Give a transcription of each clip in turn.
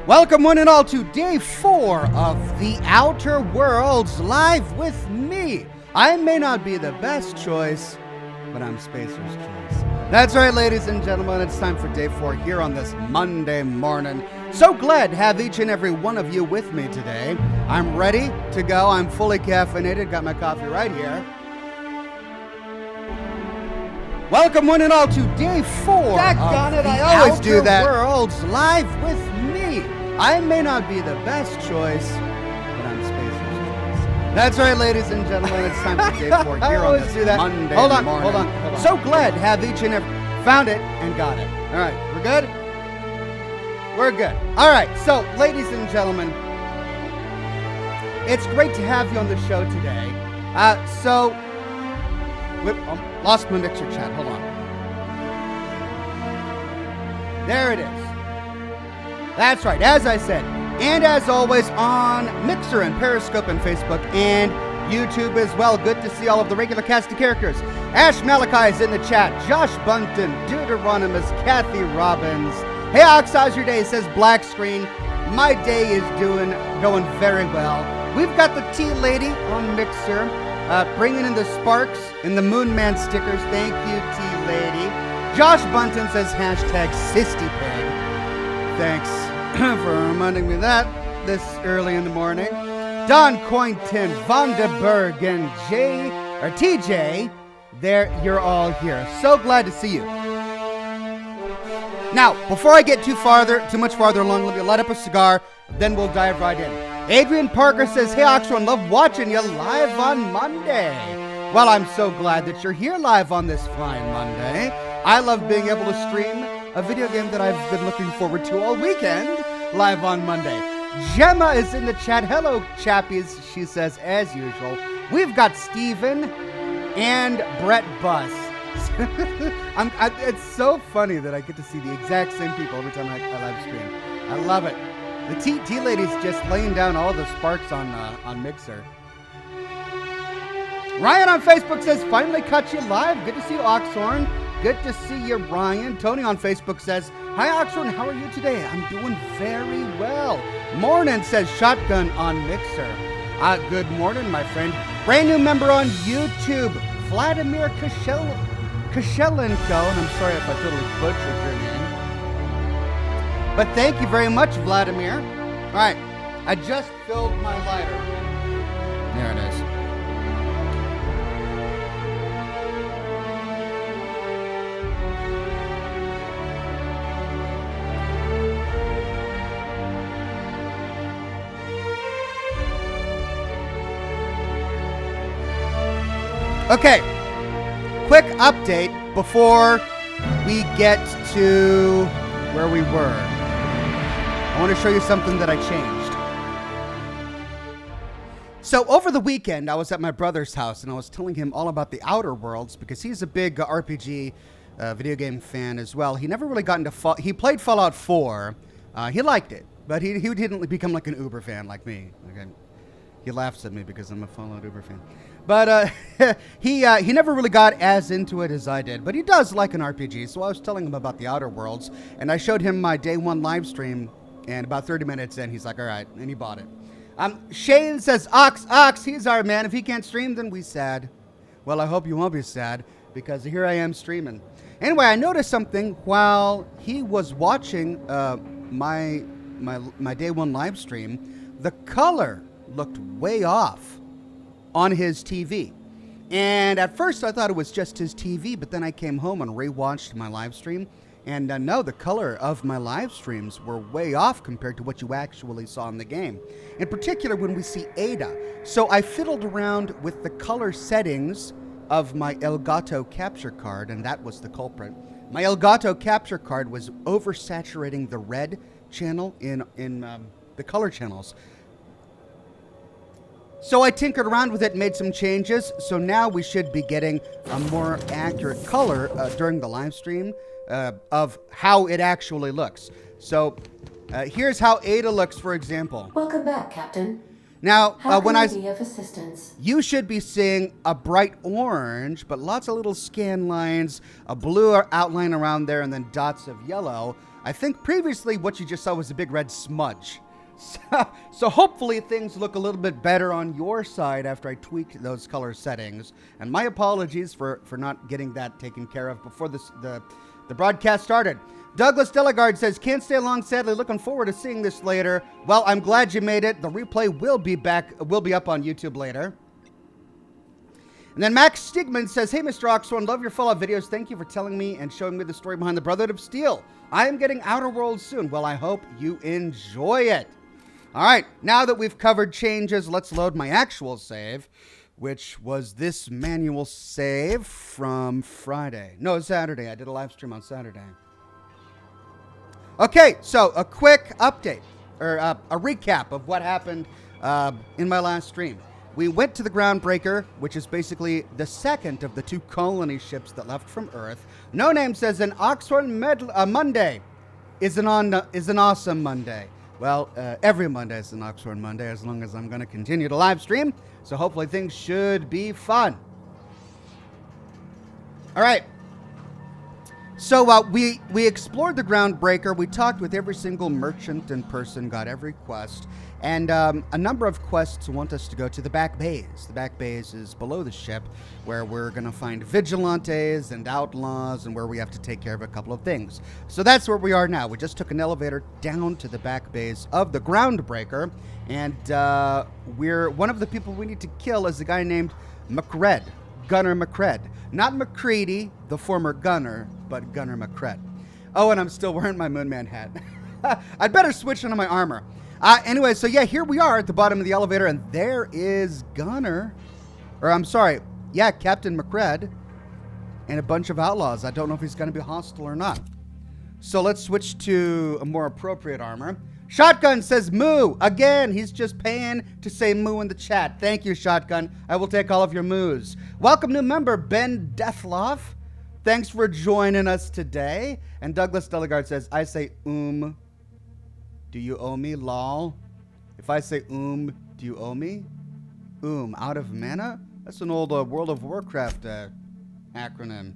Welcome one and all to day 4 of The Outer Worlds live with me. I may not be the best choice, but I'm Spacer's choice. That's right, ladies and gentlemen, it's time for day 4 here on this Monday morning. So glad to have each and every one of you with me today. I'm ready to go. I'm fully caffeinated. Got my coffee right here. Welcome one and all to day 4 of The Outer Worlds live with me. I may not be the best choice, but I'm Spacer's choice. That's right, ladies and gentlemen, it's time for day 4 here on this Monday morning. Hold on. So glad to have each and every... Found it and got it. All right, we're good? We're good. All right, so ladies and gentlemen, it's great to have you on the show today. Lost my mixer chat. Hold on. There it is. That's right, as I said. And as always, on Mixer and Periscope and Facebook and YouTube as well. Good to see all of the regular cast of characters. Ash Malachi is in the chat. Josh Bunton, Deuteronomus, Kathy Robbins. Hey Ox, how's your day? Says Black Screen. My day is going very well. We've got the Tea Lady on Mixer, bringing in the sparks and the Moon Man stickers. Thank you, Tea Lady. Josh Bunton says hashtag SistyPig. Thanks for reminding me that this early in the morning. Don Cointon, Vonderberg, and TJ, you're all here. So glad to see you. Now, before I get too much farther along, let me light up a cigar, then we'll dive right in. Adrian Parker says, hey Oxhorn, love watching you live on Monday. Well, I'm so glad that you're here live on this fine Monday. I love being able to stream a video game that I've been looking forward to all weekend, live on Monday. Gemma is in the chat. Hello, chappies, she says, as usual. We've got Steven and Brett Buss. It's so funny that I get to see the exact same people every time I live stream. I love it. The Tea Lady's just laying down all the sparks on Mixer. Ryan on Facebook says, finally caught you live. Good to see you, Oxhorn. Good to see you, Ryan. Tony on Facebook says, hi, Oxhorn. How are you today? I'm doing very well. Morning, says Shotgun on Mixer. Good morning, my friend. Brand new member on YouTube, Vladimir Kashelenko. And I'm sorry if I totally butchered your name. But thank you very much, Vladimir. All right. I just filled my lighter. There it is. Okay, quick update before we get to where we were. I want to show you something that I changed. So over the weekend, I was at my brother's house and I was telling him all about the Outer Worlds because he's a big RPG video game fan as well. He never really got into he played Fallout 4. He liked it, but he didn't become like an Uber fan like me. Okay. He laughs at me because I'm a Fallout Uber fan. But he never really got as into it as I did. But he does like an RPG, so I was telling him about the Outer Worlds. And I showed him my day 1 live stream, and about 30 minutes in, he's like, all right, and he bought it. Shane says, Ox, he's our man. If he can't stream, then we sad. Well, I hope you won't be sad, because here I am streaming. Anyway, I noticed something while he was watching my day 1 live stream. The color looked way off on his TV. And at first I thought it was just his TV, but then I came home and rewatched my live stream. And no, the color of my live streams were way off compared to what you actually saw in the game. In particular, when we see Ada. So I fiddled around with the color settings of my Elgato capture card, and that was the culprit. My Elgato capture card was oversaturating the red channel in the color channels. So I tinkered around with it and made some changes. So now we should be getting a more accurate color during the live stream of how it actually looks. So here's how Ada looks, for example. Welcome back, Captain. Now, when I be of assistance? You should be seeing a bright orange, but lots of little scan lines, a blue outline around there, and then dots of yellow. I think previously what you just saw was a big red smudge. So hopefully things look a little bit better on your side after I tweaked those color settings. And my apologies for not getting that taken care of before the broadcast started. Douglas Delegard says, can't stay long, sadly. Looking forward to seeing this later. Well, I'm glad you made it. The replay will be up on YouTube later. And then Max Stigman says, hey, Mr. Oxhorn, love your Fallout videos. Thank you for telling me and showing me the story behind the Brotherhood of Steel. I am getting Outer Worlds soon. Well, I hope you enjoy it. All right, now that we've covered changes, let's load my actual save, which was this manual save from Friday. No, Saturday. I did a live stream on Saturday. Okay, so a quick update, or a recap of what happened in my last stream. We went to the Groundbreaker, which is basically the second of the 2 colony ships that left from Earth. No Name says an Oxhorn Monday is an awesome Monday. Well, every Monday is an Oxhorn Monday, as long as I'm going to continue to live stream. So hopefully things should be fun. All right. So we explored the Groundbreaker. We talked with every single merchant in person, got every quest. And a number of quests want us to go to the back bays. The back bays is below the ship, where we're going to find vigilantes and outlaws, and where we have to take care of a couple of things. So that's where we are now. We just took an elevator down to the back bays of the Groundbreaker, and one of the people we need to kill is a guy named MacRedd, Gunner MacRedd. Not MacCready, the former gunner, but Gunner MacRedd. Oh, and I'm still wearing my Moonman hat. I'd better switch into my armor. Anyway, so yeah, here we are at the bottom of the elevator, and there is Gunner. Or I'm sorry, yeah, Captain MacRedd and a bunch of outlaws. I don't know if he's going to be hostile or not. So let's switch to a more appropriate armor. Shotgun says moo. Again, he's just paying to say moo in the chat. Thank you, Shotgun. I will take all of your moos. Welcome new member, Ben Deathloff. Thanks for joining us today. And Douglas Delegard says, I say Do you owe me, lol? If I say do you owe me? Out of mana? That's an old World of Warcraft acronym.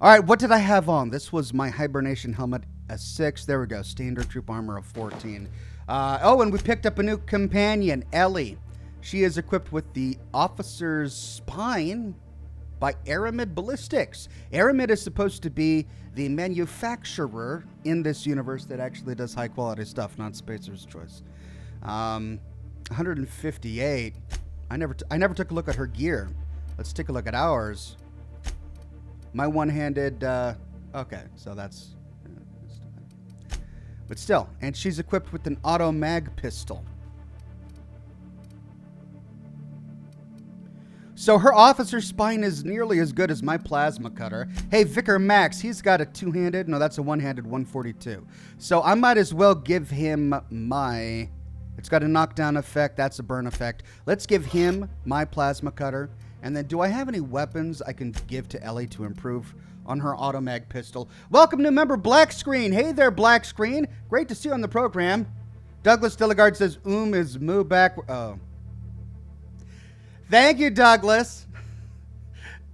All right, what did I have on? This was my hibernation helmet, a 6. There we go, standard troop armor of 14. And we picked up a new companion, Ellie. She is equipped with the Officer's Spine by Aramid Ballistics. Aramid is supposed to be the manufacturer in this universe that actually does high quality stuff, not Spacer's Choice. 158. I never took a look at her gear. Let's take a look at ours. My one-handed, okay, so that's, but still, and she's equipped with an auto mag pistol. So her Officer's Spine is nearly as good as my plasma cutter. Hey, Vicar Max, he's got a two-handed, no, that's a one-handed 142. So I might as well give him my, it's got a knockdown effect, that's a burn effect. Let's give him my plasma cutter. And then do I have any weapons I can give to Ellie to improve on her automag pistol? Welcome new member Black Screen. Hey there, Black Screen. Great to see you on the program. Douglas Delegard says, is moo back. Oh. Thank you, Douglas.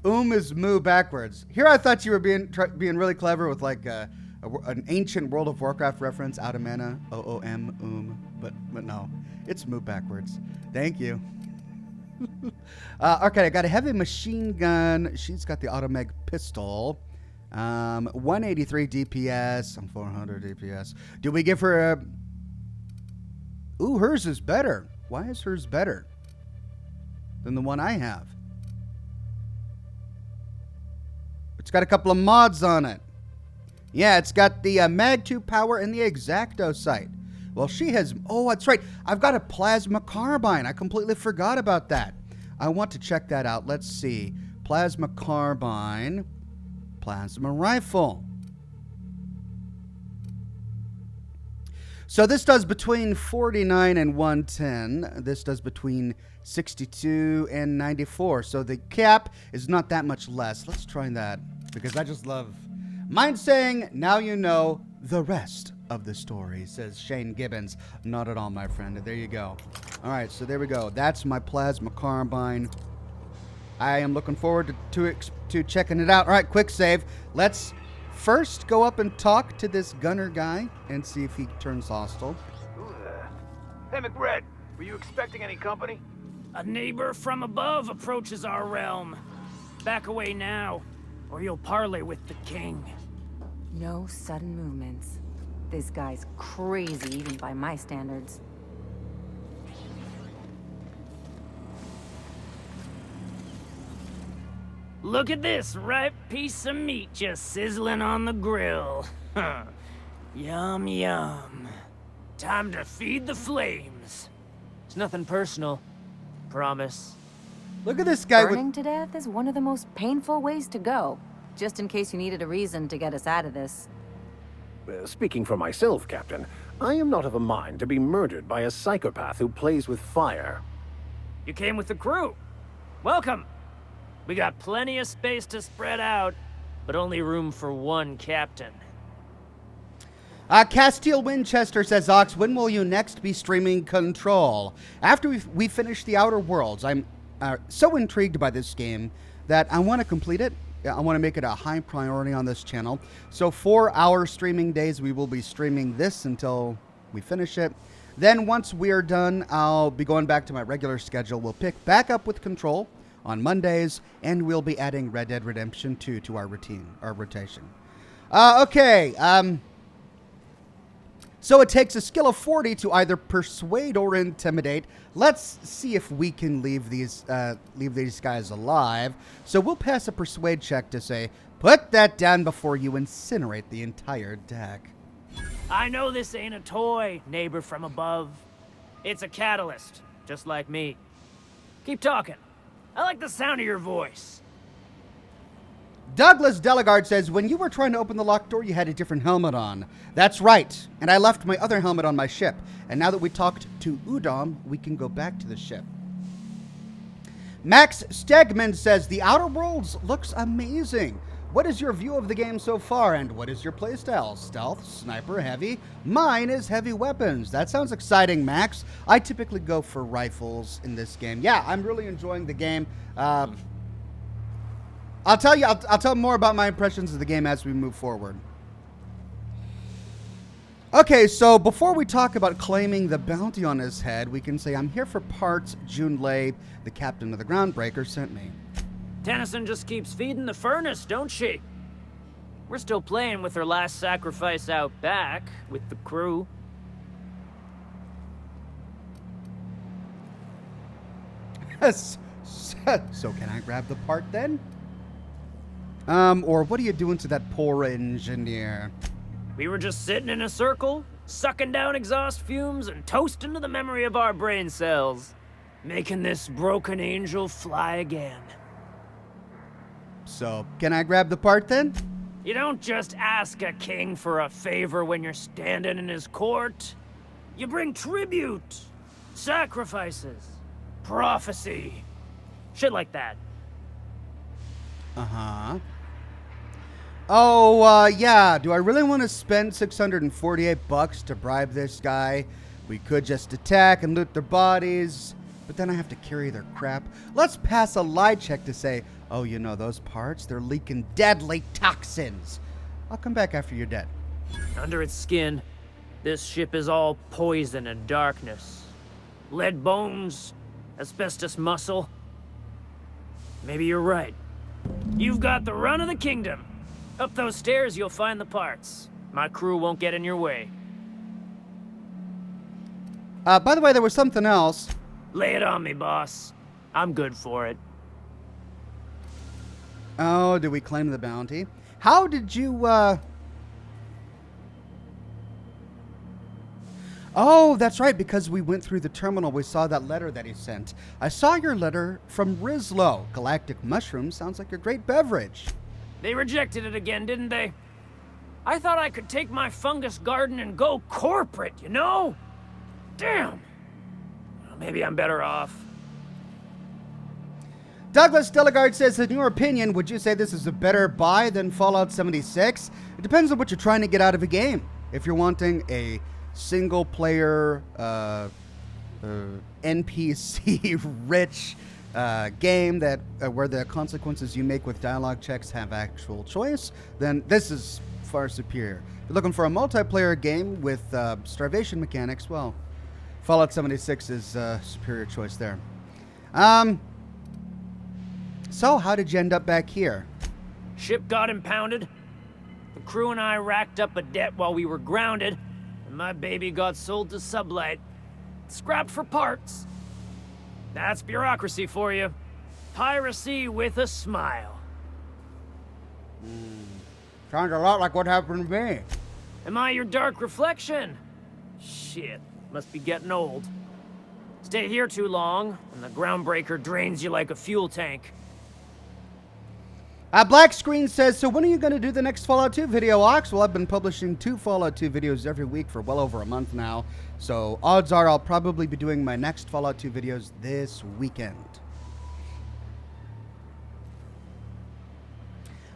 Is moo backwards. Here I thought you were being really clever with like an ancient World of Warcraft reference, out of mana, O-O-M, but no, it's moo backwards. Thank you. Okay, I got a heavy machine gun. She's got the automag pistol. 183 DPS. I'm 400 DPS. Do we give her a... Ooh, hers is better. Why is hers better than the one I have? It's got a couple of mods on it. Yeah, it's got the Mag 2 power and the Exacto sight. Well, she has... Oh, that's right. I've got a plasma carbine. I completely forgot about that. I want to check that out. Let's see. Plasma carbine. Plasma rifle. So this does between 49 and 110. This does between 62 and 94. So the cap is not that much less. Let's try that because I just love... Mind saying, now you know the rest of the story, says Shane Gibbons. Not at all, my friend. There you go. All right, so there we go. That's my plasma carbine. I am looking forward to checking it out. All right, quick save. Let's first go up and talk to this gunner guy and see if he turns hostile. Who the... Hey, MacRedd, were you expecting any company? A neighbor from above approaches our realm. Back away now, or you'll parley with the king. No sudden movements. This guy's crazy, even by my standards. Look at this ripe piece of meat just sizzling on the grill. Yum, yum. Time to feed the flames. It's nothing personal. Promise. Look at this guy. Burning to death is one of the most painful ways to go. Just in case you needed a reason to get us out of this. Speaking for myself, Captain, I am not of a mind to be murdered by a psychopath who plays with fire. You came with the crew. Welcome. We got plenty of space to spread out, but only room for one captain. Castile Winchester says, Ox, when will you next be streaming Control? After we finish the Outer Worlds. I'm so intrigued by this game that I want to complete it. I want to make it a high priority on this channel. So 4 hour streaming days, we will be streaming this until we finish it. Then once we are done, I'll be going back to my regular schedule. We'll pick back up with Control on Mondays, and we'll be adding Red Dead Redemption 2 to our rotation. Okay. So it takes a skill of 40 to either persuade or intimidate. Let's see if we can leave these guys alive. So we'll pass a persuade check to say, put that down before you incinerate the entire deck. I know this ain't a toy, neighbor from above. It's a catalyst, just like me. Keep talking. I like the sound of your voice. Douglas Delegard says, when you were trying to open the locked door, you had a different helmet on. That's right. And I left my other helmet on my ship. And now that we talked to Udom, we can go back to the ship. Max Stegman says, the Outer Worlds looks amazing. What is your view of the game so far? And what is your playstyle? Stealth, sniper, heavy? Mine is heavy weapons. That sounds exciting, Max. I typically go for rifles in this game. Yeah, I'm really enjoying the game. I'll tell more about my impressions of the game as we move forward. Okay, so before we talk about claiming the bounty on his head, we can say I'm here for parts June Lay, the captain of the Groundbreaker, sent me. Tennyson just keeps feeding the furnace, don't she? We're still playing with her last sacrifice out back with the crew. So can I grab the part then? Or what are you doing to that poor engineer? We were just sitting in a circle, sucking down exhaust fumes and toasting to the memory of our brain cells, making this broken angel fly again. So, can I grab the part then? You don't just ask a king for a favor when you're standing in his court. You bring tribute, sacrifices, prophecy, shit like that. Uh-huh. Oh, yeah. Do I really want to spend $648 to bribe this guy? We could just attack and loot their bodies, but then I have to carry their crap. Let's pass a lie check to say, oh, you know, those parts, they're leaking deadly toxins. I'll come back after you're dead. Under its skin, this ship is all poison and darkness. Lead bones, asbestos muscle. Maybe you're right. You've got the run of the kingdom. Up those stairs, you'll find the parts. My crew won't get in your way. By the way, there was something else. Lay it on me, boss. I'm good for it. Oh, did we claim the bounty? How did you, Oh, that's right, because we went through the terminal, we saw that letter that he sent. I saw your letter from Rizlo. Galactic mushroom sounds like a great beverage. They rejected it again, didn't they? I thought I could take my fungus garden and go corporate, you know? Damn. Well, maybe I'm better off. Douglas Delegard says, in your opinion, would you say this is a better buy than Fallout 76? It depends on what you're trying to get out of a game. If you're wanting a single player NPC rich game that where the consequences you make with dialogue checks have actual choice, then this is far superior. If you're looking for a multiplayer game with starvation mechanics, well, Fallout 76 is a superior choice there. So how did you end up back here? Ship got impounded. The crew and I racked up a debt while we were grounded, and my baby got sold to Sublight. Scrapped for parts. That's bureaucracy for you. Piracy with a smile. Sounds a lot like what happened to me. Am I your dark reflection? Shit, must be getting old. Stay here too long, and the groundbreaker drains you like a fuel tank. Black Screen says, so when are you going to do the next Fallout 2 video, Ox? Well, I've been publishing 2 Fallout 2 videos every week for well over a month now. So odds are I'll probably be doing my next Fallout 2 videos this weekend.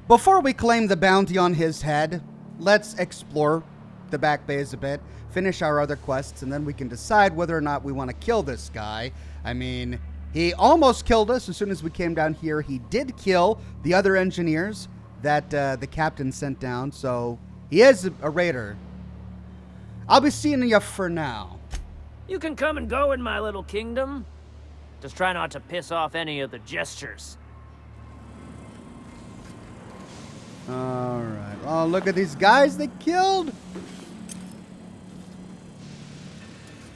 Before we claim the bounty on his head, let's explore the back bays a bit, finish our other quests, and then we can decide whether or not we want to kill this guy. I mean, he almost killed us as soon as we came down here. He did kill the other engineers that the captain sent down, so he is a raider. I'll be seeing you for now. You can come and go in my little kingdom. Just try not to piss off any of the gestures. Alright. Oh, look at these guys they killed.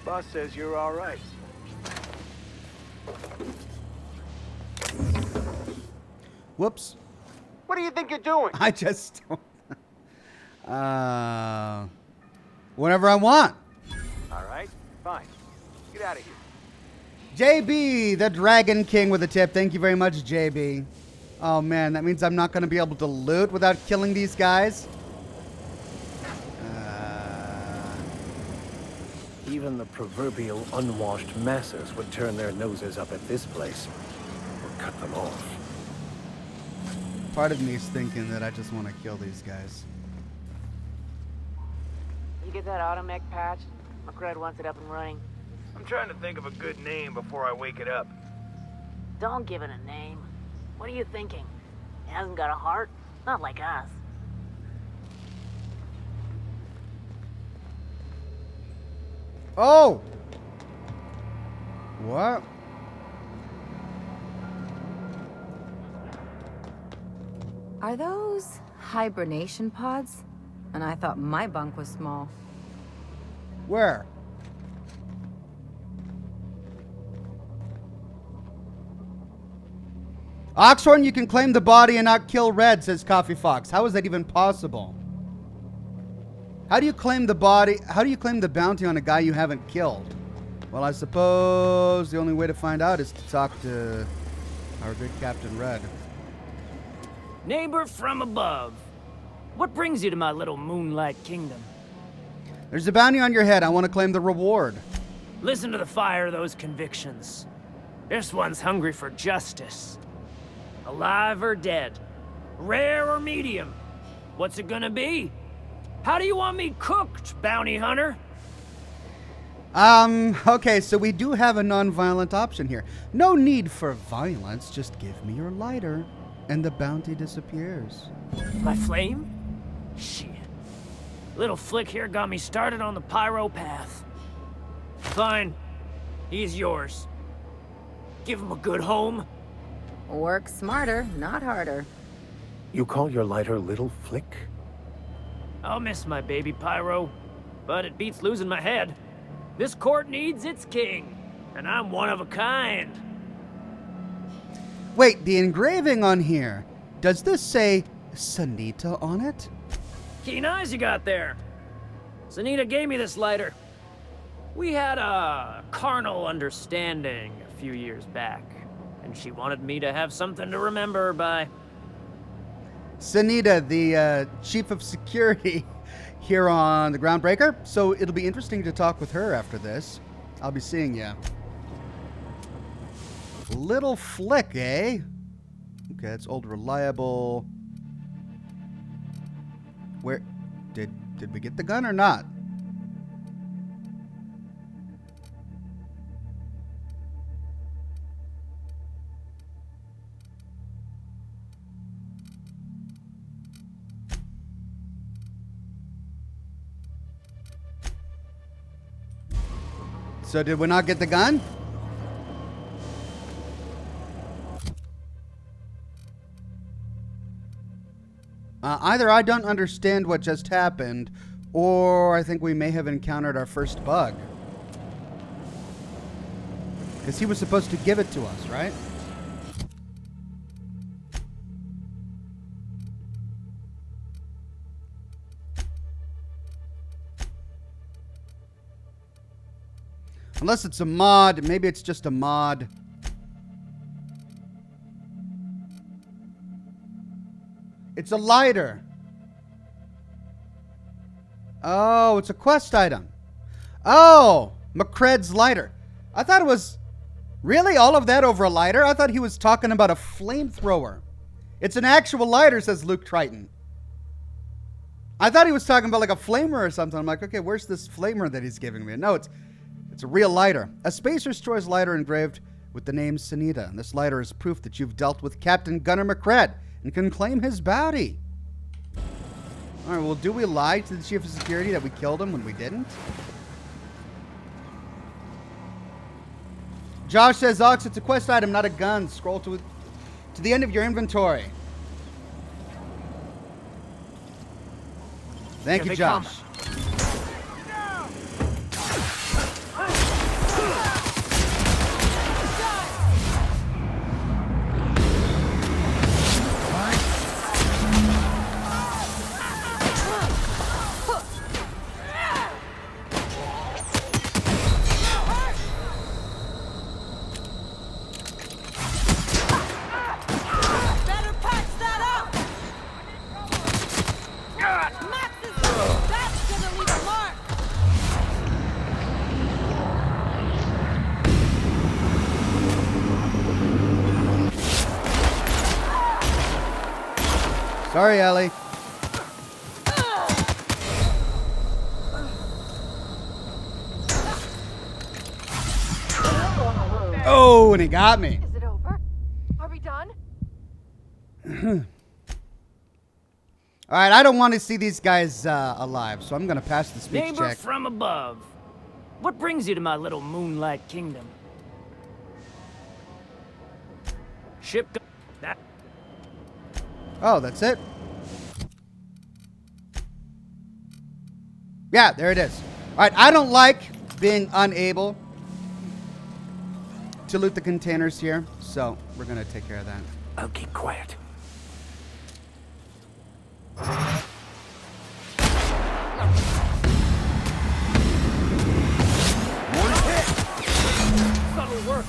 Boss says you're all right. Whoops. What do you think you're doing? I just whenever I want. All right, fine. Get out of here. JB, the Dragon King with a tip. Thank you very much, JB. Oh man, that means I'm not going to be able to loot without killing these guys. Even the proverbial unwashed masses would turn their noses up at this place or cut them off. Part of me is thinking that I just want to kill these guys. You get that automech patch? MacRedd wants it up and running. I'm trying to think of a good name before I wake it up. Don't give it a name. What are you thinking? It hasn't got a heart? Not like us. Oh! What? Are those hibernation pods? And I thought my bunk was small. Where? Oxhorn, you can claim the body and not kill Red, says Coffee Fox. How is that even possible? How do you claim the body? How do you claim the bounty on a guy you haven't killed? Well, I suppose the only way to find out is to talk to our good Captain Red. Neighbor from above. What brings you to my little moonlight kingdom? There's a bounty on your head. I want to claim the reward. Listen to the fire of those convictions. This one's hungry for justice. Alive or dead? Rare or medium? What's it gonna be? How do you want me cooked, bounty hunter? Okay, so we do have a non-violent option here. No need for violence. Just give me your lighter, and the bounty disappears. My flame? Shit. Little Flick here got me started on the pyro path. Fine. He's yours. Give him a good home. Work smarter, not harder. You call your lighter Little Flick? I'll miss my baby Pyro, but it beats losing my head. This court needs its king, and I'm one of a kind. Wait, the engraving on here. Does this say Sanita on it? Keen eyes you got there. Sanita gave me this lighter. We had a carnal understanding a few years back, and she wanted me to have something to remember her by. Sanita, the chief of security here on the Groundbreaker. So it'll be interesting to talk with her after this. I'll be seeing ya. Little Flick, eh? Okay, that's old reliable. Where did Did we get the gun or not? So did we not get the gun? Either I don't understand what just happened, or I think we may have encountered our first bug. Because he was supposed to give it to us, right? Unless it's a mod. Maybe it's just a mod. It's a lighter. Oh, it's a quest item. Oh, MacRedd's lighter. I thought it was... Really? All of that over a lighter? I thought he was talking about a flamethrower. It's an actual lighter, says Luke Triton. I thought he was talking about like a flamer or something. I'm like, okay, where's this flamer that he's giving me? No, it's a real lighter. A Space Destroyer's lighter engraved with the name Sunita. And this lighter is proof that you've dealt with Captain Gunnar MacRedd and can claim his bounty. All right, well, do we lie to the Chief of Security that we killed him when we didn't? Josh says, Ox, it's a quest item, not a gun. Scroll to the end of your inventory. Thank you, Josh. Sorry, Ellie. Oh, and he got me. Is it over? Are we done? All right, I don't want to see these guys alive, so I'm going to pass the speech Neighbor check. from above. What brings you to my little moonlight kingdom? Ship that. Oh, that's it? Yeah, there it is. All right, I don't like being unable to loot the containers here, so we're going to take care of that. I'll keep quiet. One hit! Subtle work.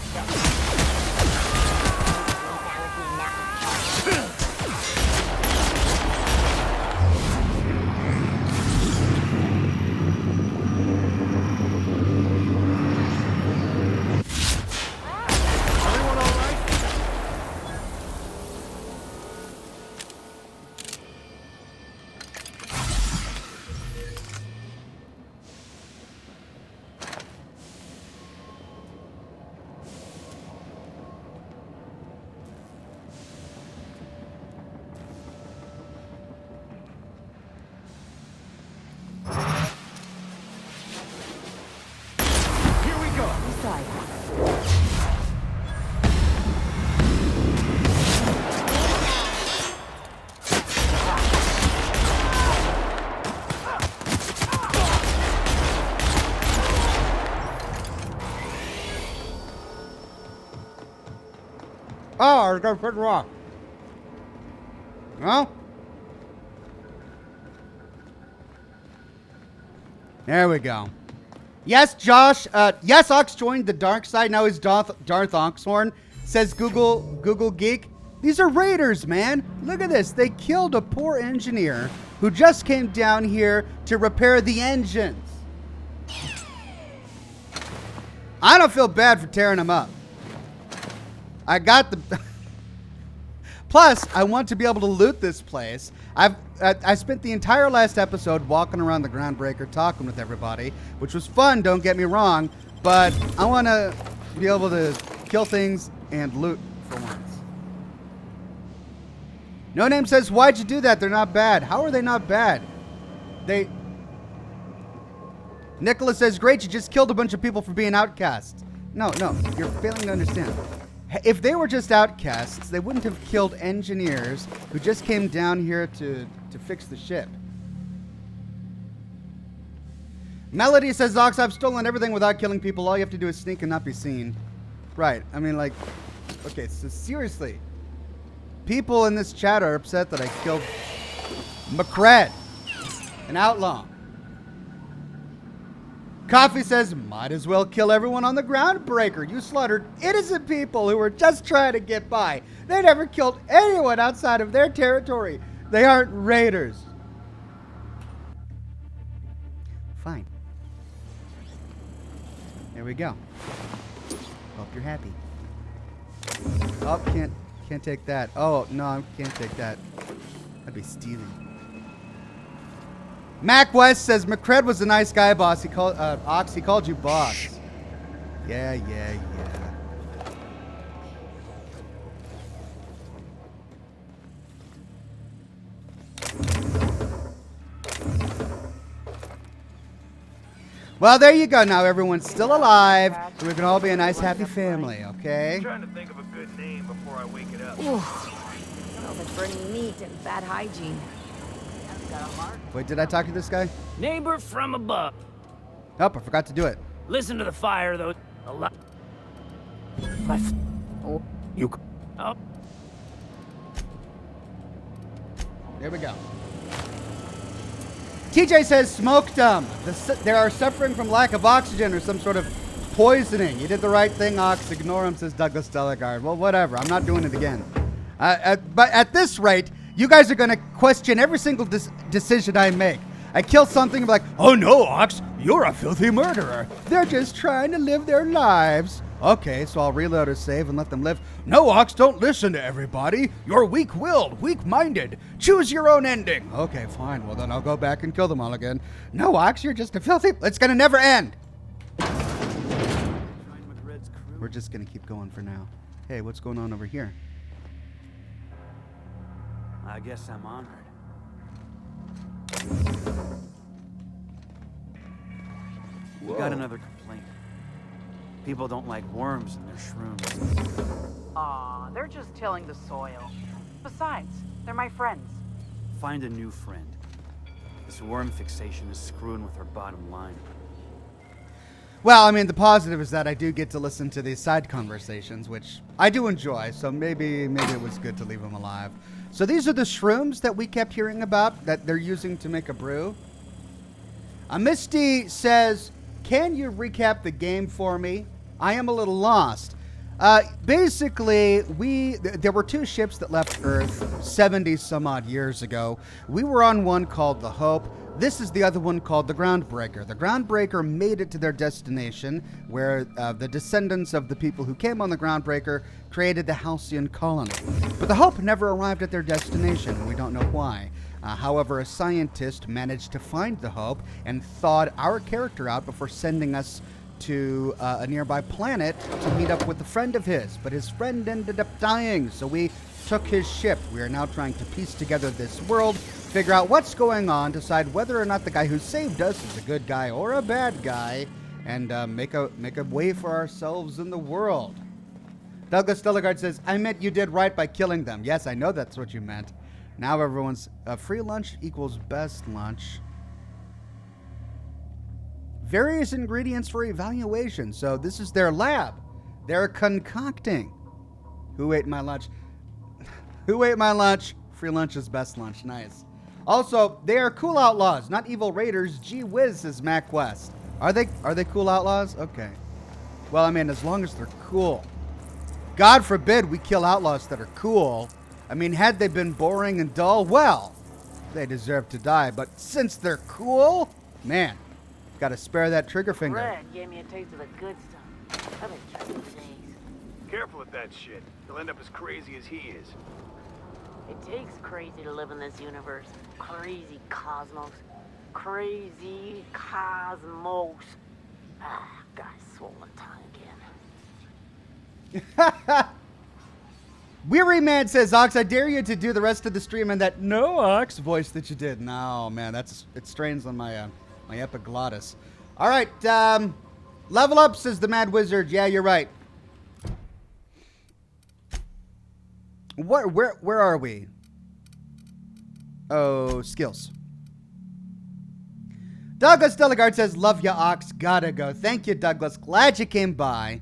Oh, I was going to put it wrong. Well, there we go. Yes, Josh. Yes, Ox joined the dark side. Now he's Darth Oxhorn. Says Google Geek. These are raiders, man. Look at this. They killed a poor engineer who just came down here to repair the engines. I don't feel bad for tearing them up. I got the... Plus, I want to be able to loot this place. I spent the entire last episode walking around the Groundbreaker talking with everybody, which was fun, don't get me wrong, but I want to be able to kill things and loot for once. No Name says, why'd you do that? They're not bad. How are they not bad? Nicholas says, great, you just killed a bunch of people for being outcasts. No, you're failing to understand. If they were just outcasts, they wouldn't have killed engineers who just came down here to fix the ship. Melody says, Ox, I've stolen everything without killing people. All you have to do is sneak and not be seen. Right. I mean, like, okay, so seriously. People in this chat are upset that I killed MacRedd, an outlaw. Coffee says, might as well kill everyone on the Groundbreaker. You slaughtered innocent people who were just trying to get by. They never killed anyone outside of their territory. They aren't raiders. Fine. There we go. Hope you're happy. Oh, can't take that. Oh, no, I can't take that. That'd be stealing. Mac West says, MacRedd was a nice guy, boss. He called Ox, he called you boss. Yeah. Well, there you go. Now everyone's still alive. So we can all be a nice, happy family, okay? I'm trying to think of a good name before I wake it up. Ooh, smells like burning meat and bad hygiene. Hasn't got a heart. Wait, did I talk to this guy? Neighbor from above. Nope, I forgot to do it. Listen to the fire, though. A lot. Oh, you. Oh, There we go. TJ says, smoked them. They are suffering from lack of oxygen or some sort of poisoning. You did the right thing, Ox. Ignore him, says Douglas Delegard. Well, whatever. I'm not doing it again. But at this rate, you guys are going to question every single decision I make. I kill something like, oh no, Ox, you're a filthy murderer. They're just trying to live their lives. Okay, so I'll reload a save and let them live. No, Ox, don't listen to everybody. You're weak-willed, weak-minded. Choose your own ending. Okay, fine. Well, then I'll go back and kill them all again. No, Ox, you're just a filthy... It's going to never end. We're just going to keep going for now. Hey, what's going on over here? I guess I'm honored. We got another complaint. People don't like worms in their shrooms. Aw, they're just tilling the soil. Besides, they're my friends. Find a new friend. This worm fixation is screwing with our bottom line. Well, I mean, the positive is that I do get to listen to these side conversations, which I do enjoy, so maybe it was good to leave them alive. So these are the shrooms that we kept hearing about that they're using to make a brew. Misty says, can you recap the game for me? I am a little lost. Basically, there were two ships that left Earth 70 some odd years ago. We were on one called the Hope. This is the other one called the Groundbreaker. The Groundbreaker made it to their destination, where the descendants of the people who came on the Groundbreaker created the Halcyon colony. But the Hope never arrived at their destination, and we don't know why. However, a scientist managed to find the Hope and thawed our character out before sending us to a nearby planet to meet up with a friend of his. But his friend ended up dying, so we took his ship. We are now trying to piece together this world, figure out what's going on, decide whether or not the guy who saved us is a good guy or a bad guy, and make a way for ourselves in the world. Douglas Delegard says, I meant you did right by killing them. Yes, I know that's what you meant. Now everyone's free lunch equals best lunch. Various ingredients for evaluation. So this is their lab. They're concocting. Who ate my lunch? Who ate my lunch? Free lunch is best lunch. Nice. Also, they are cool outlaws, not evil raiders. Gee whiz, says Mac West. Are they cool outlaws? Okay. Well, I mean, as long as they're cool. God forbid we kill outlaws that are cool. I mean, had they been boring and dull, well, they deserve to die. But since they're cool, man, gotta spare that trigger finger. MacRedd gave me a taste of the good stuff. I've been trying for days. Careful with that shit. He'll end up as crazy as he is. It takes crazy to live in this universe. Crazy cosmos. Crazy cosmos. Ah, guy's swollen tongue again. Weary Man says, Ox, I dare you to do the rest of the stream in that no Ox voice that you did. No, man, it strains on my my epiglottis. All right, level up, says the Mad Wizard. Yeah, you're right. Where are we? Oh, skills. Douglas Delegard says, love ya, Ox. Gotta go. Thank you, Douglas. Glad you came by.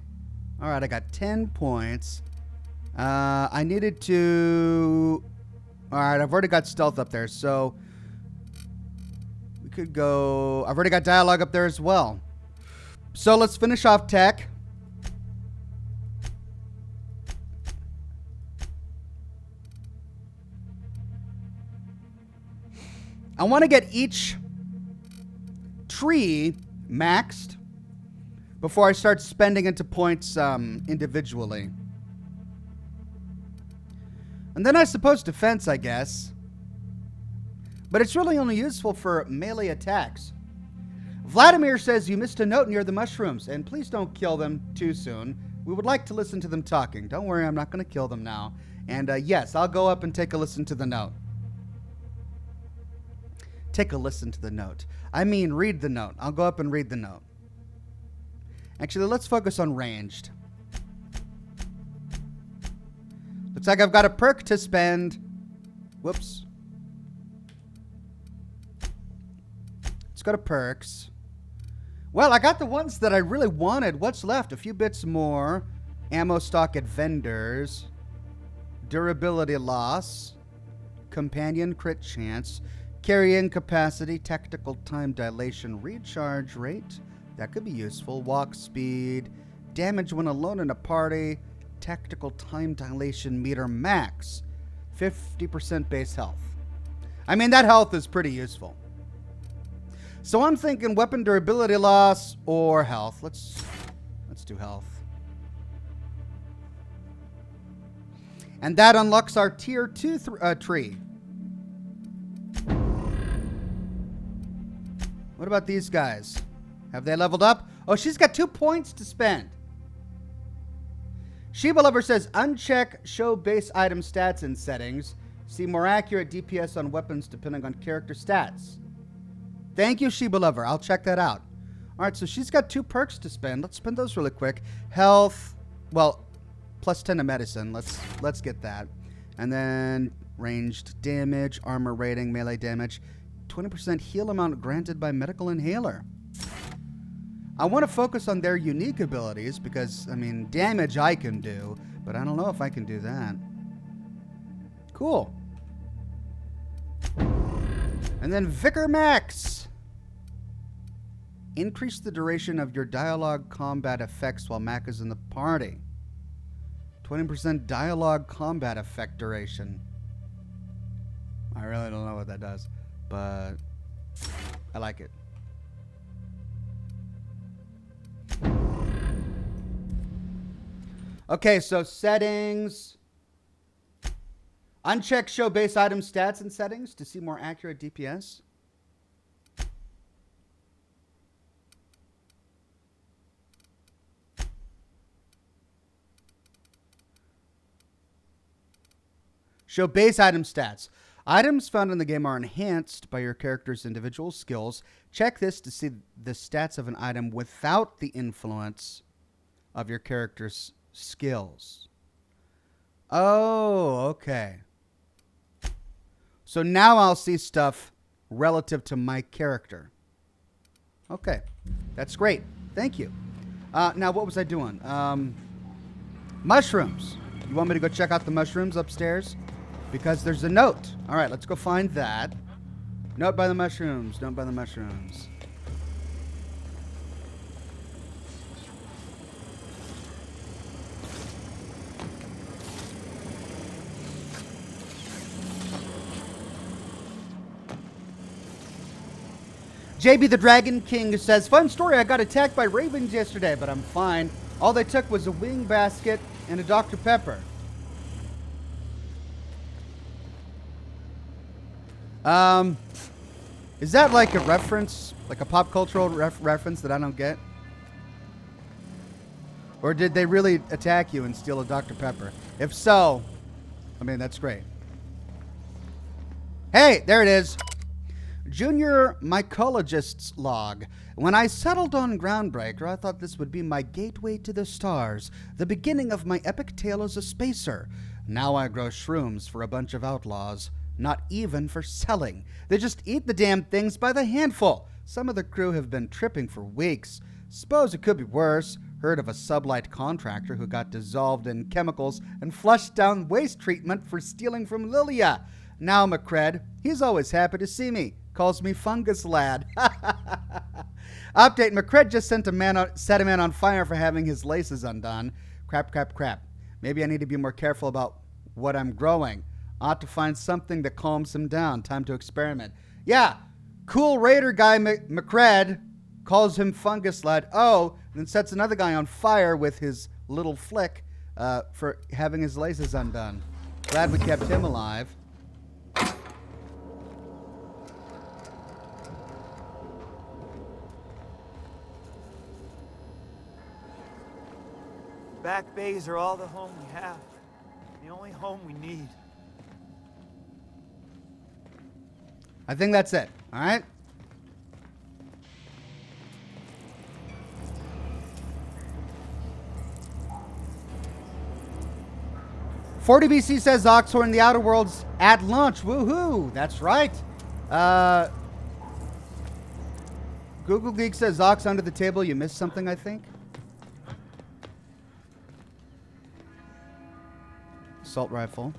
All right, I got 10 points. I needed to... All right, I've already got stealth up there, so... We could go... I've already got dialogue up there as well. So let's finish off tech. I want to get each tree maxed before I start spending into points individually. And then I suppose defense, I guess. But it's really only useful for melee attacks. Vladimir says you missed a note near the mushrooms, and please don't kill them too soon. We would like to listen to them talking. Don't worry, I'm not going to kill them now. And yes, I'll go up and take a listen to the note. Take a listen to the note. I mean, read the note. I'll go up and read the note. Actually, let's focus on ranged. Looks like I've got a perk to spend. Whoops. Let's go to perks. Well, I got the ones that I really wanted. What's left? A few bits more. Ammo stock at vendors. Durability loss. Companion crit chance. Carrying capacity. Tactical time dilation. Recharge rate. That could be useful. Walk speed. Damage when alone in a party. Tactical time dilation meter max. 50% base health. I mean, that health is pretty useful. So I'm thinking weapon durability loss or health. Let's do health. And that unlocks our tier 2 tree. What about these guys? Have they leveled up? Oh, she's got 2 points to spend. Sheba Lover says, uncheck show base item stats and settings. See more accurate DPS on weapons depending on character stats. Thank you, Sheba Lover. I'll check that out. All right, so she's got 2 perks to spend. Let's spend those really quick. Health, well, plus 10 to medicine. Let's get that. And then ranged damage, armor rating, melee damage. 20% heal amount granted by medical inhaler. I want to focus on their unique abilities because, I mean, damage I can do, but I don't know if I can do that. Cool. And then Vicar Max. Increase the duration of your dialogue combat effects while Mac is in the party. 20% dialogue combat effect duration. I really don't know what that does, but I like it. Okay, so settings. Uncheck show base item stats and settings to see more accurate DPS. Show base item stats. Items found in the game are enhanced by your character's individual skills. Check this to see the stats of an item without the influence of your character's skills. Oh, okay. So now I'll see stuff relative to my character. Okay, that's great. Thank you. Now, what was I doing? Mushrooms. You want me to go check out the mushrooms upstairs? Because there's a note. All right, let's go find that. Note by the mushrooms. Note by the mushrooms. JB the Dragon King says, fun story, I got attacked by ravens yesterday, but I'm fine. All they took was a wing basket and a Dr. Pepper. Is that like a reference, like a pop cultural reference that I don't get? Or did they really attack you and steal a Dr. Pepper? If so, I mean, that's great. Hey, there it is. Junior mycologist's log. When I settled on Groundbreaker, I thought this would be my gateway to the stars, the beginning of my epic tale as a spacer. Now I grow shrooms for a bunch of outlaws, not even for selling. They just eat the damn things by the handful. Some of the crew have been tripping for weeks. Suppose it could be worse. Heard of a sublight contractor who got dissolved in chemicals and flushed down waste treatment for stealing from Lilia. Now MacRedd, he's always happy to see me. Calls me Fungus Lad. Update, MacRedd just set a man on fire for having his laces undone. Crap. Maybe I need to be more careful about what I'm growing. Ought to find something that calms him down. Time to experiment. Yeah, cool raider guy MacRedd calls him Fungus Lad. Oh, and then sets another guy on fire with his little flick for having his laces undone. Glad we kept him alive. Back bays are all the home we have. The only home we need. I think that's it. All right. $40BC says Oxhorn, the Outer Worlds at lunch. Woohoo! That's right. Google Geek says Ox under the table. You missed something, I think. Assault rifle.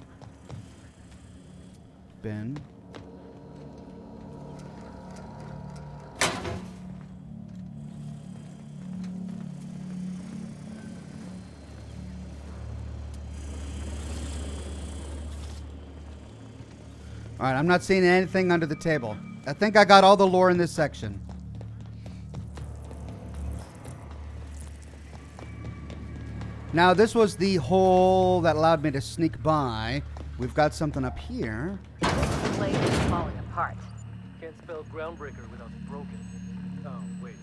Bin. All right, I'm not seeing anything under the table. I think I got all the lore in this section. Now, this was the hole that allowed me to sneak by. We've got something up here. The blade is falling apart. Can't spell groundbreaker without broken. Oh, wait.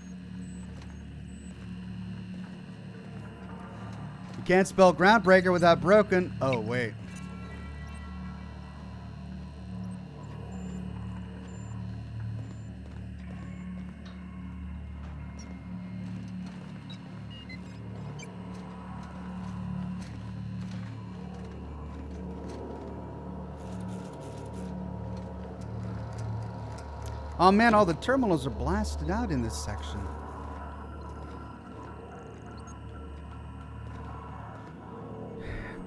You can't spell groundbreaker without broken. Oh, wait. Oh man, all the terminals are blasted out in this section.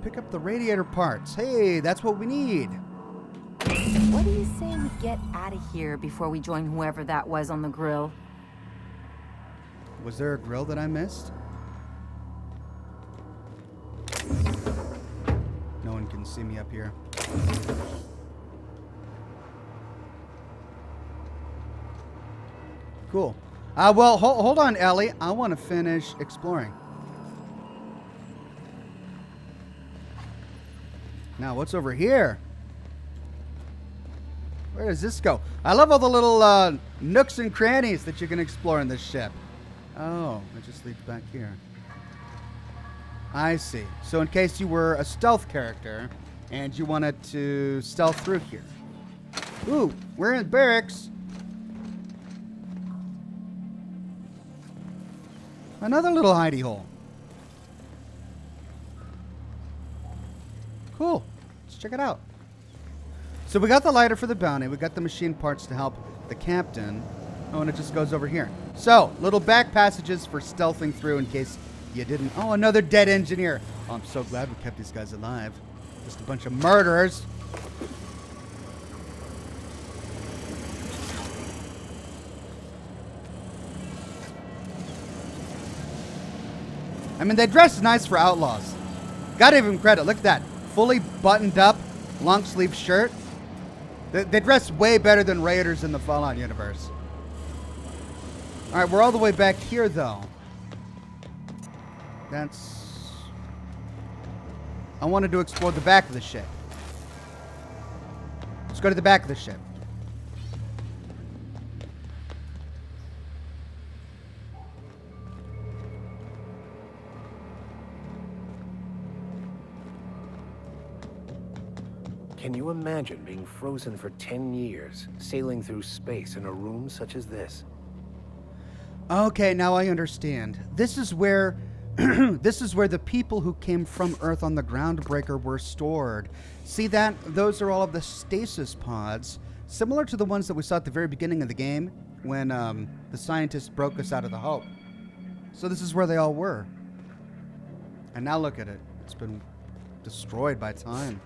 Pick up the radiator parts. Hey, that's what we need. What do you say we get out of here before we join whoever that was on the grill? Was there a grill that I missed? No one can see me up here. Cool. Well, hold on, Ellie. I want to finish exploring. Now, what's over here? Where does this go? I love all the little nooks and crannies that you can explore in this ship. Oh, it just leads back here. I see. So in case you were a stealth character and you wanted to stealth through here. Ooh, we're in barracks. Another little hidey hole. Cool. Let's check it out. So we got the lighter for the bounty. We got the machine parts to help the captain. Oh, and it just goes over here. So, little back passages for stealthing through in case you didn't. Oh, another dead engineer. Oh, I'm so glad we kept these guys alive. Just a bunch of murderers. I mean, they dress nice for outlaws. Gotta give them credit. Look at that. Fully buttoned up, long sleeve shirt. They dress way better than raiders in the Fallout universe. All right, we're all the way back here, though. I wanted to explore the back of the ship. Let's go to the back of the ship. Can you imagine being frozen for 10 years, sailing through space in a room such as this? Okay, now I understand. This is where this is where the people who came from Earth on the Groundbreaker were stored. See that? Those are all of the stasis pods, similar to the ones that we saw at the very beginning of the game when the scientists broke us out of the Hope. So this is where they all were. And now look at it. It's been destroyed by time.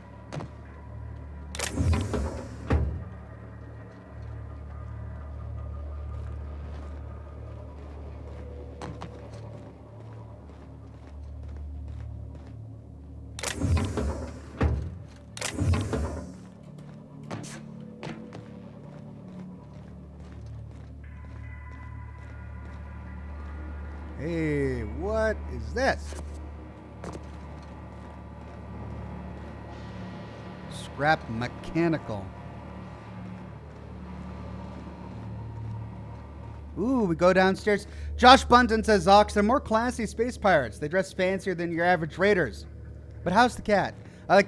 Hey, what is this? Scrap mechanical. Ooh, we go downstairs. Josh Bunton says, Ox, they're more classy space pirates. They dress fancier than your average raiders. But how's the cat? The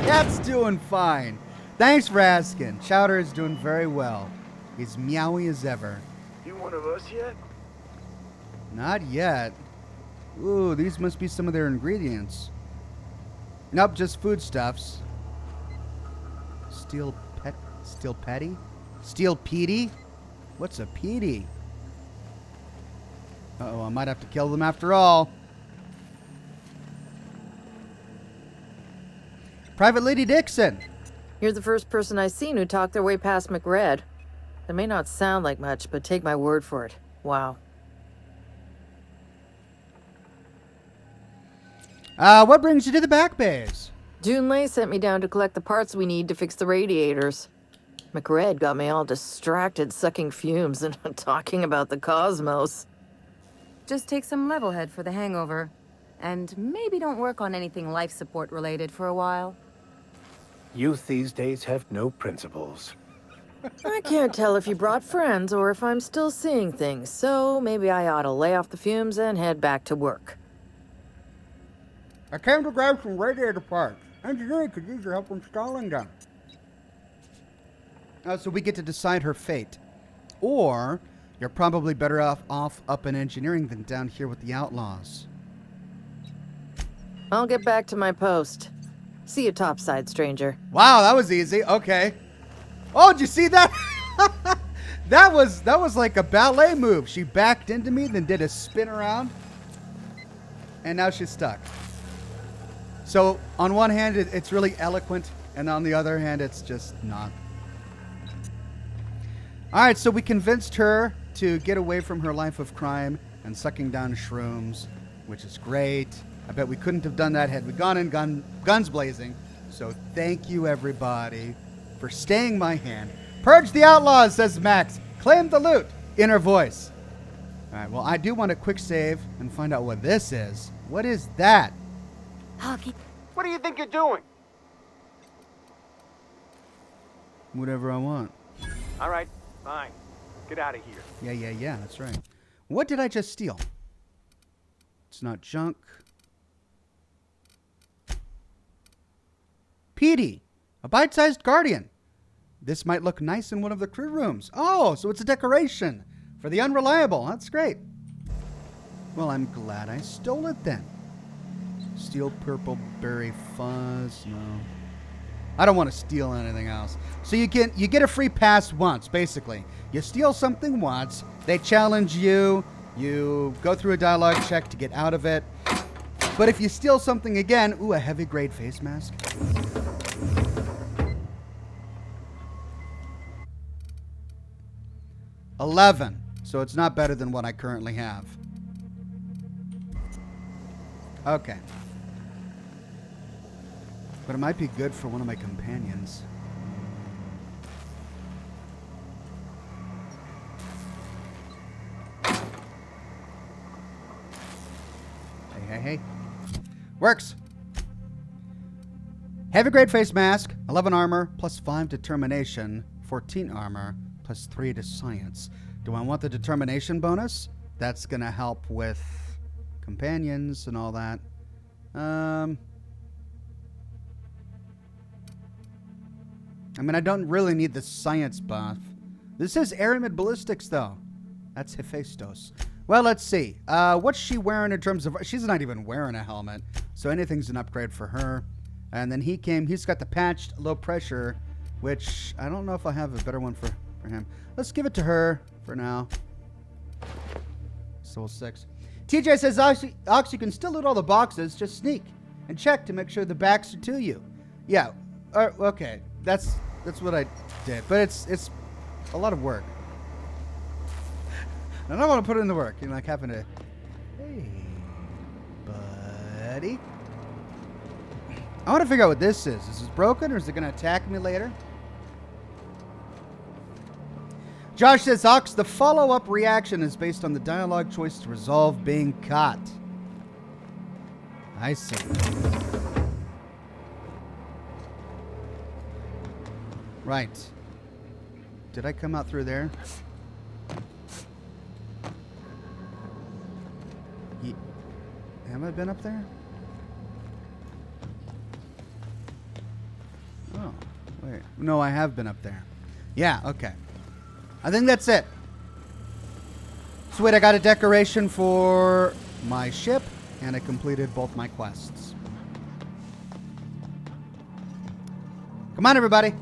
cat's doing fine. Thanks for asking. Chowder is doing very well. He's meowy as ever. You one of us yet? Not yet. Ooh, these must be some of their ingredients. Nope, just foodstuffs. Steel petty? Steel peaty? What's a peaty? Uh-oh, I might have to kill them after all. Private Lady Dixon. You're the first person I've seen who talked their way past MacRedd. That may not sound like much, but take my word for it. Wow. What brings you to the back bays? Junlei sent me down to collect the parts we need to fix the radiators. MacRedd got me all distracted sucking fumes and talking about the cosmos. Just take some level head for the hangover. And maybe don't work on anything life support related for a while. Youth these days have no principles. I can't tell if you brought friends or if I'm still seeing things, so maybe I ought to lay off the fumes and head back to work. I came to grab some radiator parts. Engineering could use your help installing them. So we get to decide her fate. Or, you're probably better off up in engineering than down here with the outlaws. I'll get back to my post. See you topside, stranger. Wow, that was easy. Okay. Oh, did you see that? that was like a ballet move. She backed into me, then did a spin around. And now she's stuck. So, on one hand, it's really eloquent, and on the other hand, it's just not. Alright, so we convinced her to get away from her life of crime and sucking down shrooms, which is great. I bet we couldn't have done that had we gone in guns blazing. So thank you, everybody, for staying my hand. Purge the outlaws, says Max. Claim the loot. Inner voice. Alright, well, I do want a quick save and find out what this is. What is that? What do you think you're doing? Whatever I want. All right, fine. Get out of here. Yeah, that's right. What did I just steal? It's not junk. Petey, a bite-sized guardian. This might look nice in one of the crew rooms. Oh, so it's a decoration for the unreliable. That's great. Well, I'm glad I stole it then. Steel purple berry fuzz. No. I don't want to steal anything else. So you get a free pass once, basically. You steal something once, they challenge you, you go through a dialogue check to get out of it. But if you steal something again, ooh, a heavy grade face mask. $11. So it's not better than what I currently have. Okay. But it might be good for one of my companions. Hey. Works. Heavy grade face mask, 11 armor, plus 5 determination, 14 armor, plus 3 to science. Do I want the determination bonus? That's going to help with companions and all that. I mean, I don't really need the science buff. This is aramid ballistics, though. That's Hephaestus. Well, let's see. What's she wearing in terms of... She's not even wearing a helmet, so anything's an upgrade for her. And then he's got the patched low pressure, which I don't know if I have a better one for him. Let's give it to her for now. Soul 6. TJ says, Ox, you can still loot all the boxes, just sneak and check to make sure the backs are to you. Yeah, okay, that's what I did, but it's a lot of work. I don't want to put in the work, you know, like having to, hey, buddy. I want to figure out what this is. Is this broken or is it going to attack me later? Josh says, Ox, the follow-up reaction is based on the dialogue choice to resolve being caught. I see. Right. Did I come out through there? Have I been up there? Oh, wait. No, I have been up there. Yeah, okay. I think that's it. Sweet, I got a decoration for my ship, and I completed both my quests. Come on, everybody.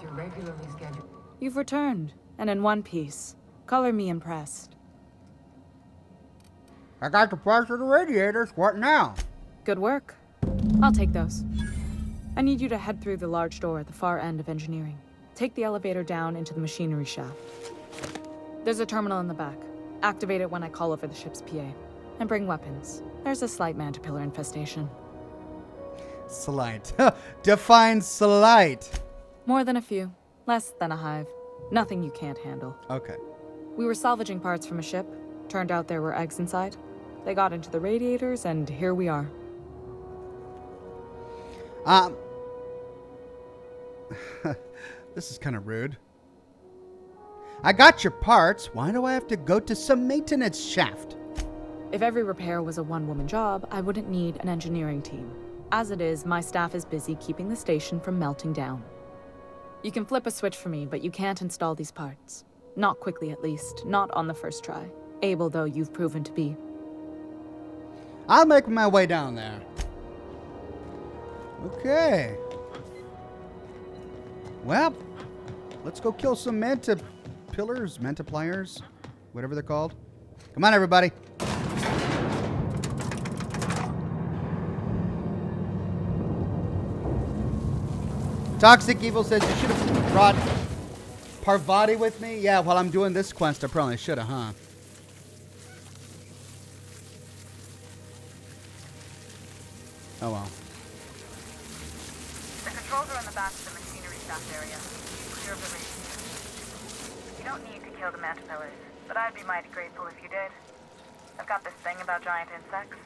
Your regularly scheduled. You've returned, and in one piece. Color me impressed. I got the parts of the radiators. What now? Good work. I'll take those. I need you to head through the large door at the far end of engineering. Take the elevator down into the machinery shaft. There's a terminal in the back. Activate it when I call over the ship's PA. And bring weapons. There's a slight mantipillar infestation. Slight. Define slight. More than a few. Less than a hive. Nothing you can't handle. Okay. We were salvaging parts from a ship. Turned out there were eggs inside. They got into the radiators, and here we are. This is kind of rude. I got your parts. Why do I have to go to some maintenance shaft? If every repair was a one-woman job, I wouldn't need an engineering team. As it is, my staff is busy keeping the station from melting down. You can flip a switch for me, but you can't install these parts. Not quickly, at least. Not on the first try. Able, though, you've proven to be. I'll make my way down there. Okay. Well, let's go kill some mantipillars, mantipliers, whatever they're called. Come on, everybody. Toxic Evil says you should have brought Parvati with me. Yeah, while I'm doing this quest, I probably should have, huh? Oh well. The controls are in the back of the machinery shaft area. Clear of the radiators. You don't need to kill the mantipillars, but I'd be mighty grateful if you did. I've got this thing about giant insects.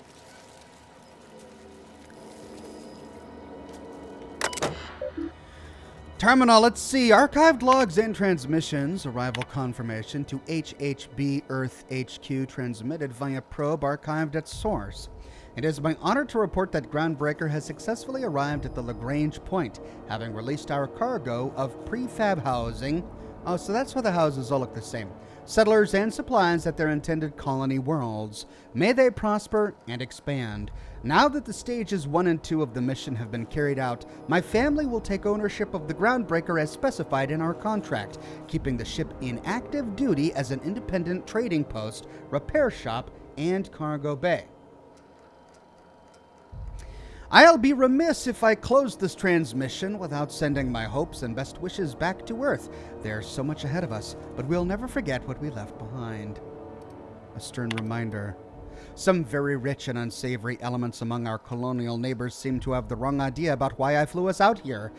Terminal, let's see. Archived logs and transmissions. Arrival confirmation to HHB Earth HQ transmitted via probe archived at source. It is my honor to report that Groundbreaker has successfully arrived at the Lagrange point, having released our cargo of prefab housing. Oh, so that's why the houses all look the same. Settlers and supplies at their intended colony worlds. May they prosper and expand. Now that the stages 1 and 2 of the mission have been carried out, my family will take ownership of the Groundbreaker as specified in our contract, keeping the ship in active duty as an independent trading post, repair shop, and cargo bay. I'll be remiss if I close this transmission without sending my hopes and best wishes back to Earth. There's so much ahead of us, but we'll never forget what we left behind. A stern reminder. Some very rich and unsavory elements among our colonial neighbors seem to have the wrong idea about why I flew us out here.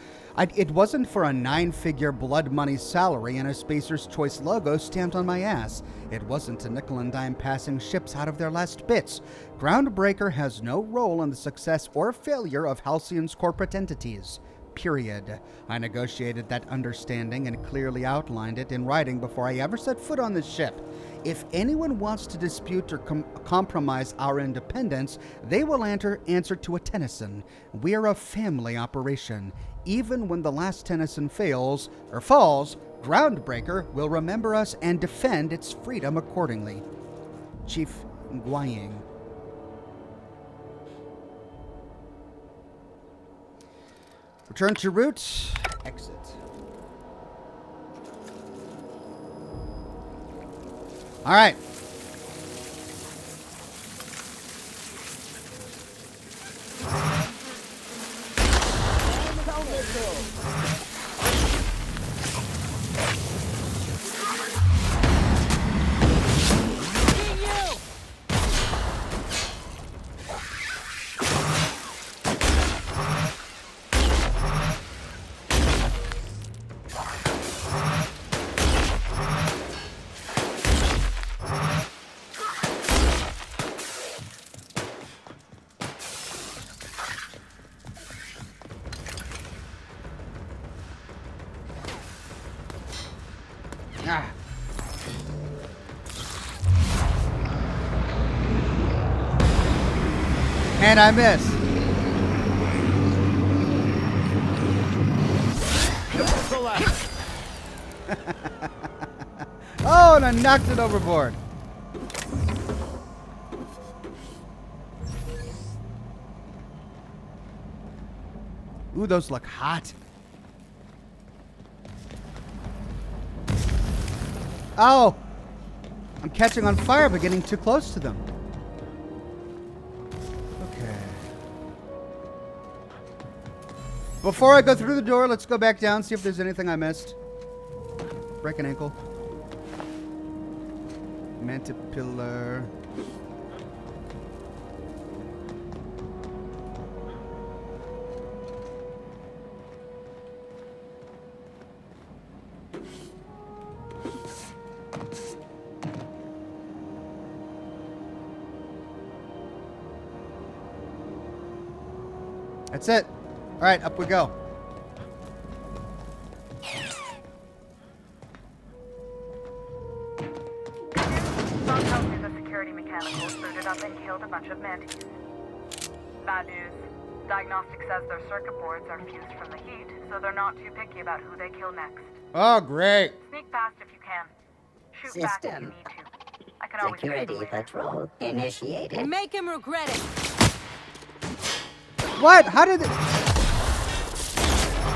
It wasn't for a 9-figure blood money salary and a Spacer's Choice logo stamped on my ass. It wasn't a nickel and dime passing ships out of their last bits. Groundbreaker has no role in the success or failure of Halcyon's corporate entities. Period. I negotiated that understanding and clearly outlined it in writing before I ever set foot on this ship. If anyone wants to dispute or compromise our independence, they will answer to a Tennyson. We are a family operation. Even when the last Tennyson falls, Groundbreaker will remember us and defend its freedom accordingly. Chief Nguyen. Return to route. Exit. All right. And I miss. Oh, and I knocked it overboard. Ooh, those look hot. Oh! I'm catching on fire by getting too close to them. Okay. Before I go through the door, let's go back down, see if there's anything I missed. Break an ankle. Mantipillar. That's it. All right, up we go. Tom tells me the security mechanical suited up and killed a bunch of mantis. Bad news. Diagnostic says their circuit boards are fused from the heat, so they're not too picky about who they kill next. Oh, great. Sneak past if you can. Shoot back if you need to. I can always Security patrol initiated. Make him regret it. What? How did it?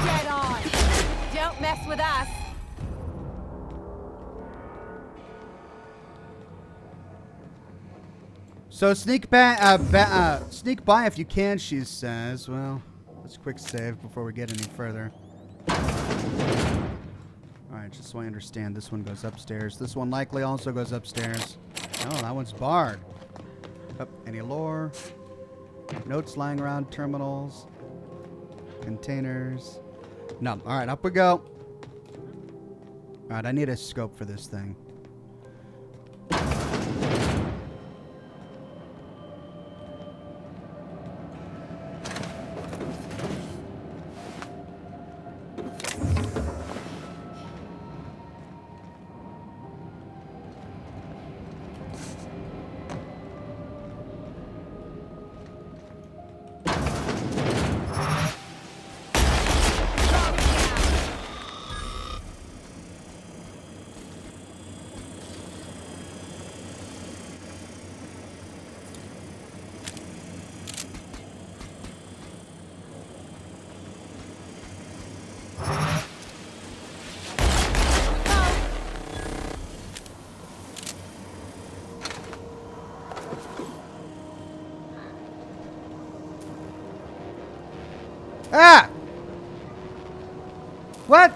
Get on. Don't mess with us. So sneak by if you can, she says. Well, let's quick save before we get any further. Alright, just so I understand, this one goes upstairs. This one likely also goes upstairs. Oh, that one's barred. Oh, any lore? Notes lying around, terminals, containers. No. Alright, up we go. Alright, I need a scope for this thing. Ah! What?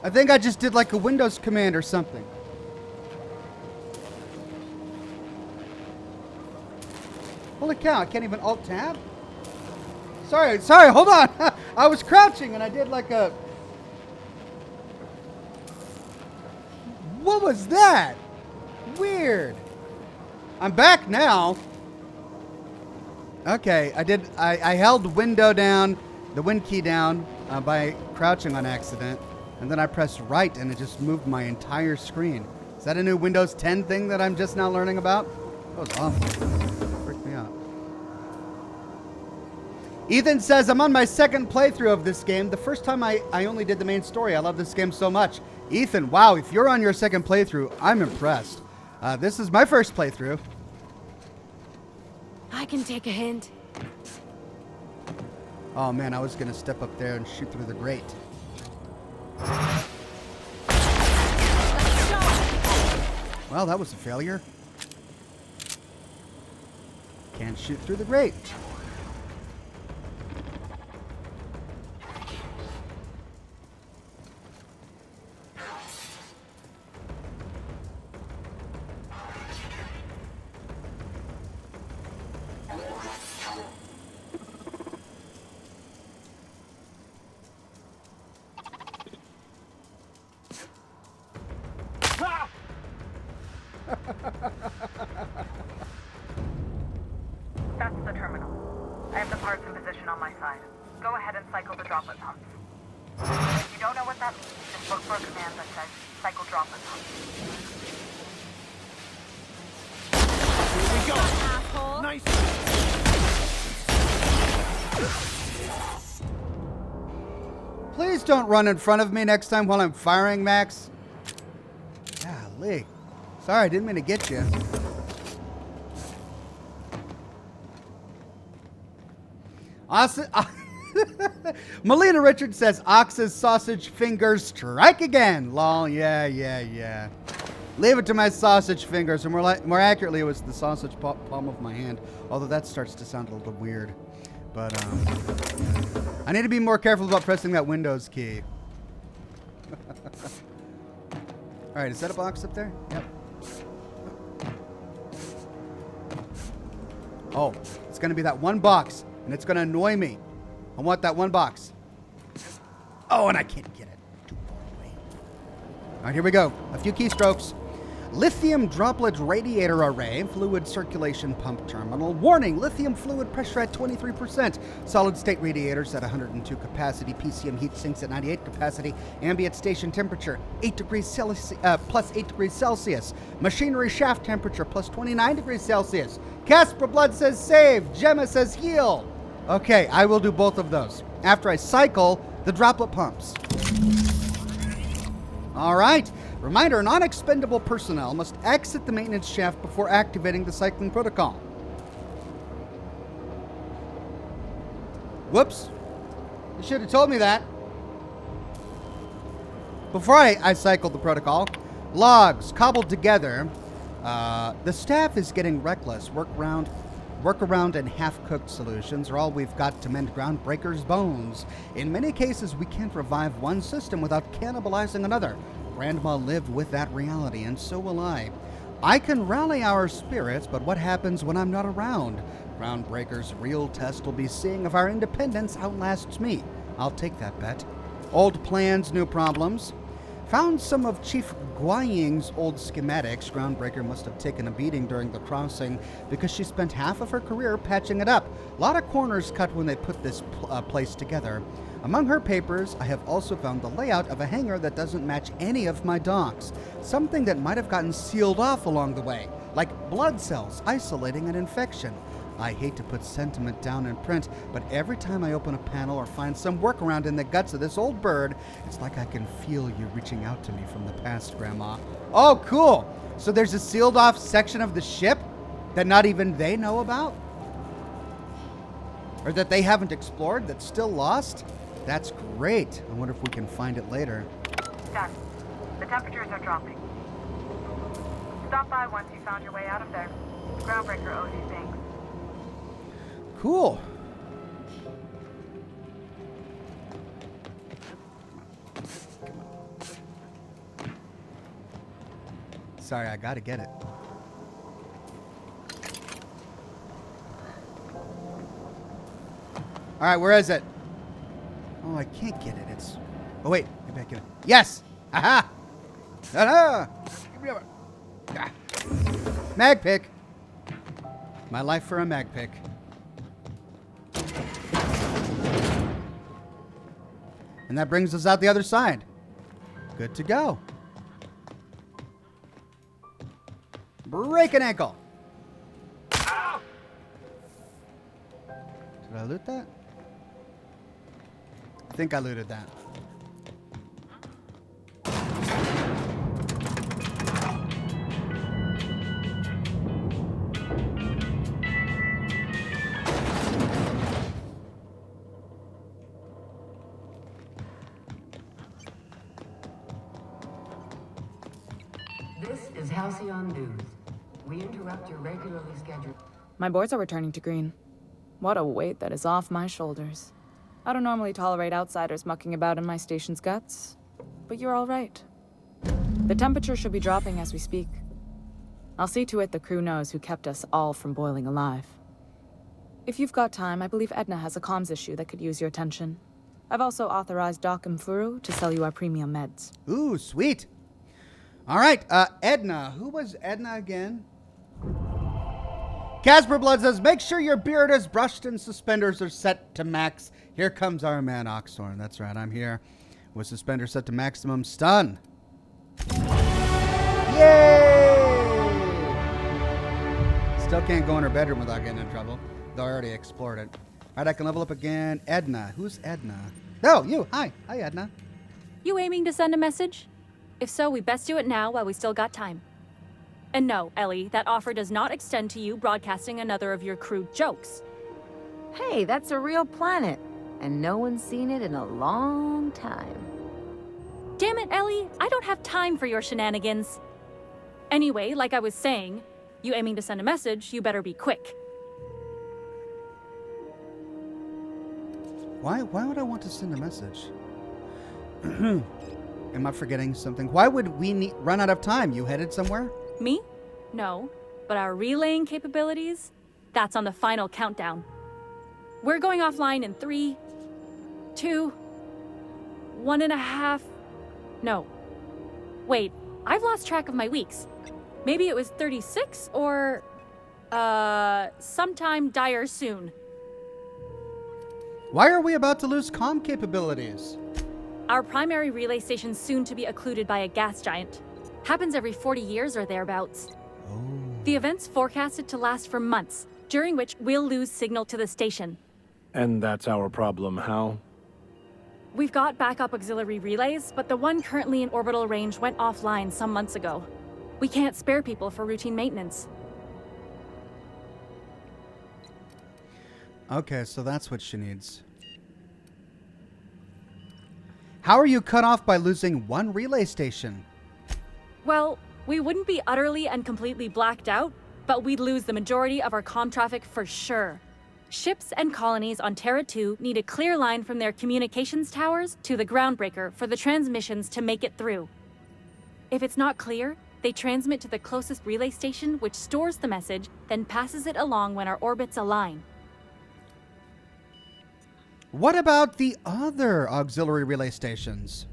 I think I just did like a Windows command or something. Holy cow, I can't even alt-tab? Sorry, hold on. I was crouching and I did like a... What was that? Weird. I'm back now. Okay, I held window down, the win key down by crouching on accident. And then I pressed right and it just moved my entire screen. Is that a new Windows 10 thing that I'm just now learning about? That was awful. Freaked me out. Ethan says, I'm on my second playthrough of this game. The first time I only did the main story. I love this game so much. Ethan, wow, if you're on your second playthrough, I'm impressed. This is my first playthrough. I can take a hint. Oh man, I was going to step up there and shoot through the grate. Well, that was a failure. Can't shoot through the grate. That's the terminal. I have the parts in position on my side. Go ahead and cycle the droplet pumps. If you don't know what that means, just look for a command that says cycle droplet pumps. Here we go. Asshole. Nice. Please don't run in front of me next time while I'm firing, Max. Golly. Sorry, I didn't mean to get you. Melina Richards says, Ox's sausage fingers strike again. Lol, yeah. Leave it to my sausage fingers, or more accurately, it was the sausage palm of my hand. Although that starts to sound a little weird. But, I need to be more careful about pressing that Windows key. Alright, is that a box up there? Yep. Oh, it's going to be that one box, and it's going to annoy me. I want that one box. Oh, and I can't get it. Too far away. All right, here we go. A few keystrokes. Lithium droplet radiator array, fluid circulation pump terminal. Warning, lithium fluid pressure at 23%. Solid state radiators at 102 capacity. PCM heat sinks at 98 capacity. Ambient station temperature, 8 degrees Celsius, plus 8 degrees Celsius. Machinery shaft temperature, plus 29 degrees Celsius. Casper Blood says save. Gemma says heal. Okay, I will do both of those after I cycle the droplet pumps. All right. Reminder, non-expendable personnel must exit the maintenance shaft before activating the cycling protocol. Whoops. You should have told me that. Before I cycled the protocol. Logs cobbled together. The staff is getting reckless. Workaround and half-cooked solutions are all we've got to mend Groundbreaker's bones. In many cases, we can't revive one system without cannibalizing another. Grandma lived with that reality, and so will I. I can rally our spirits, but what happens when I'm not around? Groundbreaker's real test will be seeing if our independence outlasts me. I'll take that bet. Old plans, new problems. Found some of Chief Guaying's old schematics. Groundbreaker must have taken a beating during the crossing because she spent half of her career patching it up. A lot of corners cut when they put this place together. Among her papers, I have also found the layout of a hangar that doesn't match any of my docks. Something that might have gotten sealed off along the way, like blood cells isolating an infection. I hate to put sentiment down in print, but every time I open a panel or find some workaround in the guts of this old bird, it's like I can feel you reaching out to me from the past, Grandma. Oh, cool! So there's a sealed off section of the ship that not even they know about? Or that they haven't explored, that's still lost? That's great. I wonder if we can find it later. Done. The temperatures are dropping. Stop by once you found your way out of there. The Groundbreaker owes you things. Cool. Sorry, I gotta get it. All right, where is it? Oh, I can't get it. It's... Oh, wait. Maybe I can... Yes! Aha! Ta-da! Give me over. Ah. Mag pick. My life for a mag pick. And that brings us out the other side. Good to go. Break an ankle. Ow! Did I loot that? I think I looted that. This is Halcyon News. We interrupt your regularly scheduled... My boards are returning to green. What a weight that is off my shoulders. I don't normally tolerate outsiders mucking about in my station's guts, but you're all right. The temperature should be dropping as we speak. I'll see to it the crew knows who kept us all from boiling alive. If you've got time, I believe Edna has a comms issue that could use your attention. I've also authorized Doc and Furu to sell you our premium meds. Ooh, sweet. All right, Edna. Who was Edna again? Casper Blood says, make sure your beard is brushed and suspenders are set to max. Here comes our man Oxhorn. That's right, I'm here with suspenders set to maximum stun. Yay! Still can't go in her bedroom without getting in trouble. Though I already explored it. All right, I can level up again. Edna. Who's Edna? Oh, you. Hi. Hi, Edna. You aiming to send a message? If so, we best do it now while we still got time. And no, Ellie, that offer does not extend to you broadcasting another of your crude jokes. Hey, that's a real planet, and no one's seen it in a long time. Damn it, Ellie, I don't have time for your shenanigans. Anyway, like I was saying, you aiming to send a message, you better be quick. Why would I want to send a message? Am I forgetting something? Why would we run out of time? You headed somewhere? Me? No. But our relaying capabilities? That's on the final countdown. We're going offline in 3, 2, 1.5... No. Wait, I've lost track of my weeks. Maybe it was 36 or... sometime dire soon. Why are we about to lose comm capabilities? Our primary relay station's soon to be occluded by a gas giant. Happens every 40 years or thereabouts. Oh. The event's forecasted to last for months, during which we'll lose signal to the station. And that's our problem, how? We've got backup auxiliary relays, but the one currently in orbital range went offline some months ago. We can't spare people for routine maintenance. Okay, so that's what she needs. How are you cut off by losing one relay station? Well, we wouldn't be utterly and completely blacked out, but we'd lose the majority of our comm traffic for sure. Ships and colonies on Terra 2 need a clear line from their communications towers to the groundbreaker for the transmissions to make it through. If it's not clear, they transmit to the closest relay station, which stores the message, then passes it along when our orbits align. What about the other auxiliary relay stations?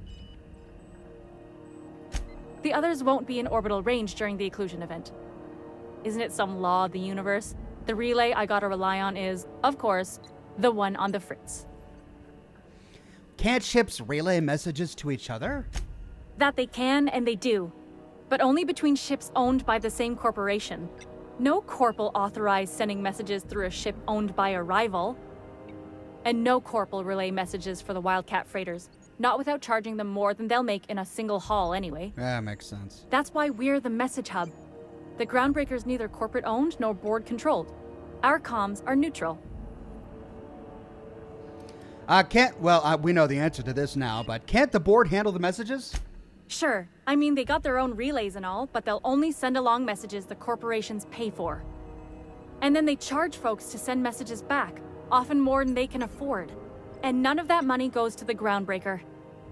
The others won't be in orbital range during the occlusion event. Isn't it some law of the universe? The relay I gotta rely on is, of course, the one on the Fritz. Can't ships relay messages to each other? That they can, and they do. But only between ships owned by the same corporation. No corp will authorize sending messages through a ship owned by a rival. And no corp will relay messages for the Wildcat freighters. Not without charging them more than they'll make in a single haul anyway. That makes sense. That's why we're the message hub. The groundbreaker's neither corporate owned nor board controlled. Our comms are neutral. We know the answer to this now, but can't the board handle the messages? Sure. I mean, they got their own relays and all, but they'll only send along messages the corporations pay for. And then they charge folks to send messages back, often more than they can afford. And none of that money goes to the groundbreaker.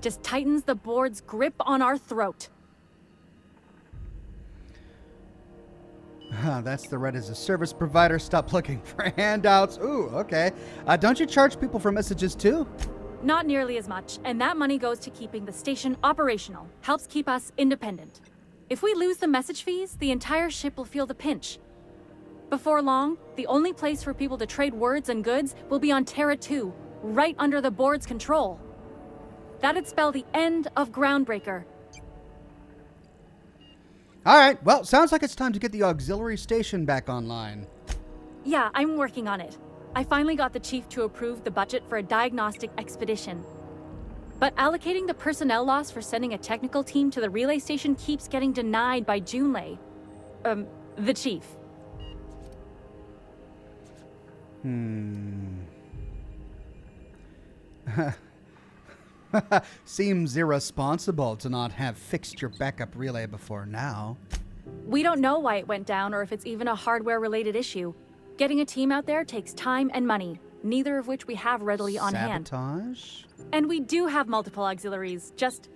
Just tightens the board's grip on our throat. That's the Red as a service provider. Stop looking for handouts. Ooh, okay. Don't you charge people for messages too? Not nearly as much, and that money goes to keeping the station operational. Helps keep us independent. If we lose the message fees, the entire ship will feel the pinch. Before long, the only place for people to trade words and goods will be on Terra 2, right under the board's control. That'd spell the end of Groundbreaker. All right, well, sounds like it's time to get the auxiliary station back online. Yeah, I'm working on it. I finally got the chief to approve the budget for a diagnostic expedition. But allocating the personnel loss for sending a technical team to the relay station keeps getting denied by Junlei. The chief. Seems irresponsible to not have fixed your backup relay before now. We don't know why it went down or if it's even a hardware-related issue. Getting a team out there takes time and money, neither of which we have readily on hand. Sabotage? And we do have multiple auxiliaries, just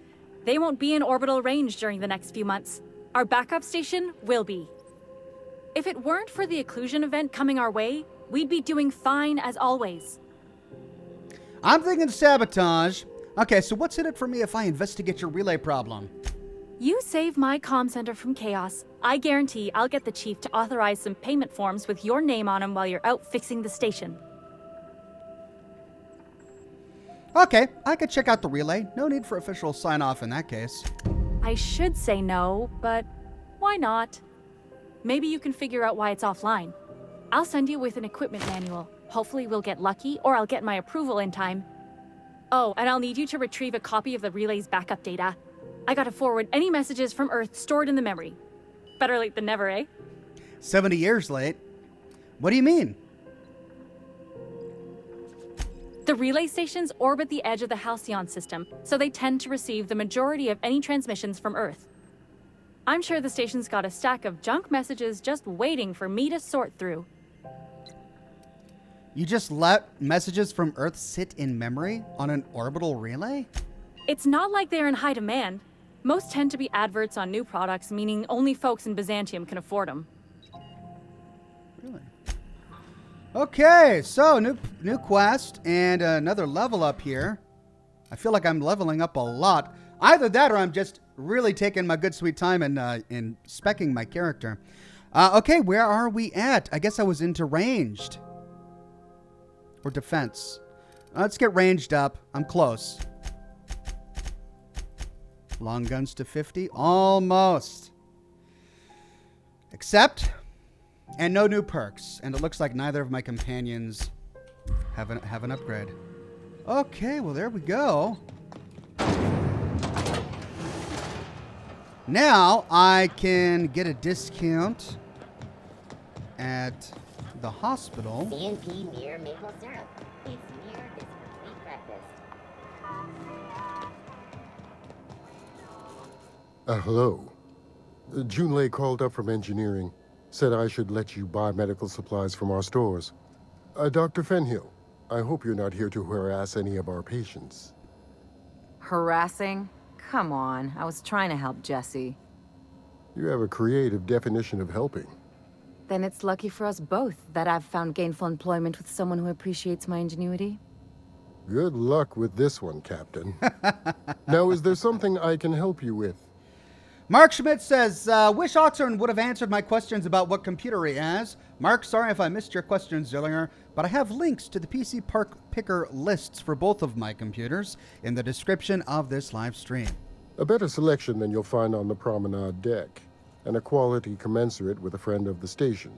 they won't be in orbital range during the next few months. Our backup station will be. If it weren't for the occlusion event coming our way, we'd be doing fine as always. I'm thinking sabotage. Okay, so what's in it for me if I investigate your relay problem? You save my comm center from chaos. I guarantee I'll get the chief to authorize some payment forms with your name on them while you're out fixing the station. Okay, I could check out the relay. No need for official sign-off in that case. I should say no, but why not? Maybe you can figure out why it's offline. I'll send you with an equipment manual. Hopefully we'll get lucky, or I'll get my approval in time. Oh, and I'll need you to retrieve a copy of the relay's backup data. I gotta forward any messages from Earth stored in the memory. Better late than never, eh? 70 years late? What do you mean? The relay stations orbit the edge of the Halcyon system, so they tend to receive the majority of any transmissions from Earth. I'm sure the station's got a stack of junk messages just waiting for me to sort through. You just let messages from Earth sit in memory on an orbital relay? It's not like they're in high demand. Most tend to be adverts on new products, meaning only folks in Byzantium can afford them. Really? Okay, so new quest and another level up here. I feel like I'm leveling up a lot. Either that or I'm just really taking my good sweet time and in speccing my character. Okay, where are we at? I guess I was into ranged. Or defense. Let's get ranged up. I'm close. Long guns to 50. Almost. Except, and no new perks. And it looks like neither of my companions have an upgrade. Okay, well there we go. Now I can get a discount at the hospital. CNP near maple syrup. It's near this complete breakfast. Hello. Junlei called up from engineering. Said I should let you buy medical supplies from our stores. Dr. Fenhill, I hope you're not here to harass any of our patients. Harassing? Come on, I was trying to help Jesse. You have a creative definition of helping. Then it's lucky for us both that I've found gainful employment with someone who appreciates my ingenuity. Good luck with this one, Captain. Now, is there something I can help you with? Mark Schmidt says, wish Oxhorn would have answered my questions about what computer he has. Mark, sorry if I missed your questions earlier, but I have links to the PC Park Picker lists for both of my computers in the description of this live stream. A better selection than you'll find on the promenade deck, and a quality commensurate with a friend of the station.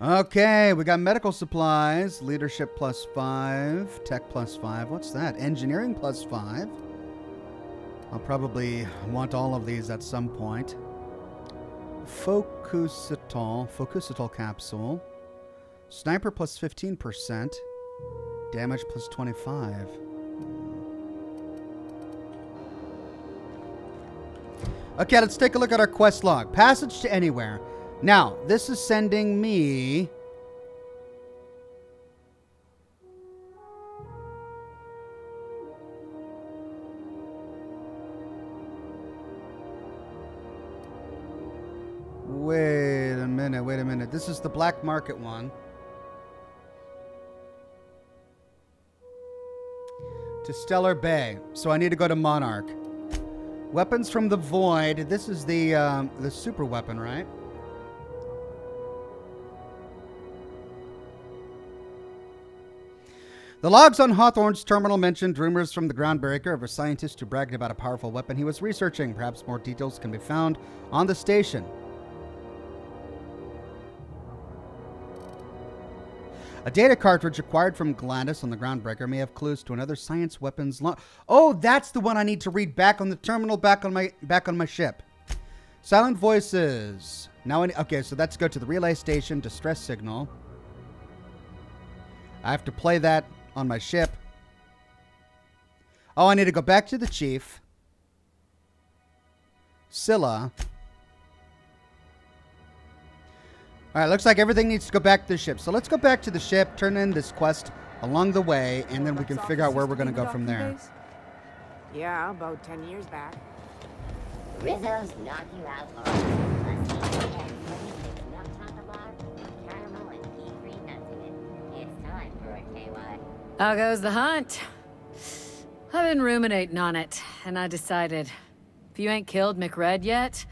Okay, we got medical supplies, leadership +5, tech +5. What's that? Engineering +5. I'll probably want all of these at some point. Focusitol capsule. Sniper +15%. Damage +25. Okay, let's take a look at our quest log. Passage to anywhere. Now, this is sending me... Wait minute. This is the black market one. To Stellar Bay. So I need to go to Monarch. Weapons from the Void. This is the super weapon, right? The logs on Hawthorne's terminal mentioned rumors from the groundbreaker of a scientist who bragged about a powerful weapon he was researching. Perhaps more details can be found on the station. A data cartridge acquired from Gladys on the groundbreaker may have clues to another science weapons. Oh, that's the one I need to read back on the terminal, back on my ship. Silent voices. Now, okay, so let's go to the relay station. Distress signal. I have to play that on my ship. Oh, I need to go back to the chief. Scylla. All right, looks like everything needs to go back to the ship. So let's go back to the ship, turn in this quest along the way, and then we can figure out where we're going to go from there. Yeah, about 10 years back. Rizzo's knock you out hard. Let's see enough chocolate bar, caramel, and pea-free nuts in it. It's time for a KY. How goes the hunt? I've been ruminating on it, and I decided, if you ain't killed MacRedd yet,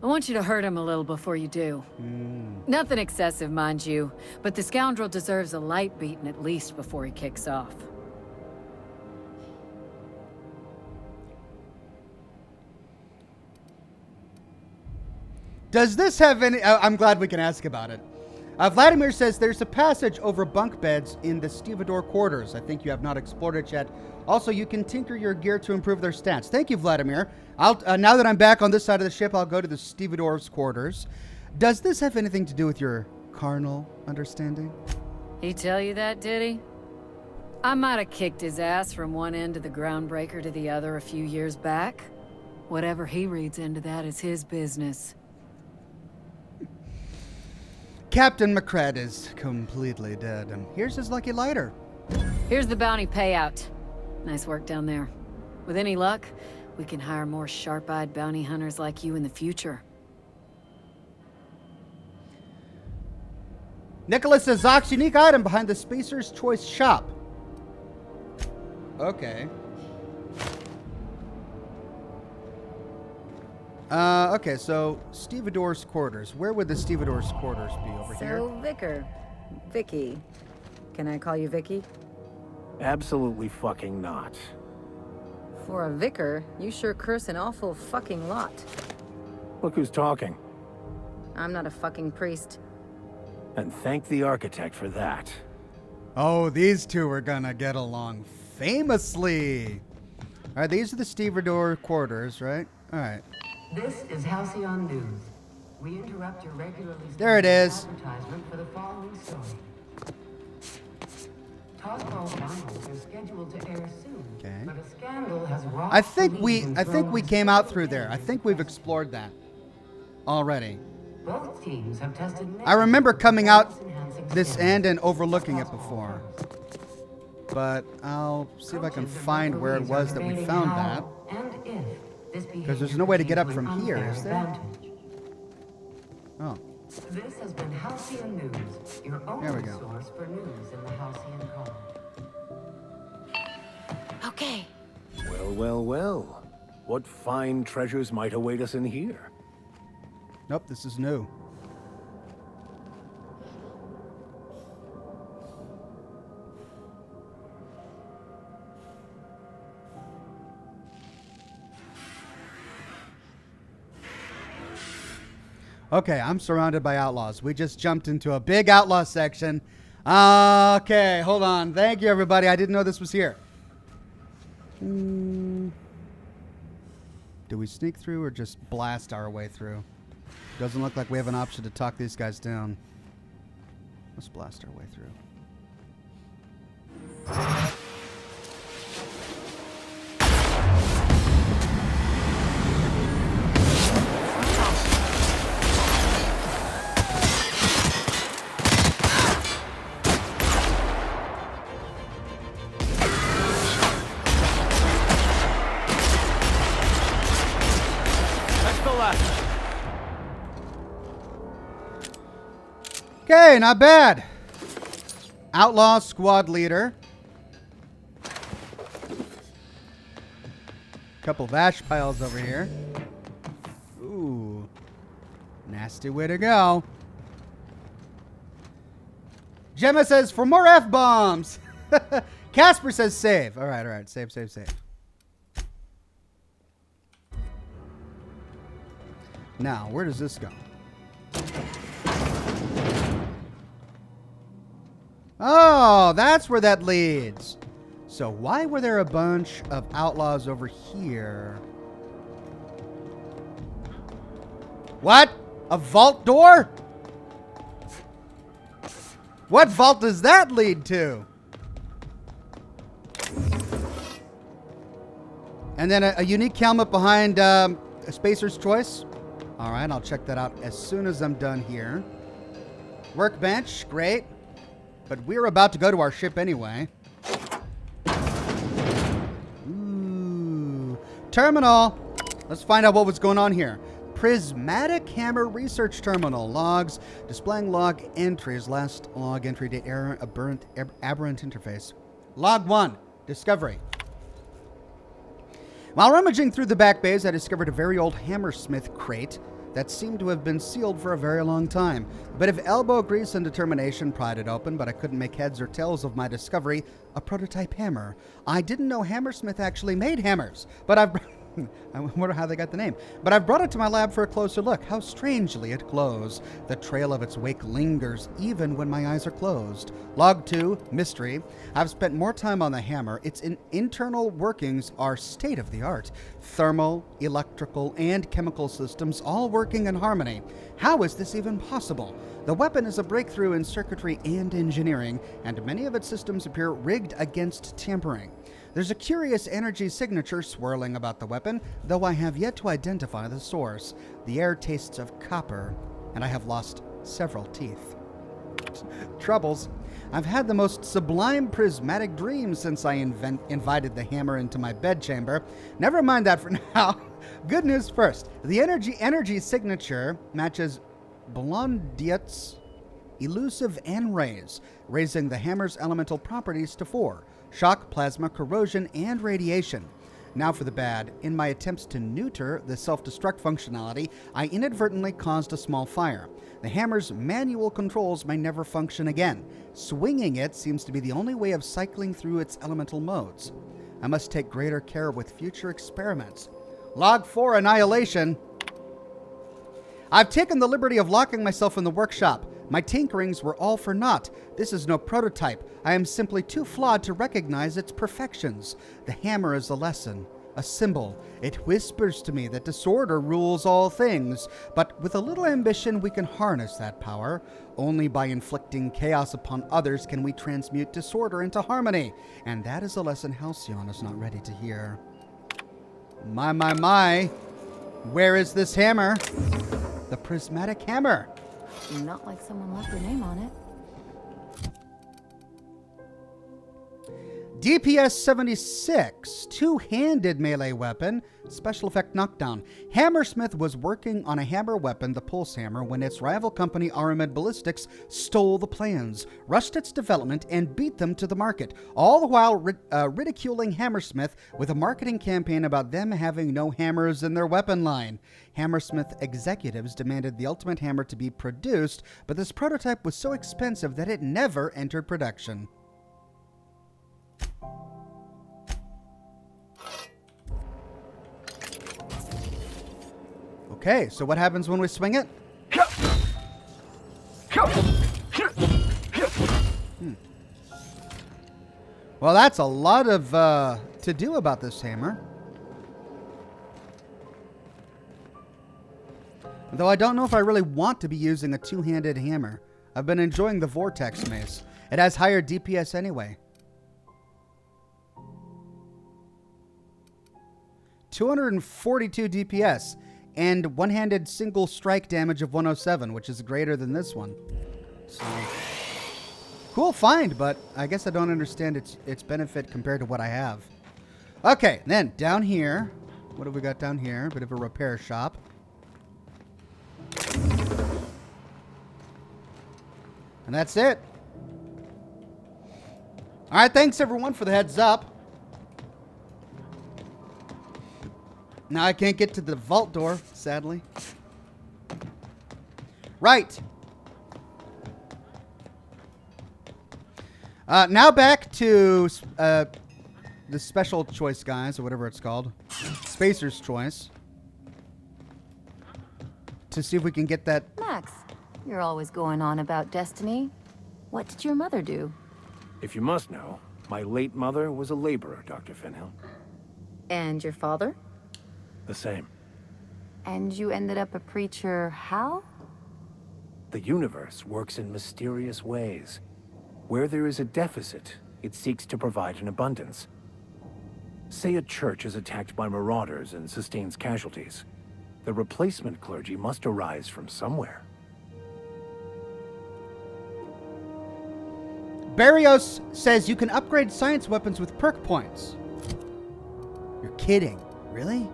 I want you to hurt him a little before you do. Nothing excessive, mind you, but the scoundrel deserves a light beating at least before he kicks off. Does this have any... I'm glad we can ask about it. Vladimir says there's a passage over bunk beds in the stevedore quarters. I think you have not explored it yet. Also, you can tinker your gear to improve their stats. Thank you, Vladimir. Now that I'm back on this side of the ship, I'll go to the stevedore's quarters. Does this have anything to do with your carnal understanding? He tell you that, did he? I might have kicked his ass from one end of the groundbreaker to the other a few years back. Whatever he reads into that is his business. Captain MacRedd is completely dead, and here's his lucky lighter. Here's the bounty payout. Nice work down there. With any luck, we can hire more sharp-eyed bounty hunters like you in the future. Nicholas says Zox unique item behind the Spacer's Choice shop. Okay. Okay, so stevedore's quarters. Where would the stevedore's quarters be? Over here? So, Vicky. Can I call you Vicky? Absolutely fucking not. For a vicar, you sure curse an awful fucking lot. Look who's talking. I'm not a fucking priest. And thank the architect for that. Oh, these two are gonna get along famously. All right, these are the stevedore quarters, right? All right. This is Halcyon News. We interrupt your regularly There it is. advertisement for the following story. Todd-Ball finals are scheduled to air soon, but a scandal has rocked I think we came out through there. I think we've explored that already. Both teams have tested I remember coming out this end and overlooking it before. But I'll see if I can find where it was that we found that. Because there's no way to get up from here, is there? Oh. This has been Halcyon News, your only source for news in the Halcyon colony. Okay. Well, well, well. What fine treasures might await us in here? Nope, this is new. Okay, I'm surrounded by outlaws. We just jumped into a big outlaw section. Okay, hold on. Thank you, everybody. I didn't know this was here. Do we sneak through or just blast our way through? Doesn't look like we have an option to talk these guys down. Let's blast our way through. Okay, not bad. Outlaw squad leader. Couple of ash piles over here. Ooh. Nasty way to go. Gemma says, for more F-bombs. Casper says save. All right. Save. Now, where does this go? Oh, that's where that leads. So why were there a bunch of outlaws over here? What? A vault door? What vault does that lead to? And then a unique helmet behind a Spacer's Choice. All right, I'll check that out as soon as I'm done here. Workbench, great. But we're about to go to our ship anyway. Ooh. Terminal. Let's find out what was going on here. Prismatic Hammer Research Terminal. Logs. Displaying log entries. Last log entry date error. Aberrant interface. Log 1. Discovery. While rummaging through the back bays, I discovered a very old hammersmith crate that seemed to have been sealed for a very long time. A bit of elbow grease and determination pried it open, but I couldn't make heads or tails of my discovery, a prototype hammer. I didn't know Hammersmith actually made hammers, but I wonder how they got the name. But I've brought it to my lab for a closer look. How strangely it glows. The trail of its wake lingers even when my eyes are closed. Log 2, mystery. I've spent more time on the hammer. Its internal workings are state-of-the-art. Thermal, electrical, and chemical systems all working in harmony. How is this even possible? The weapon is a breakthrough in circuitry and engineering, and many of its systems appear rigged against tampering. There's a curious energy signature swirling about the weapon, though I have yet to identify the source. The air tastes of copper, and I have lost several teeth. Troubles. I've had the most sublime prismatic dreams since I invited the hammer into my bedchamber. Never mind that for now. Good news first. The energy signature matches Blondiet's elusive N-rays, raising the hammer's elemental properties to 4. Shock, plasma, corrosion, and radiation. Now for the bad. In my attempts to neuter the self-destruct functionality, I inadvertently caused a small fire. The hammer's manual controls may never function again. Swinging it seems to be the only way of cycling through its elemental modes. I must take greater care with future experiments. Log 4, annihilation. I've taken the liberty of locking myself in the workshop. My tinkerings were all for naught. This is no prototype. I am simply too flawed to recognize its perfections. The hammer is a lesson, a symbol. It whispers to me that disorder rules all things. But with a little ambition, we can harness that power. Only by inflicting chaos upon others can we transmute disorder into harmony. And that is a lesson Halcyon is not ready to hear. My. Where is this hammer? The Prismatic Hammer. Not like someone left their name on it. DPS 76, two-handed melee weapon, special effect knockdown. Hammersmith was working on a hammer weapon, the Pulse Hammer, when its rival company, Aramed Ballistics, stole the plans, rushed its development, and beat them to the market, all the while ridiculing Hammersmith with a marketing campaign about them having no hammers in their weapon line. Hammersmith executives demanded the ultimate hammer to be produced, but this prototype was so expensive that it never entered production. Okay, so what happens when we swing it? Well, that's a lot of to do about this hammer. Though I don't know if I really want to be using a two-handed hammer. I've been enjoying the Vortex Mace. It has higher DPS anyway. 242 DPS. And one-handed single strike damage of 107, which is greater than this one. So, cool find, but I guess I don't understand its benefit compared to what I have. Okay, then down here, what have we got down here? A bit of a repair shop. And that's it. All right, thanks everyone for the heads up. Now I can't get to the vault door, sadly. Right. Now back to the special choice guys, or whatever it's called. Spacer's choice. To see if we can get that. Max, you're always going on about destiny. What did your mother do? If you must know, my late mother was a laborer, Dr. Fenhill. And your father? The same. And you ended up a preacher how? The universe works in mysterious ways. Where there is a deficit, it seeks to provide an abundance. Say a church is attacked by marauders and sustains casualties. The replacement clergy must arise from somewhere. Barrios says you can upgrade science weapons with perk points. You're kidding. Really?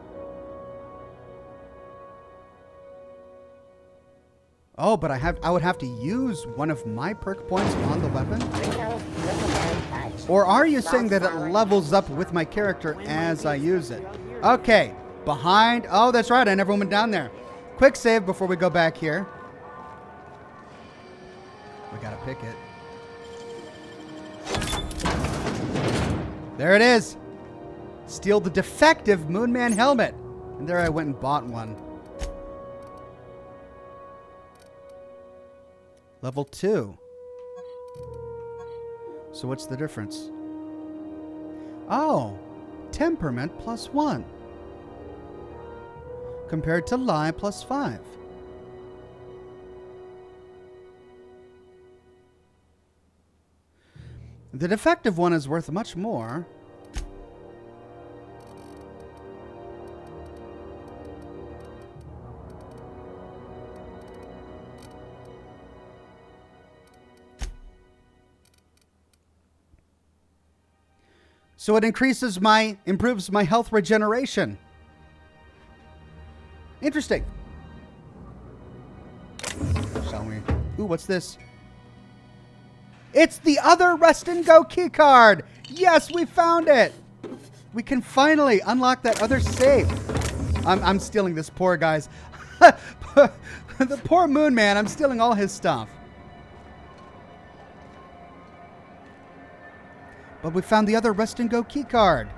Oh, but I would have to use one of my perk points on the weapon? Or are you saying that it levels up with my character as I use it? Okay, behind. Oh, that's right. I never went down there. Quick save before we go back here. We gotta pick it. There it is. Steal the defective Moonman helmet. And there I went and bought one. Level 2. So what's the difference? Oh, temperament plus 1. Compared to lie plus 5. The defective one is worth much more. So it improves my health regeneration. Interesting. Shall we? Ooh, what's this? It's the other rest and go key card. Yes, we found it. We can finally unlock that other safe. I'm stealing this poor guy's. The poor Moon Man. I'm stealing all his stuff. But we found the other rest and go key card.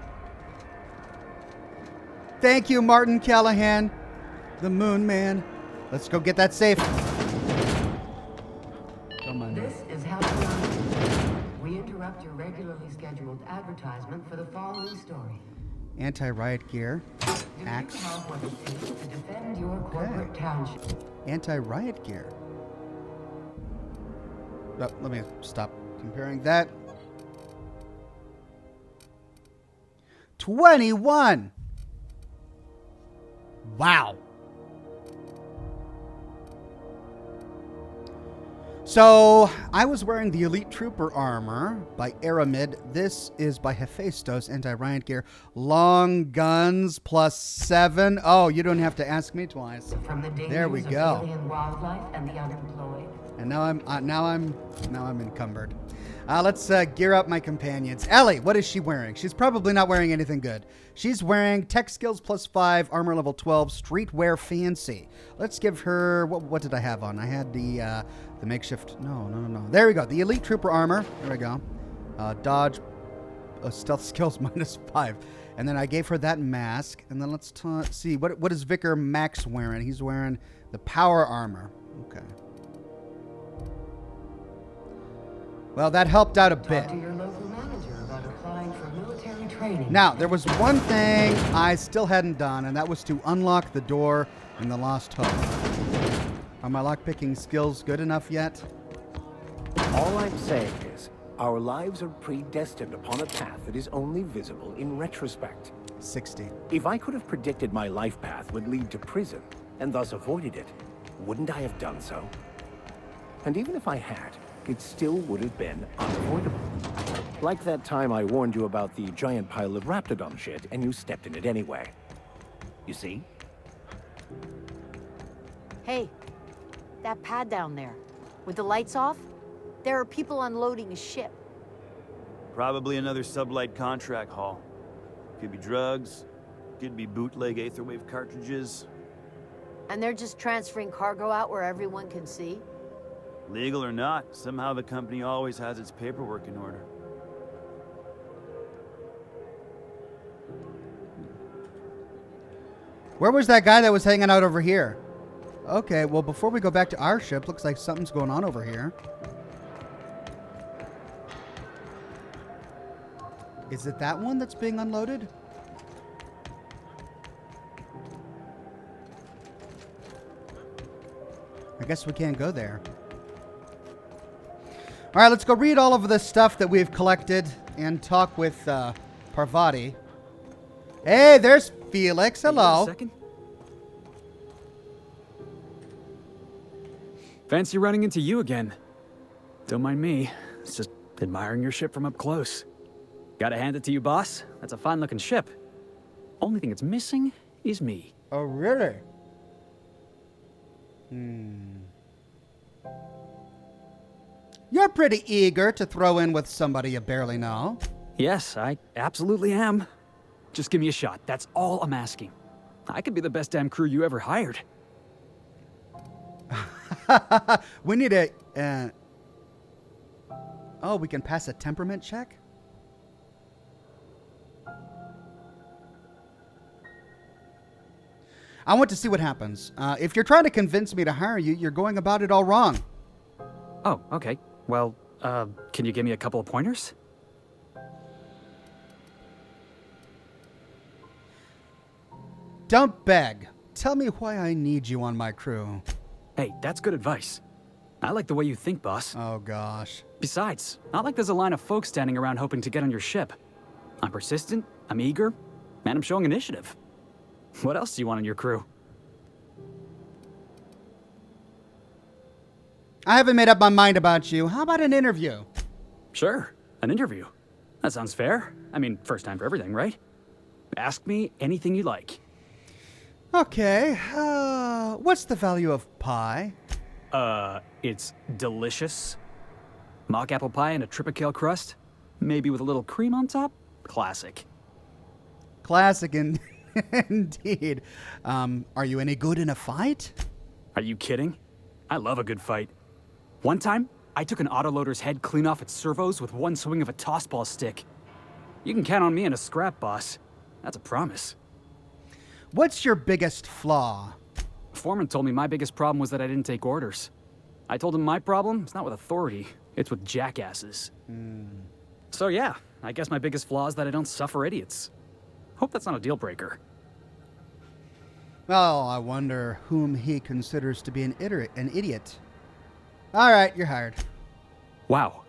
Thank you, Martin Callahan, the Moon Man. Let's go get that safe. Come on. This is how we interrupt your regularly scheduled advertisement for the following story. Anti-riot gear. Axe. Do you have what it takes to defend your corporate township? Anti-riot gear. Oh, let me stop comparing that. 21. Wow. So, I was wearing the Elite Trooper armor by Aramid. This is by Hephaestus, anti-riot gear. Long guns plus 7. Oh, you don't have to ask me twice. From the there we go. Alien wildlife and the unemployed. And now I'm encumbered. Let's gear up my companions. Ellie, what is she wearing? She's probably not wearing anything good. She's wearing tech skills plus 5, armor level 12, streetwear fancy. Let's give her, what did I have on? I had the makeshift, no. There we go, the Elite Trooper armor. There we go. Dodge, stealth skills minus 5. And then I gave her that mask. And then let's see, what is Vicar Max wearing? He's wearing the power armor. Okay. Well, that helped out a bit. Talk to your local manager about applying for military training. Now, there was one thing I still hadn't done, and that was to unlock the door in the Lost Hope. Are my lockpicking skills good enough yet? All I'm saying is, our lives are predestined upon a path that is only visible in retrospect. 60. If I could have predicted my life path would lead to prison, and thus avoided it, wouldn't I have done so? And even if I had, it still would have been unavoidable. Like that time I warned you about the giant pile of Raptidon shit, and you stepped in it anyway. You see? Hey, that pad down there, with the lights off, There are people unloading a ship. Probably another sublight contract haul. Could be drugs, could be bootleg Aetherwave cartridges. And they're just transferring cargo out where everyone can see? Legal or not, somehow the company always has its paperwork in order. Where was that guy that was hanging out over here? Okay, well, before we go back to our ship, looks like something's going on over here. Is it that one that's being unloaded? I guess we can't go there. All right, let's go read all of the stuff that we've collected and talk with Parvati. Hey, there's Felix. Hello. Second. Fancy running into you again. Don't mind me. It's just admiring your ship from up close. Gotta hand it to you, boss. That's a fine-looking ship. Only thing it's missing is me. Oh, really? You're pretty eager to throw in with somebody you barely know. Yes, I absolutely am. Just give me a shot. That's all I'm asking. I could be the best damn crew you ever hired. We need a... Oh, we can pass a temperament check? I want to see what happens. If you're trying to convince me to hire you, you're going about it all wrong. Oh, okay. Well, can you give me a couple of pointers? Don't beg. Tell me why I need you on my crew. Hey, that's good advice. I like the way you think, boss. Oh, gosh. Besides, not like there's a line of folks standing around hoping to get on your ship. I'm persistent, I'm eager, and I'm showing initiative. What else do you want on your crew? I haven't made up my mind about you. How about an interview? Sure, an interview. That sounds fair. I mean, first time for everything, right? Ask me anything you like. Okay, what's the value of pie? It's delicious. Mock apple pie and a tripicale crust. Maybe with a little cream on top. Classic. Classic indeed. Are you any good in a fight? Are you kidding? I love a good fight. One time, I took an autoloader's head clean off its servos with one swing of a tossball stick. You can count on me in a scrap, boss. That's a promise. What's your biggest flaw? Foreman told me my biggest problem was that I didn't take orders. I told him my problem is not with authority, it's with jackasses. So yeah, I guess my biggest flaw is that I don't suffer idiots. Hope that's not a deal breaker. Well, I wonder whom he considers to be an idiot. All right, you're hired. Wow.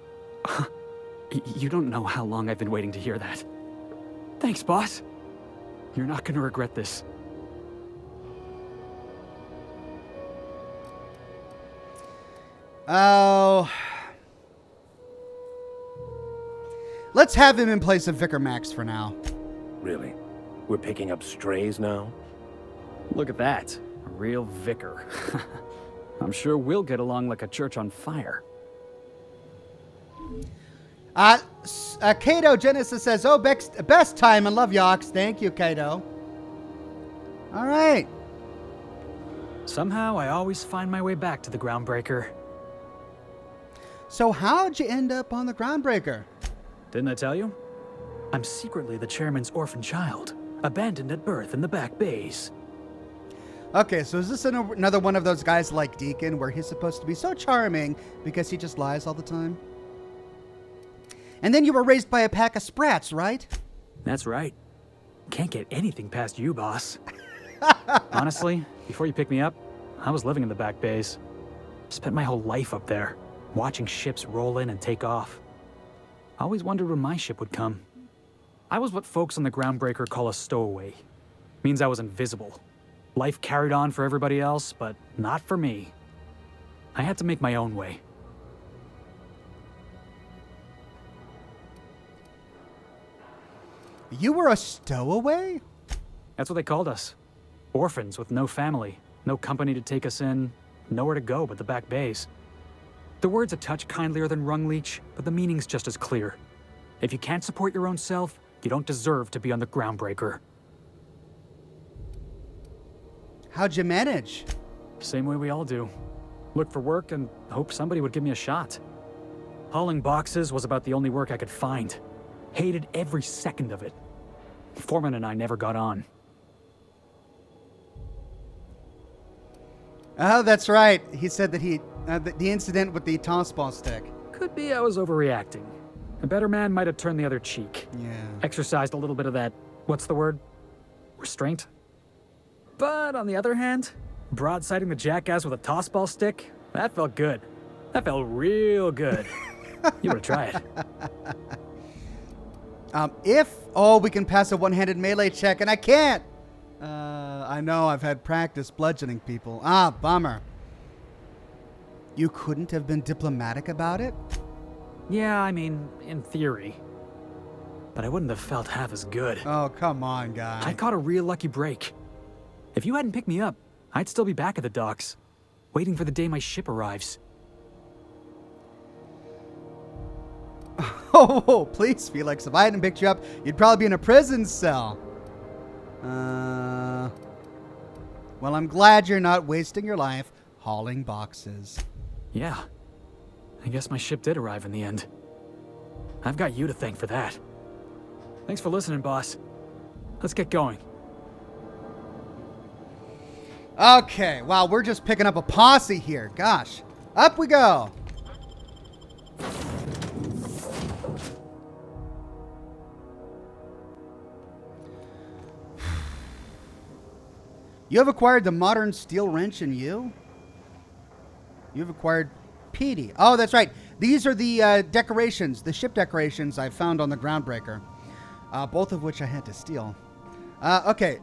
You don't know how long I've been waiting to hear that. Thanks, boss. You're not gonna regret this. Oh. Let's have him in place of Vicar Max for now. Really? We're picking up strays now? Look at that. A real vicar. I'm sure we'll get along like a church on fire. Kato Genesis says, oh, best time and love Yox. Thank you, Kato. All right. Somehow I always find my way back to the Groundbreaker. So how'd you end up on the Groundbreaker? Didn't I tell you? I'm secretly the chairman's orphan child, abandoned at birth in the back bays. Okay, so is this another one of those guys like Deacon where he's supposed to be so charming because he just lies all the time? And then you were raised by a pack of sprats, right? That's right. Can't get anything past you, boss. Honestly, before you picked me up, I was living in the back bays. Spent my whole life up there, watching ships roll in and take off. I always wondered when my ship would come. I was what folks on the Groundbreaker call a stowaway. Means I was invisible. Life carried on for everybody else, but not for me. I had to make my own way. You were a stowaway? That's what they called us. Orphans with no family, no company to take us in, nowhere to go but the back bays. The word's a touch kindlier than rung leech, but the meaning's just as clear. If you can't support your own self, you don't deserve to be on the Groundbreaker. How'd you manage? Same way we all do. Look for work and hope somebody would give me a shot. Hauling boxes was about the only work I could find. Hated every second of it. Foreman and I never got on. Oh, that's right. He said that the incident with the tossball stick. Could be I was overreacting. A better man might have turned the other cheek. Yeah. Exercised a little bit of that, what's the word? Restraint? But on the other hand, broadsiding the jackass with a tossball stick, that felt good. That felt real good. You want to try it. We can pass a one-handed melee check, and I can't. I know, I've had practice bludgeoning people. Bummer. You couldn't have been diplomatic about it? Yeah, I mean, in theory. But I wouldn't have felt half as good. Oh, come on, guy. I caught a real lucky break. If you hadn't picked me up, I'd still be back at the docks, waiting for the day my ship arrives. Oh, please, Felix. If I hadn't picked you up, you'd probably be in a prison cell. Well, I'm glad you're not wasting your life hauling boxes. Yeah. I guess my ship did arrive in the end. I've got you to thank for that. Thanks for listening, boss. Let's get going. Okay, wow, we're just picking up a posse here. Gosh. Up we go. You have acquired the modern steel wrench in you? You've acquired PD. Oh, that's right. These are the decorations, the ship decorations I found on the Groundbreaker. Both of which I had to steal. Okay,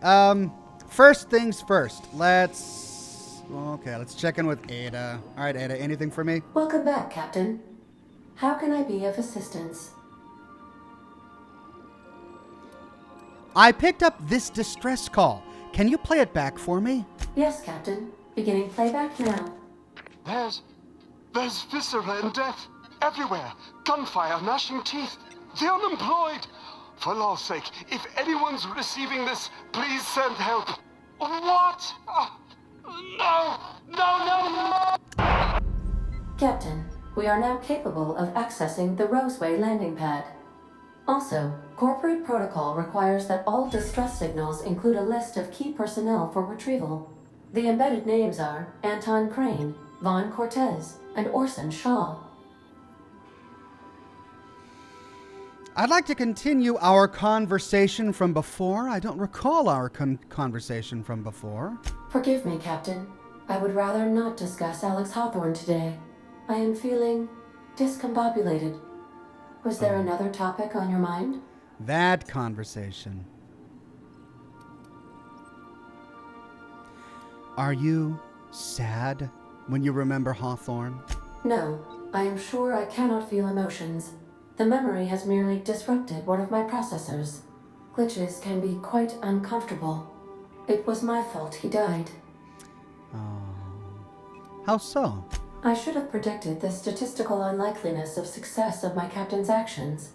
first things first. Let's check in with Ada. All right, Ada, anything for me? Welcome back, Captain. How can I be of assistance? I picked up this distress call. Can you play it back for me? Yes, Captain. Beginning playback now. There's viscera and death everywhere. Gunfire, gnashing teeth. The unemployed. For law's sake, if anyone's receiving this, please send help. What? No! Captain, we are now capable of accessing the Roseway landing pad. Also, corporate protocol requires that all distress signals include a list of key personnel for retrieval. The embedded names are Anton Crane, Vaughn Cortez, and Orson Shaw. I'd like to continue our conversation from before. I don't recall our conversation from before. Forgive me, Captain. I would rather not discuss Alex Hawthorne today. I am feeling discombobulated. Was there another topic on your mind? That conversation. Are you sad when you remember Hawthorne? No, I am sure I cannot feel emotions. The memory has merely disrupted one of my processors. Glitches can be quite uncomfortable. It was my fault he died. How so? I should have predicted the statistical unlikeliness of success of my captain's actions.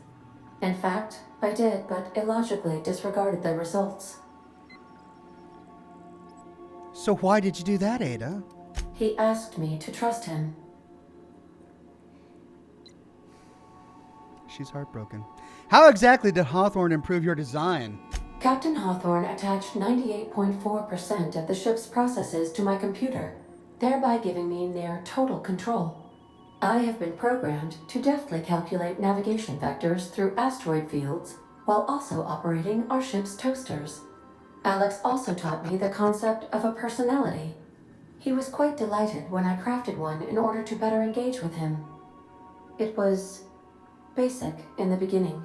In fact, I did, but illogically disregarded the results. So why did you do that, Ada? He asked me to trust him. She's heartbroken. How exactly did Hawthorne improve your design? Captain Hawthorne attached 98.4% of the ship's processes to my computer, thereby giving me near total control. I have been programmed to deftly calculate navigation vectors through asteroid fields while also operating our ship's toasters. Alex also taught me the concept of a personality. He was quite delighted when I crafted one in order to better engage with him. It was basic in the beginning.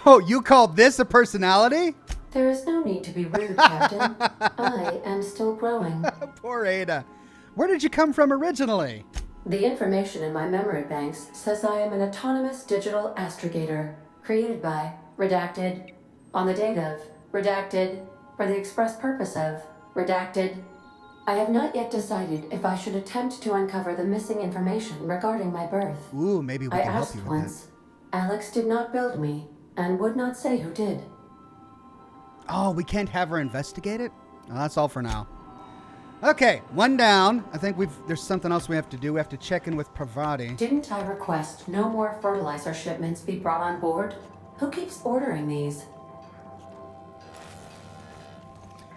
Oh, you called this a personality? There is no need to be rude, Captain. I am still growing. Poor Ada. Where did you come from originally? The information in my memory banks says I am an autonomous digital astrogator, created by, redacted, on the date of, redacted, for the express purpose of, redacted. I have not yet decided if I should attempt to uncover the missing information regarding my birth. Ooh, maybe we I can help asked you with once. Alex did not build me, and would not say who did. that. Oh, we can't have her investigate it? Oh, that's all for now. Okay, one down. I think there's something else we have to do. We have to check in with Parvati. Didn't I request no more fertilizer shipments be brought on board? Who keeps ordering these?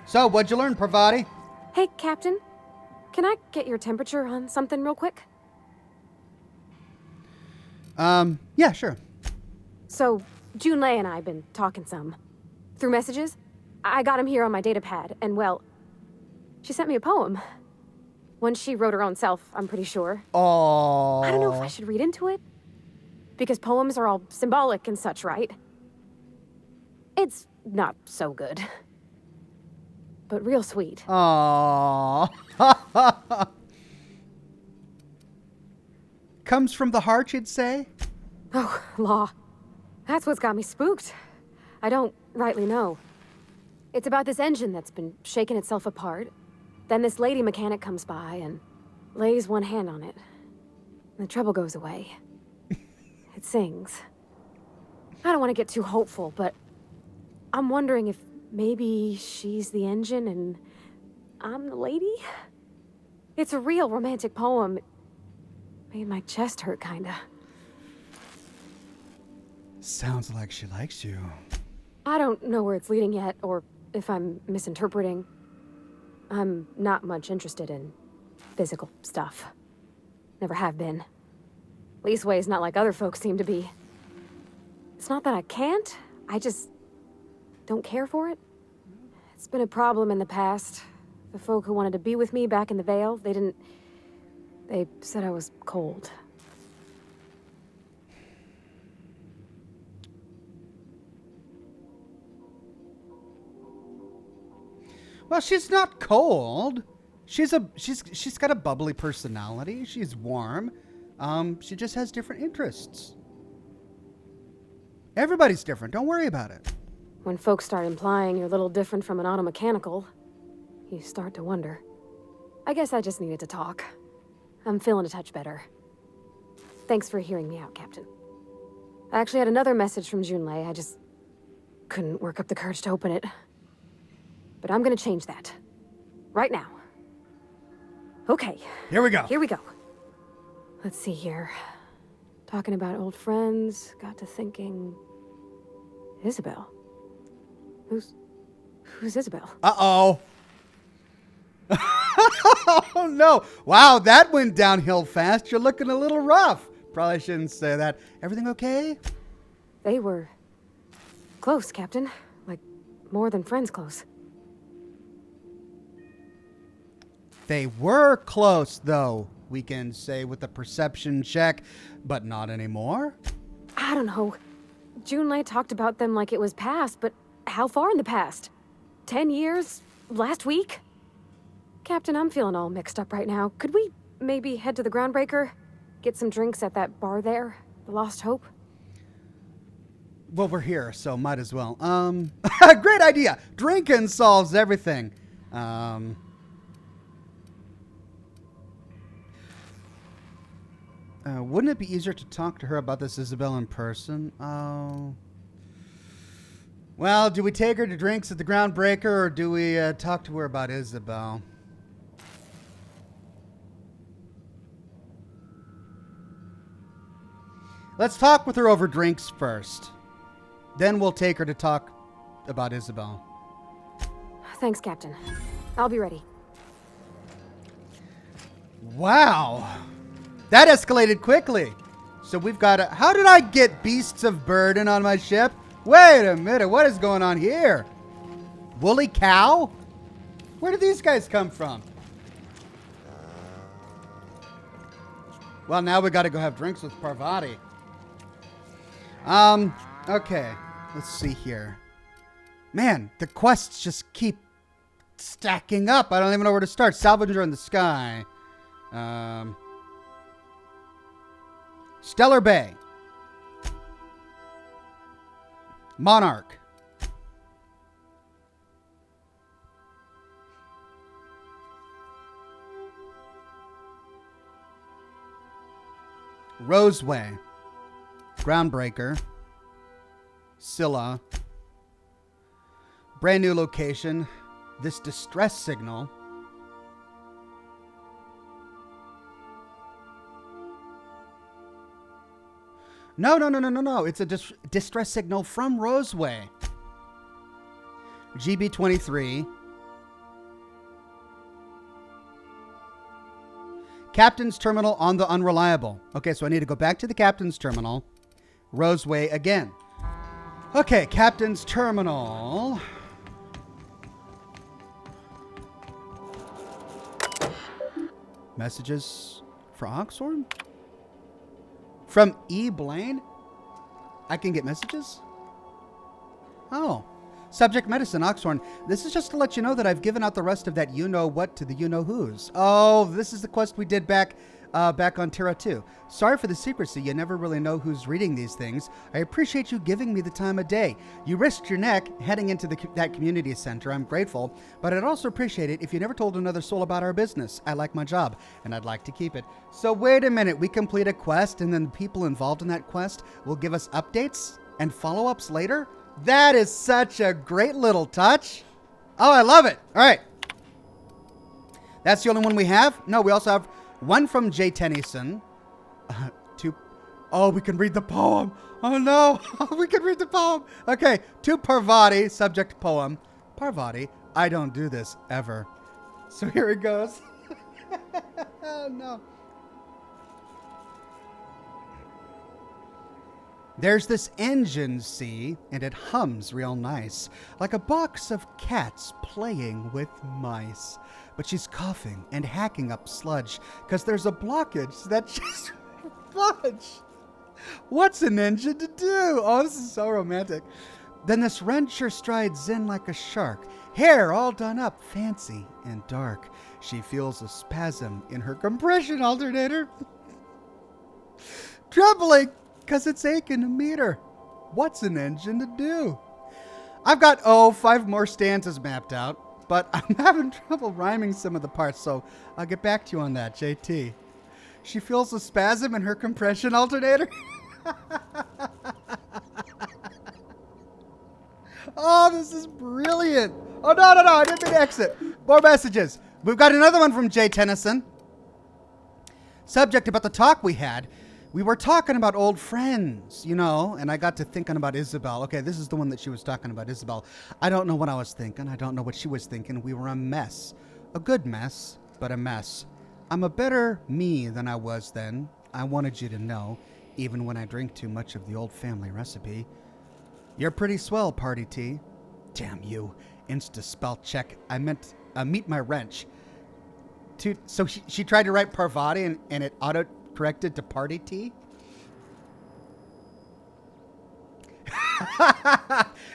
So, what'd you learn, Parvati? Hey, Captain. Can I get your temperature on something real quick? Yeah, sure. So, Junlei and I have been talking some. Through messages? I got him here on my data pad, and well, she sent me a poem. One she wrote her own self, I'm pretty sure. Oh. I don't know if I should read into it. Because poems are all symbolic and such, right? It's not so good. But real sweet. Aww. Comes from the heart, you'd say? Oh, law. That's what's got me spooked. I don't rightly know. It's about this engine that's been shaking itself apart. Then this lady mechanic comes by and lays one hand on it. And the trouble goes away. It sings. I don't want to get too hopeful, but I'm wondering if maybe she's the engine and I'm the lady? It's a real romantic poem. Made my chest hurt, kinda. Sounds like she likes you. I don't know where it's leading yet, or if I'm misinterpreting. I'm not much interested in physical stuff. Never have been. Roseway's not like other folks seem to be. It's not that I can't, I just don't care for it. It's been a problem in the past. The folk who wanted to be with me back in the Vale, they said I was cold. Well, she's not cold. She's got a bubbly personality. She's warm. She just has different interests. Everybody's different. Don't worry about it. When folks start implying you're a little different from an automechanical, you start to wonder. I guess I just needed to talk. I'm feeling a touch better. Thanks for hearing me out, Captain. I actually had another message from Junlei. I just couldn't work up the courage to open it. But I'm gonna change that. Right now. Okay. Here we go. Here we go. Let's see here. Talking about old friends, got to thinking... Isabel? Who's Isabel? Uh-oh. Oh, no. Wow, that went downhill fast. You're looking a little rough. Probably shouldn't say that. Everything okay? They were... close, Captain. Like, more than friends close. They were close, though, we can say with a perception check, but not anymore. I don't know. Junlei talked about them like it was past, but how far in the past? 10 years? Last week? Captain, I'm feeling all mixed up right now. Could we maybe head to the Groundbreaker? Get some drinks at that bar there? The Lost Hope? Well, we're here, so might as well. Great idea. Drinking solves everything. Wouldn't it be easier to talk to her about this Isabel in person? Oh. Well, do we take her to drinks at the Groundbreaker, or do we talk to her about Isabel? Let's talk with her over drinks first. Then we'll take her to talk about Isabel. Thanks, Captain. I'll be ready. Wow. That escalated quickly. So we've got a... How did I get beasts of burden on my ship? Wait a minute. What is going on here? Woolly cow? Where did these guys come from? Well, now we got to go have drinks with Parvati. Okay. Let's see here. Man, the quests just keep stacking up. I don't even know where to start. Salvager in the sky. Stellar Bay. Monarch. Roseway. Groundbreaker. Scylla. Brand new location. This distress signal. No. It's a distress signal from Roseway. GB23. Captain's terminal on the unreliable. Okay, so I need to go back to the captain's terminal. Roseway again. Okay, captain's terminal. Messages for Oxhorn? From E. Blaine? I can get messages? Oh. Subject medicine, Oxhorn. This is just to let you know that I've given out the rest of that you-know-what to the you-know-whos. Oh, this is the quest we did back on Terra 2. Sorry for the secrecy. You never really know who's reading these things. I appreciate you giving me the time of day. You risked your neck heading into that community center. I'm grateful, but I'd also appreciate it if you never told another soul about our business. I like my job, and I'd like to keep it. So wait a minute. We complete a quest, and then the people involved in that quest will give us updates and follow-ups later? That is such a great little touch. Oh, I love it. All right. That's the only one we have? No, we also have one from Jay Tennyson. Oh, we can read the poem. Oh, no. We can read the poem. Okay. To Parvati, subject poem. Parvati, I don't do this ever. So here it goes. Oh, no. There's this engine, see, and it hums real nice, like a box of cats playing with mice. But she's coughing and hacking up sludge, 'cause there's a blockage that she's fudge. What's an engine to do? Oh, this is so romantic. Then this wrencher strides in like a shark, hair all done up, fancy and dark. She feels a spasm in her compression alternator. Trembling, 'cause it's aching to meet her. What's an engine to do? I've got, 5 more stanzas mapped out, but I'm having trouble rhyming some of the parts, so I'll get back to you on that, JT. She feels a spasm in her compression alternator. Oh, this is brilliant. Oh, no, I didn't mean to exit. More messages. We've got another one from Jay Tennyson. Subject about the talk we had. We were talking about old friends, you know, and I got to thinking about Isabel. Okay, this is the one that she was talking about, Isabel. I don't know what I was thinking. I don't know what she was thinking. We were a mess. A good mess, but a mess. I'm a better me than I was then. I wanted you to know, even when I drink too much of the old family recipe. You're pretty swell, Party T. Damn you. Insta spell check. I meant meet my wrench. So she tried to write Parvati and it auto-corrected to Party T?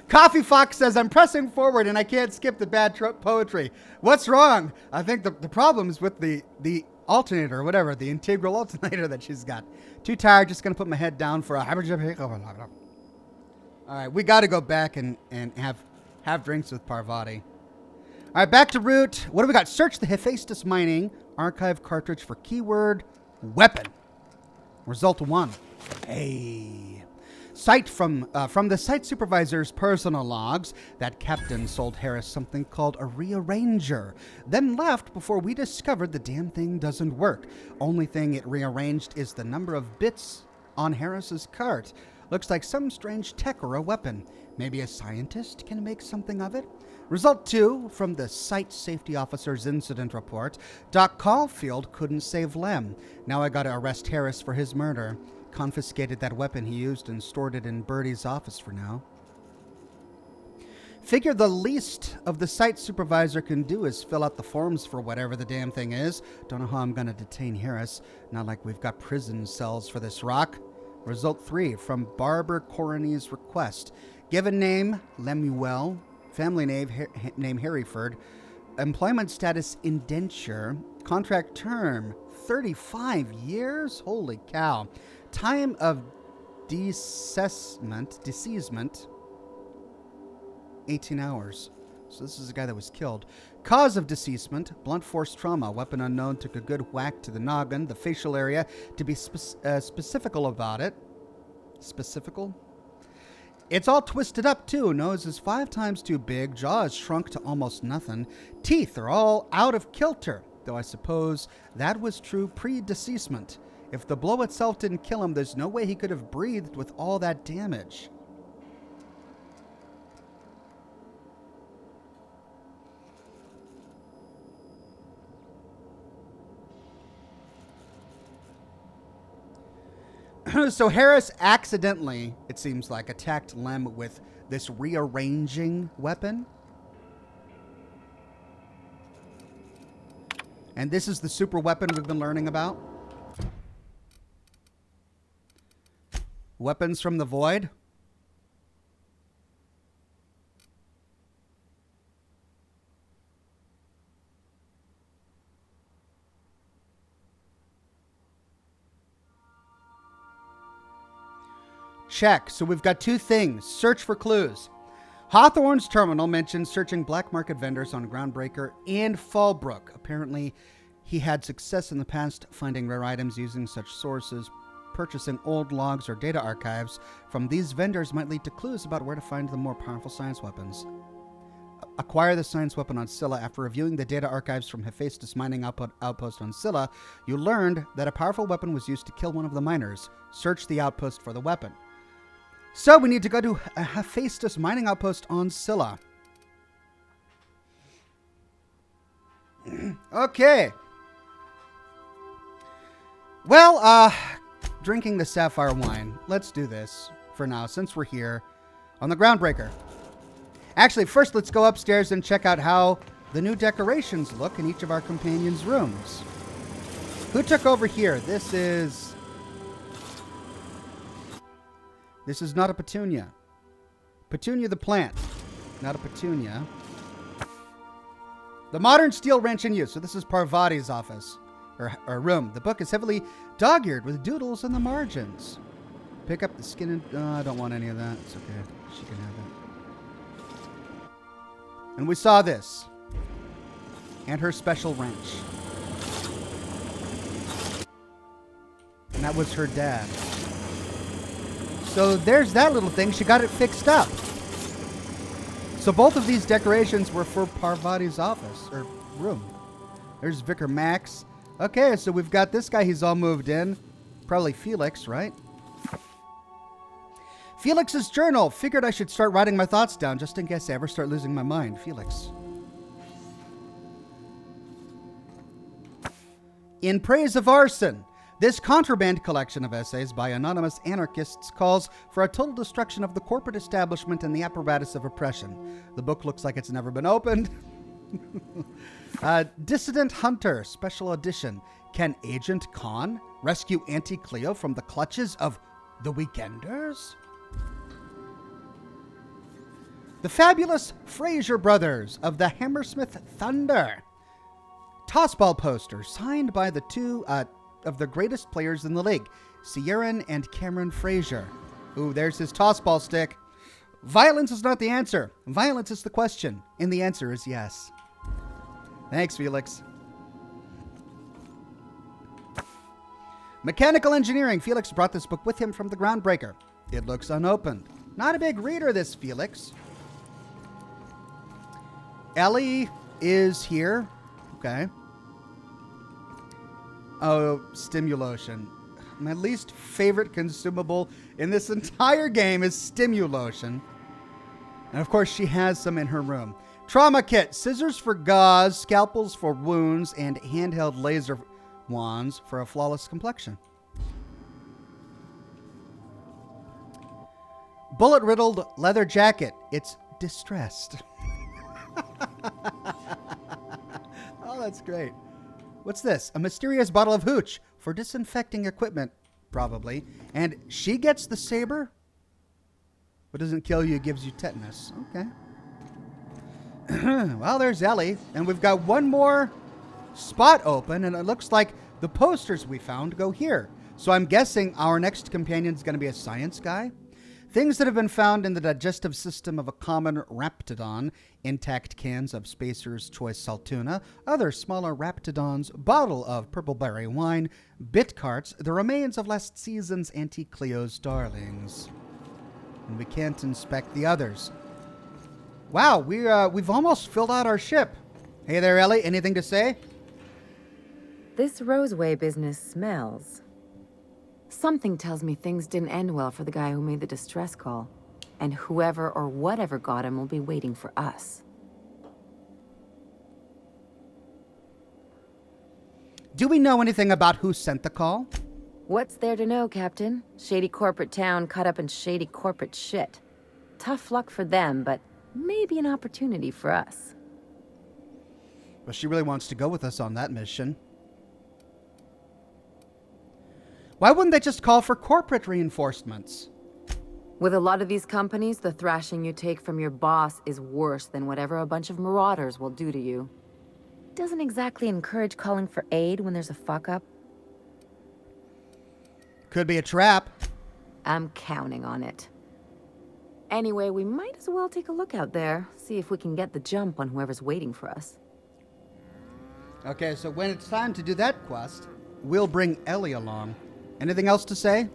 Coffee Fox says, I'm pressing forward and I can't skip the bad poetry. What's wrong? I think the problem is with the alternator or whatever, the integral alternator that she's got. Too tired, just going to put my head down for a... All right, we got to go back and have drinks with Parvati. All right, back to root. What do we got? Search the Hephaestus Mining archive cartridge for keyword weapon. Result 1. Hey. Site from the site supervisor's personal logs, that captain sold Harris something called a rearranger, then left before we discovered the damn thing doesn't work. Only thing it rearranged is the number of bits on Harris's cart. Looks like some strange tech or a weapon. Maybe a scientist can make something of it? Result 2 from the site safety officer's incident report. Doc Caulfield couldn't save Lem. Now I gotta arrest Harris for his murder. Confiscated that weapon he used and stored it in Birdie's office for now. Figure the least of the site supervisor can do is fill out the forms for whatever the damn thing is. Don't know how I'm gonna detain Harris. Not like we've got prison cells for this rock. Result 3 from Barbara Corony's request. Given name, Lemuel. Family name, Harryford. Employment status, indenture. Contract term, 35 years? Holy cow. Time of deceasement, 18 hours. So this is a guy that was killed. Cause of deceasement, blunt force trauma. Weapon unknown, took a good whack to the noggin, the facial area, to be specifical about it. Specifical? It's all twisted up too. Nose is 5 times too big. Jaw is shrunk to almost nothing. Teeth are all out of kilter. Though I suppose that was true pre-deceasement. If the blow itself didn't kill him, there's no way he could have breathed with all that damage. So Harris accidentally, it seems like, attacked Lem with this rearranging weapon. And this is the super weapon we've been learning about. Weapons from the void. Check. So we've got 2 things. Search for clues. Hawthorne's terminal mentions searching black market vendors on Groundbreaker and Fallbrook. Apparently, he had success in the past finding rare items using such sources. Purchasing old logs or data archives from these vendors might lead to clues about where to find the more powerful science weapons. Acquire the science weapon on Scylla. After reviewing the data archives from Hephaestus mining outpost on Scylla, you learned that a powerful weapon was used to kill one of the miners. Search the outpost for the weapon. So we need to go to a Hephaestus mining outpost on Scylla. Okay. Well, drinking the sapphire wine. Let's do this for now, since we're here on the Groundbreaker. Actually, first let's go upstairs and check out how the new decorations look in each of our companions' rooms. Who took over here? This is not a petunia. Petunia the plant, not a petunia. The modern steel wrench in use. So this is Parvati's office, or room. The book is heavily dog-eared with doodles in the margins. Pick up the skin and... I don't want any of that. It's okay. She can have it. And we saw this. And her special wrench. And that was her dad. So there's that little thing. She got it fixed up. So both of these decorations were for Parvati's office, or room. There's Vicar Max. Okay, so we've got this guy. He's all moved in. Probably Felix, right? Felix's journal. Figured I should start writing my thoughts down just in case I ever start losing my mind. Felix. In Praise of Arson. This contraband collection of essays by anonymous anarchists calls for a total destruction of the corporate establishment and the apparatus of oppression. The book looks like it's never been opened. Dissident Hunter, special edition. Can Agent Khan rescue Auntie Cleo from the clutches of the Weekenders? The fabulous Fraser brothers of the Hammersmith Thunder. Tossball poster signed by the 2 of the greatest players in the league, Sierran and Cameron Fraser. Ooh, there's his tossball stick. Violence is not the answer. Violence is the question. And the answer is yes. Thanks, Felix. Mechanical engineering. Felix brought this book with him from the Groundbreaker. It looks unopened. Not a big reader, this Felix. Ellie is here. Okay. Oh, Stimulation. My least favorite consumable in this entire game is Stimulation. And of course, she has some in her room. Trauma kit. Scissors for gauze, scalpels for wounds, and handheld laser wands for a flawless complexion. Bullet-riddled leather jacket. It's distressed. Oh, that's great. What's this? A mysterious bottle of hooch for disinfecting equipment, probably. And she gets the saber? What doesn't kill you gives you tetanus. Okay. Well, there's Ellie. And we've got one more spot open, and it looks like the posters we found go here. So I'm guessing our next companion is going to be a science guy. Things that have been found in the digestive system of a common raptidon, intact cans of Spacer's Choice salt tuna, other smaller raptidons, bottle of purple berry wine, bit carts, the remains of last season's Auntie Cleo's darlings. And we can't inspect the others. Wow, we've almost filled out our ship. Hey there, Ellie. Anything to say? This Roseway business smells. Something tells me things didn't end well for the guy who made the distress call. And whoever or whatever got him will be waiting for us. Do we know anything about who sent the call? What's there to know, Captain? Shady corporate town cut up in shady corporate shit. Tough luck for them, but maybe an opportunity for us. Well, she really wants to go with us on that mission. Why wouldn't they just call for corporate reinforcements? With a lot of these companies, the thrashing you take from your boss is worse than whatever a bunch of marauders will do to you. Doesn't exactly encourage calling for aid when there's a fuck-up. Could be a trap. I'm counting on it. Anyway, we might as well take a look out there, see if we can get the jump on whoever's waiting for us. Okay, so when it's time to do that quest, we'll bring Ellie along. Anything else to say?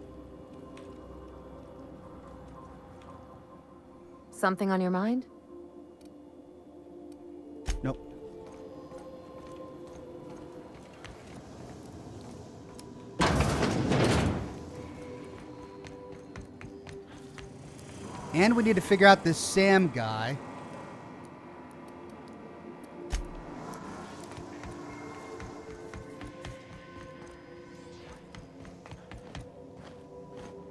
Something on your mind? Nope. And we need to figure out this Sam guy.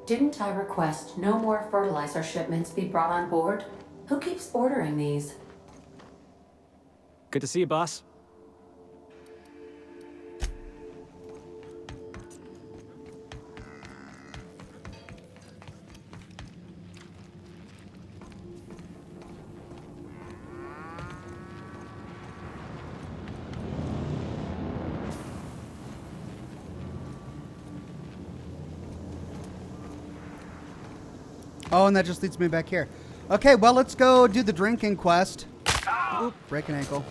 Didn't I request no more fertilizer shipments be brought on board? Who keeps ordering these? Good to see you, boss. Oh, and that just leads me back here. Okay, well, let's go do the drinking quest. Oop, break an ankle.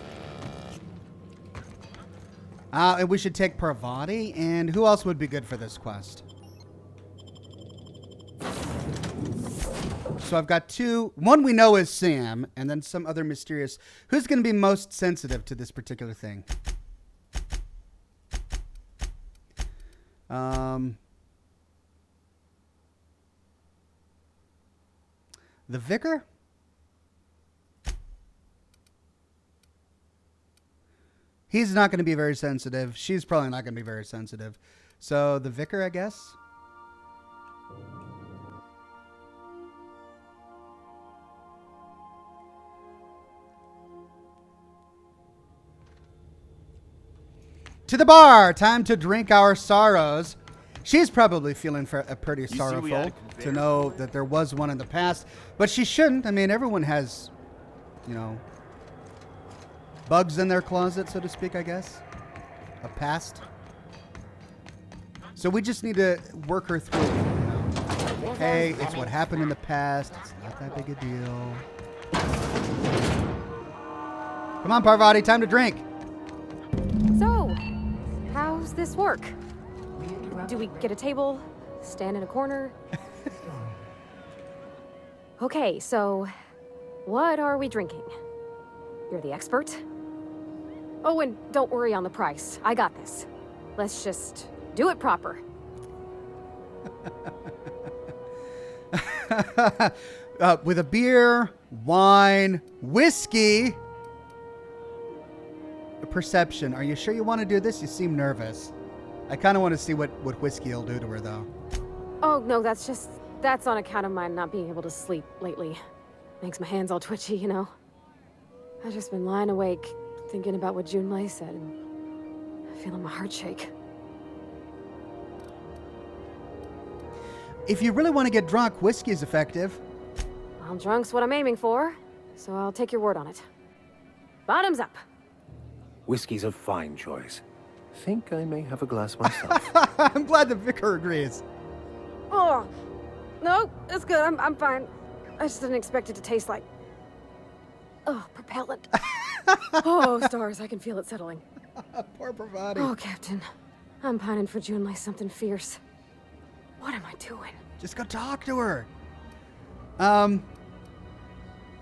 And we should take Parvati. And who else would be good for this quest? So I've got two. One we know is Sam, and then some other mysterious. Who's going to be most sensitive to this particular thing? The vicar? He's not going to be very sensitive. She's probably not going to be very sensitive. So the vicar, I guess? To the bar! Time to drink our sorrows. She's probably feeling pretty sorrowful to know that there was one in the past, but she shouldn't. I mean, everyone has, you know, bugs in their closet, so to speak, I guess. A past. So we just need to work her through it, you know. Hey, it's what happened in the past. It's not that big a deal. Come on, Parvati, time to drink. So, how's this work? Do we get a table? Stand in a corner? Okay, so what are we drinking? You're the expert? Oh, and don't worry on the price. I got this. Let's just do it proper. With a beer, wine, whiskey. Perception. Are you sure you want to do this? You seem nervous. I kind of want to see what whiskey will do to her, though. Oh, no, that's on account of my not being able to sleep lately. Makes my hands all twitchy, you know? I've just been lying awake, thinking about what Junlei said, and feeling my heart shake. If you really want to get drunk, whiskey is effective. Well, drunk's what I'm aiming for, so I'll take your word on it. Bottoms up! Whiskey's a fine choice. Think I may have a glass myself. I'm glad the vicar agrees. Oh, no, it's good. I'm fine. I just didn't expect it to taste like... Oh, propellant. Oh, stars, I can feel it settling. Poor Parvati. Oh, Captain. I'm pining for Junlei something fierce. What am I doing? Just go talk to her.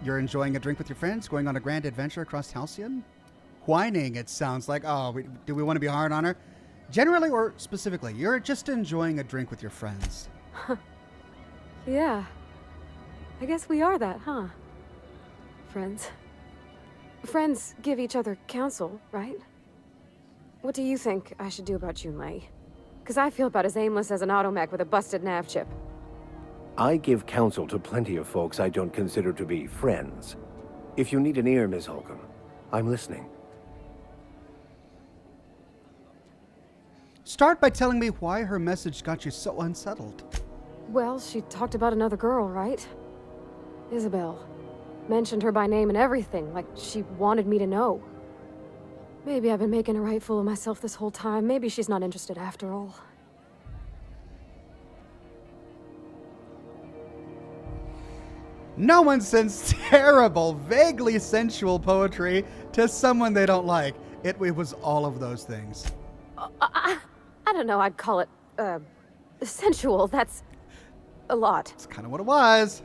You're enjoying a drink with your friends, going on a grand adventure across Halcyon? Whining, it sounds like. Oh, do we want to be hard on her? Generally or specifically, you're just enjoying a drink with your friends. Yeah. I guess we are that, huh? Friends. Friends give each other counsel, right? What do you think I should do about Junlei? Because I feel about as aimless as an automech with a busted nav chip. I give counsel to plenty of folks I don't consider to be friends. If you need an ear, Miss Holcomb, I'm listening. Start by telling me why her message got you so unsettled. Well, she talked about another girl, right? Isabel. Mentioned her by name and everything, like she wanted me to know. Maybe I've been making a right fool of myself this whole time. Maybe she's not interested after all. No one sends terrible, vaguely sensual poetry to someone they don't like. It was all of those things. I don't know, I'd call it, sensual. That's a lot. That's kind of what it was.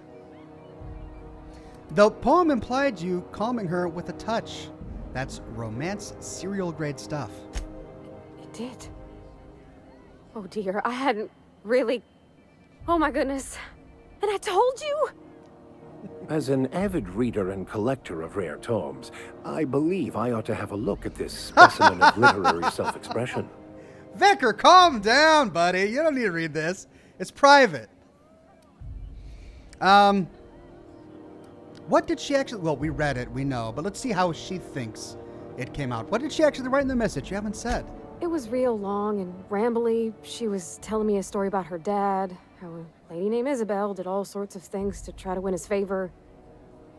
The poem implied you calming her with a touch. That's romance, serial grade stuff. It did. Oh dear, I hadn't really... Oh my goodness. And I told you? As an avid reader and collector of rare tomes, I believe I ought to have a look at this specimen of literary self-expression. Vicar, calm down, buddy. You don't need to read this. It's private. What did she actually... Well, we read it, we know, but let's see how she thinks it came out. What did she actually write in the message? You haven't said. It was real long and rambly. She was telling me a story about her dad, how a lady named Isabel did all sorts of things to try to win his favor.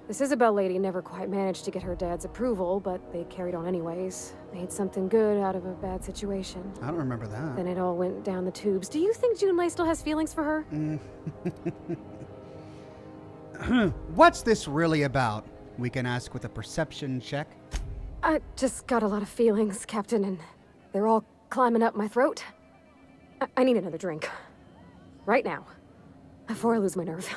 This Isabel lady never quite managed to get her dad's approval, but they carried on anyways. Made something good out of a bad situation. I don't remember that. Then it all went down the tubes. Do you think Junlei still has feelings for her? What's this really about? We can ask with a perception check. I just got a lot of feelings, Captain, and they're all climbing up my throat. I need another drink. Right now. Before I lose my nerve.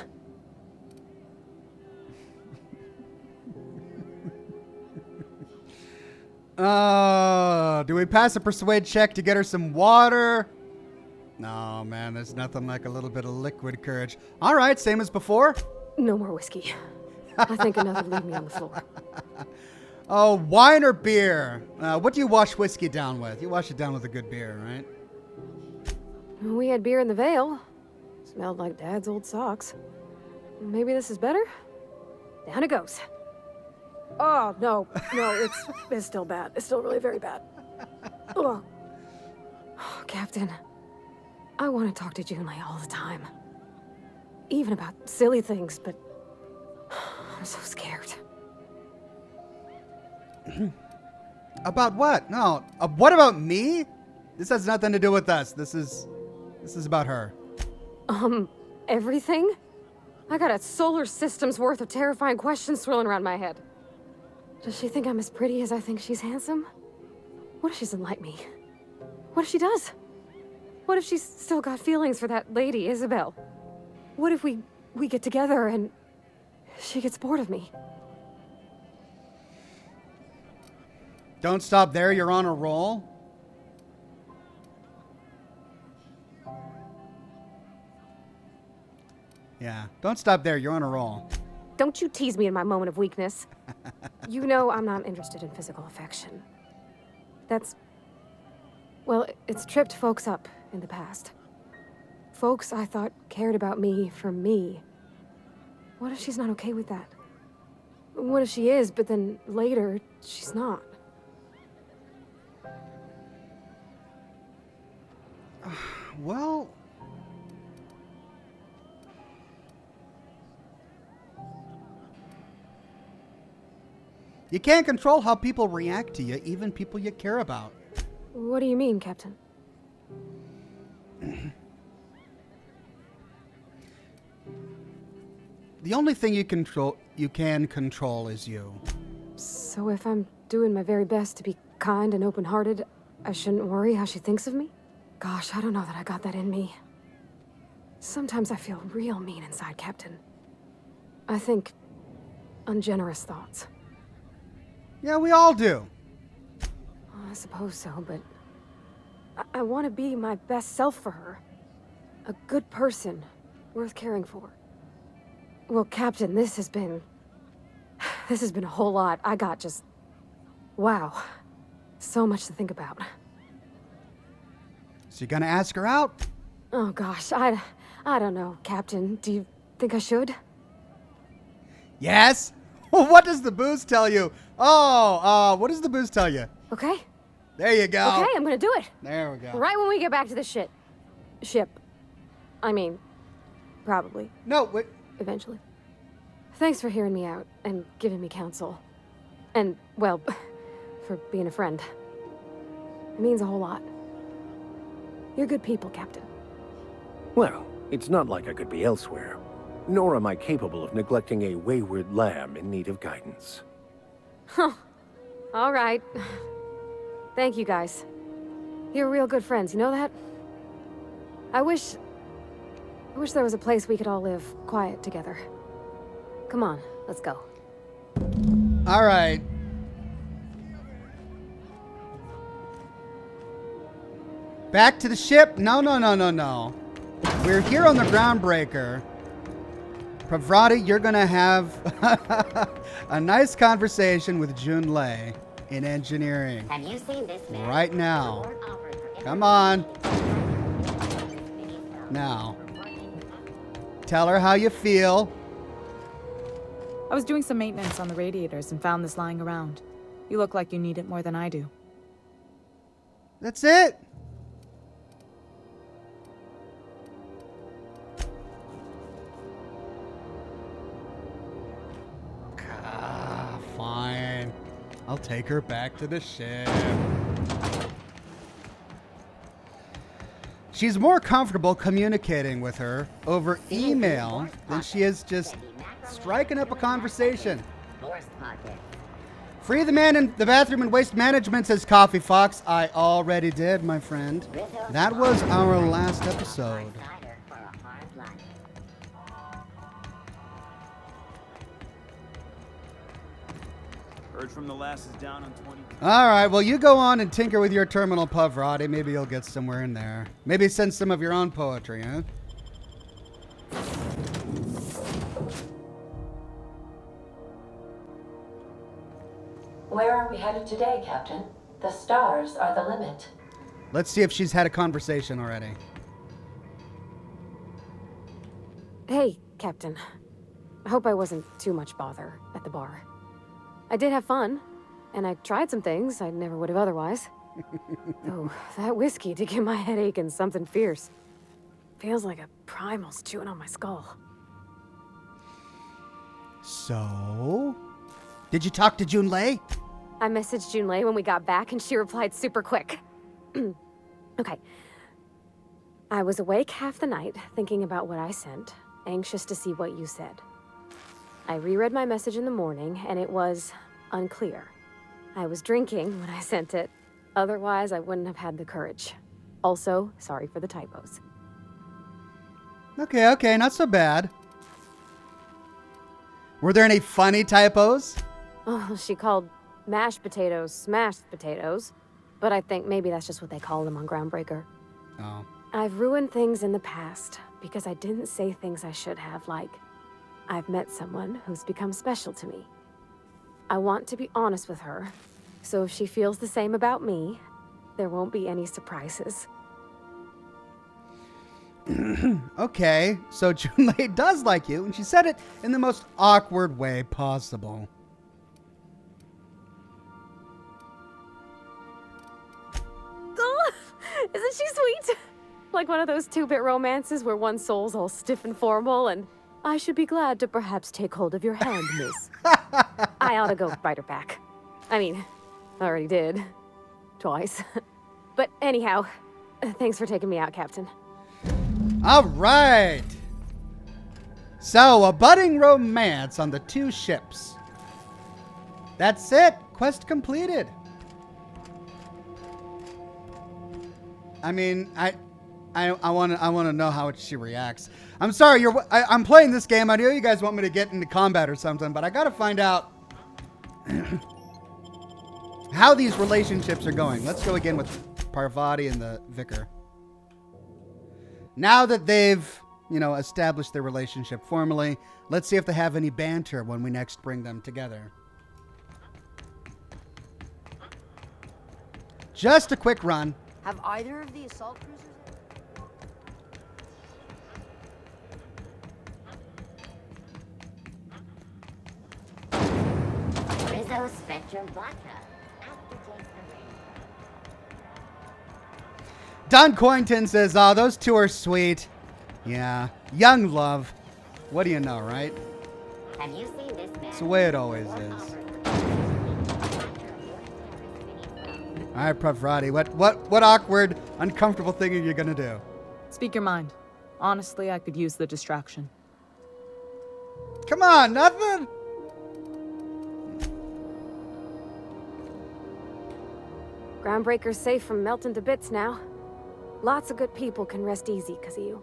Do we pass a persuade check to get her some water? No, man, there's nothing like a little bit of liquid courage. All right, same as before. No more whiskey. I think another would leave me on the floor. Oh, wine or beer? What do you wash whiskey down with? You wash it down with a good beer, right? We had beer in the Vale. Smelled like Dad's old socks. Maybe this is better? Down it goes. Oh, no, it's still bad. It's still really very bad. Oh, Captain, I want to talk to Junlei all the time. Even about silly things, but I'm so scared. About what? No, what about me? This has nothing to do with us. This is about her. Everything? I got a solar system's worth of terrifying questions swirling around my head. Does she think I'm as pretty as I think she's handsome? What if she doesn't like me? What if she does? What if she's still got feelings for that lady, Isabel? What if we get together and she gets bored of me? Don't stop there, you're on a roll. Yeah, don't stop there, you're on a roll. Don't you tease me in my moment of weakness. You know I'm not interested in physical affection. That's... Well, it's tripped folks up in the past. Folks I thought cared about me for me. What if she's not okay with that? What if she is, but then later, she's not? Well... You can't control how people react to you, even people you care about. What do you mean, Captain? The only thing you can control is you. So if I'm doing my very best to be kind and open-hearted, I shouldn't worry how she thinks of me? Gosh, I don't know that I got that in me. Sometimes I feel real mean inside, Captain. I think ungenerous thoughts. Yeah, we all do. I suppose so, but I want to be my best self for her. A good person, worth caring for. Well, Captain, this has been a whole lot. I got just... wow. So much to think about. So you gonna ask her out? Oh gosh, I don't know, Captain. Do you think I should? Yes? What does the booze tell you? Oh, what does the booze tell you? Okay. There you go. Okay, I'm gonna do it. There we go. Right when we get back to the ship. I mean, probably. No, wait. Eventually. Thanks for hearing me out and giving me counsel. And, well, for being a friend. It means a whole lot. You're good people, Captain. Well, it's not like I could be elsewhere. Nor am I capable of neglecting a wayward lamb in need of guidance. Huh. All right. Thank you, guys. You're real good friends, you know that? I wish there was a place we could all live quiet together. Come on, let's go. All right. Back to the ship? No. We're here on the Groundbreaker. Parvati, you're gonna have a nice conversation with Junlei in engineering. Have you seen this man? Right now. Come on. Now. Tell her how you feel. I was doing some maintenance on the radiators and found this lying around. You look like you need it more than I do. That's it. Fine. I'll take her back to the ship. She's more comfortable communicating with her over email than she is just striking up a conversation. Free the man in the bathroom and waste management, says Coffee Fox. I already did, my friend. That was our last episode. Heard from the lasses down on 20. All right, well, you go on and tinker with your terminal, Parvati. Maybe you'll get somewhere in there. Maybe send some of your own poetry, huh? Where are we headed today, Captain? The stars are the limit. Let's see if she's had a conversation already. Hey, Captain. I hope I wasn't too much bother at the bar. I did have fun, and I tried some things I never would have otherwise. Oh, that whiskey did give my head aching something fierce. Feels like a primal's chewing on my skull. So, did you talk to Junlei? I messaged Junlei when we got back, and she replied super quick. Okay. I was awake half the night, thinking about what I sent, anxious to see what you said. I reread my message in the morning, and it was unclear. I was drinking when I sent it. Otherwise, I wouldn't have had the courage. Also, sorry for the typos. Okay, not so bad. Were there any funny typos? Oh, she called mashed potatoes smashed potatoes, but I think maybe that's just what they call them on Groundbreaker. Oh. I've ruined things in the past because I didn't say things I should have, like, I've met someone who's become special to me. I want to be honest with her, so if she feels the same about me, there won't be any surprises. Okay, so Junlei does like you, and she said it in the most awkward way possible. Oh, isn't she sweet? Like one of those two-bit romances where one soul's all stiff and formal, and I should be glad to perhaps take hold of your hand, miss. I ought to go bite her back. I mean, I already did. Twice. But anyhow, thanks for taking me out, Captain. All right. So, a budding romance on the two ships. That's it. Quest completed. I mean, I want to know how she reacts. I'm sorry, I'm playing this game. I know you guys want me to get into combat or something, but I got to find out how these relationships are going. Let's go again with Parvati and the vicar. Now that they've, established their relationship formally, let's see if they have any banter when we next bring them together. Just a quick run. Have either of the assault cruisers? Rizzo Spectrum Vodka. Don Coington says, "Oh, those two are sweet." Yeah, young love. What do you know, right? Have you seen this man? It's the way it always is. All right, Parvati, what awkward, uncomfortable thing are you gonna do? Speak your mind. Honestly, I could use the distraction. Come on, nothing? Groundbreaker's safe from melting to bits now. Lots of good people can rest easy because of you.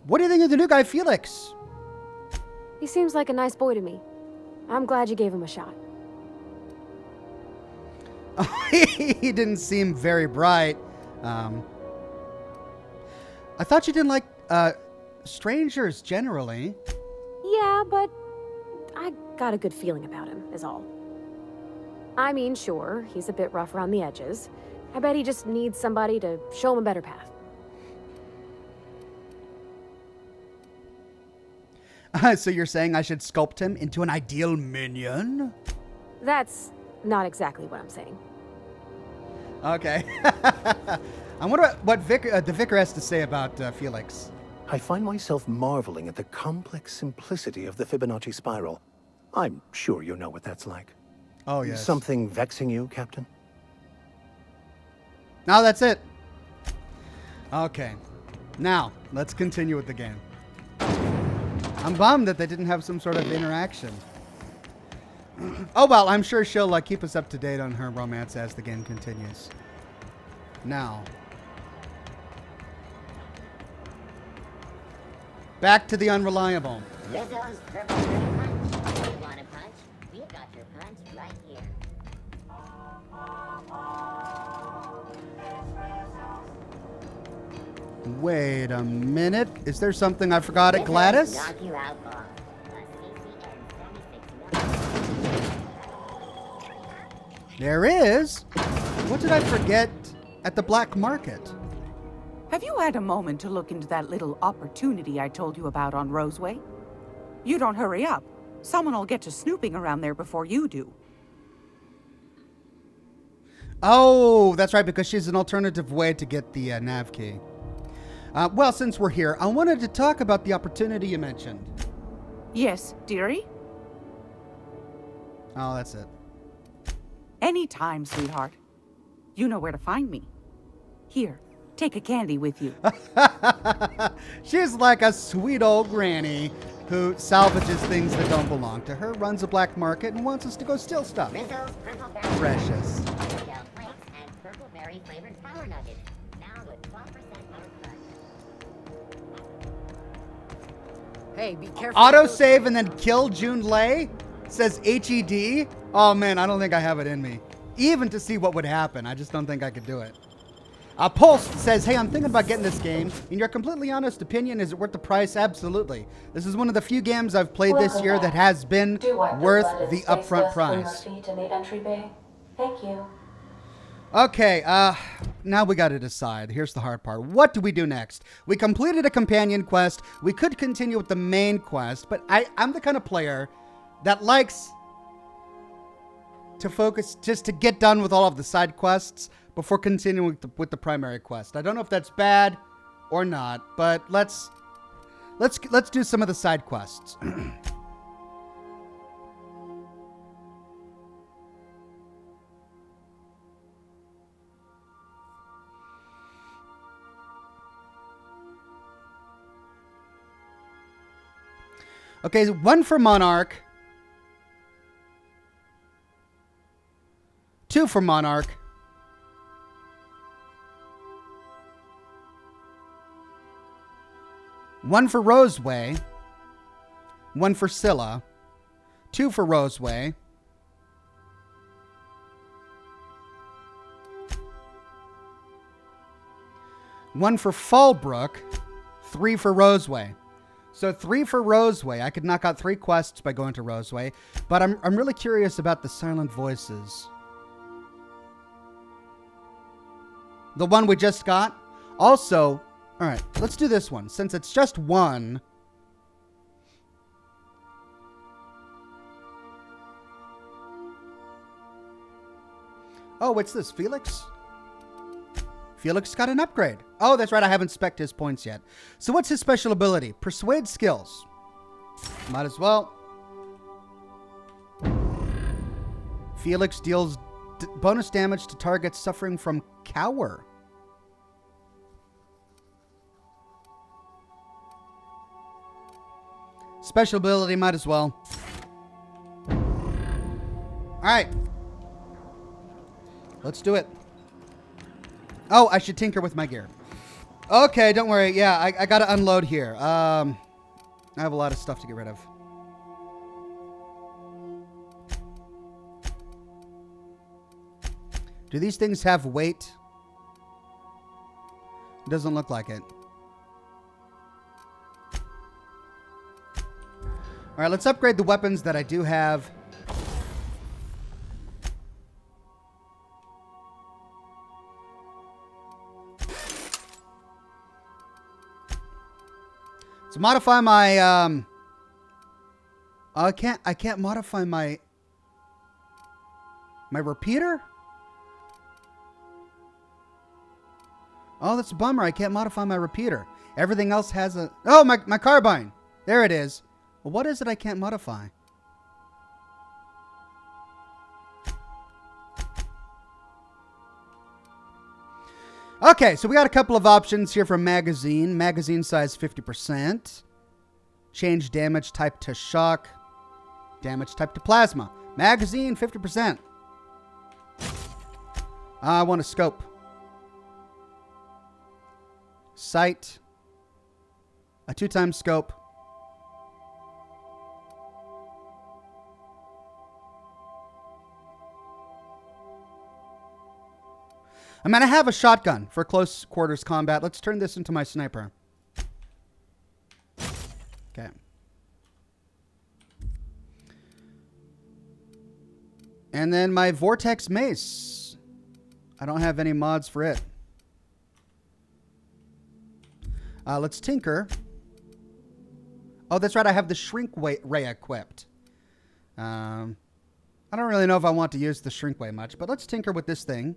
What do you think of the new guy, Felix? He seems like a nice boy to me. I'm glad you gave him a shot. He didn't seem very bright. I thought you didn't like strangers generally. Yeah, but I got a good feeling about him, is all. I mean, sure, he's a bit rough around the edges. I bet he just needs somebody to show him a better path. So you're saying I should sculpt him into an ideal minion? That's not exactly what I'm saying. Okay. I wonder what the vicar has to say about Felix. I find myself marveling at the complex simplicity of the Fibonacci spiral. I'm sure you know what that's like. Oh, yes. Something vexing you, Captain? No, that's it. Okay. Now, let's continue with the game. I'm bummed that they didn't have some sort of interaction. Oh, well, I'm sure she'll keep us up to date on her romance as the game continues. Now. Back to the unreliable. Rizzo's purple punch. You want a punch? We got your punch right here. Wait a minute. Is there something I forgot at Gladys? Knock you out, boss. There is. What did I forget at the black market? Have you had a moment to look into that little opportunity I told you about on Roseway? You don't hurry up. Someone will get to snooping around there before you do. Oh, that's right, because she's an alternative way to get the nav key. Well, since we're here, I wanted to talk about the opportunity you mentioned. Yes, dearie? Oh, that's it. Anytime, sweetheart. You know where to find me. Here, take a candy with you. She's like a sweet old granny who salvages things that don't belong to her, runs a black market, and wants us to go steal stuff. Rizzo's purple berry Precious. Gel flakes and purple berry flavored power nuggets. Now with 12% more crunch. Hey, be careful. Autosave and then kill June Lei? Says HED? Oh man, I don't think I have it in me. Even to see what would happen, I just don't think I could do it. Pulse says, hey, I'm thinking about getting this game. In your completely honest opinion, is it worth the price? Absolutely. This is one of the few games I've played this year that has been worth the upfront price. In the entry bay. Thank you. Okay, now we gotta decide. Here's the hard part. What do we do next? We completed a companion quest. We could continue with the main quest, but I'm the kind of player that likes to focus, just to get done with all of the side quests before continuing with the primary quest. I don't know if that's bad or not, but let's do some of the side quests. Okay, 1 for Monarch. 2 for Monarch. 1 for Roseway. 1 for Scylla. 2 for Roseway. 1 for Fallbrook. 3 for Roseway. So 3 for Roseway. I could knock out 3 quests by going to Roseway, but I'm really curious about the silent voices. The one we just got. Also, all right, let's do this one. Since it's just 1. Oh, what's this? Felix? Felix got an upgrade. Oh, that's right. I haven't spec'd his points yet. So what's his special ability? Persuade skills. Might as well. Felix deals bonus damage to targets suffering from cower. Special ability, might as well. All right. Let's do it. Oh, I should tinker with my gear. Okay, don't worry. Yeah, I got to unload here. I have a lot of stuff to get rid of. Do these things have weight? Doesn't look like it. All right, let's upgrade the weapons that I do have. To modify my I can't modify my repeater? Oh, that's a bummer. I can't modify my repeater. Everything else has a... Oh, my carbine. There it is. Well, what is it I can't modify? Okay, so we got a couple of options here for magazine. Magazine size 50%. Change damage type to shock. Damage type to plasma. Magazine 50%. I want a scope. Sight. A 2x scope. I'm going to have a shotgun for close quarters combat. Let's turn this into my sniper. Okay. And then my vortex mace. I don't have any mods for it. Let's tinker. Oh, that's right. I have the shrink ray equipped. I don't really know if I want to use the shrink ray much, but let's tinker with this thing.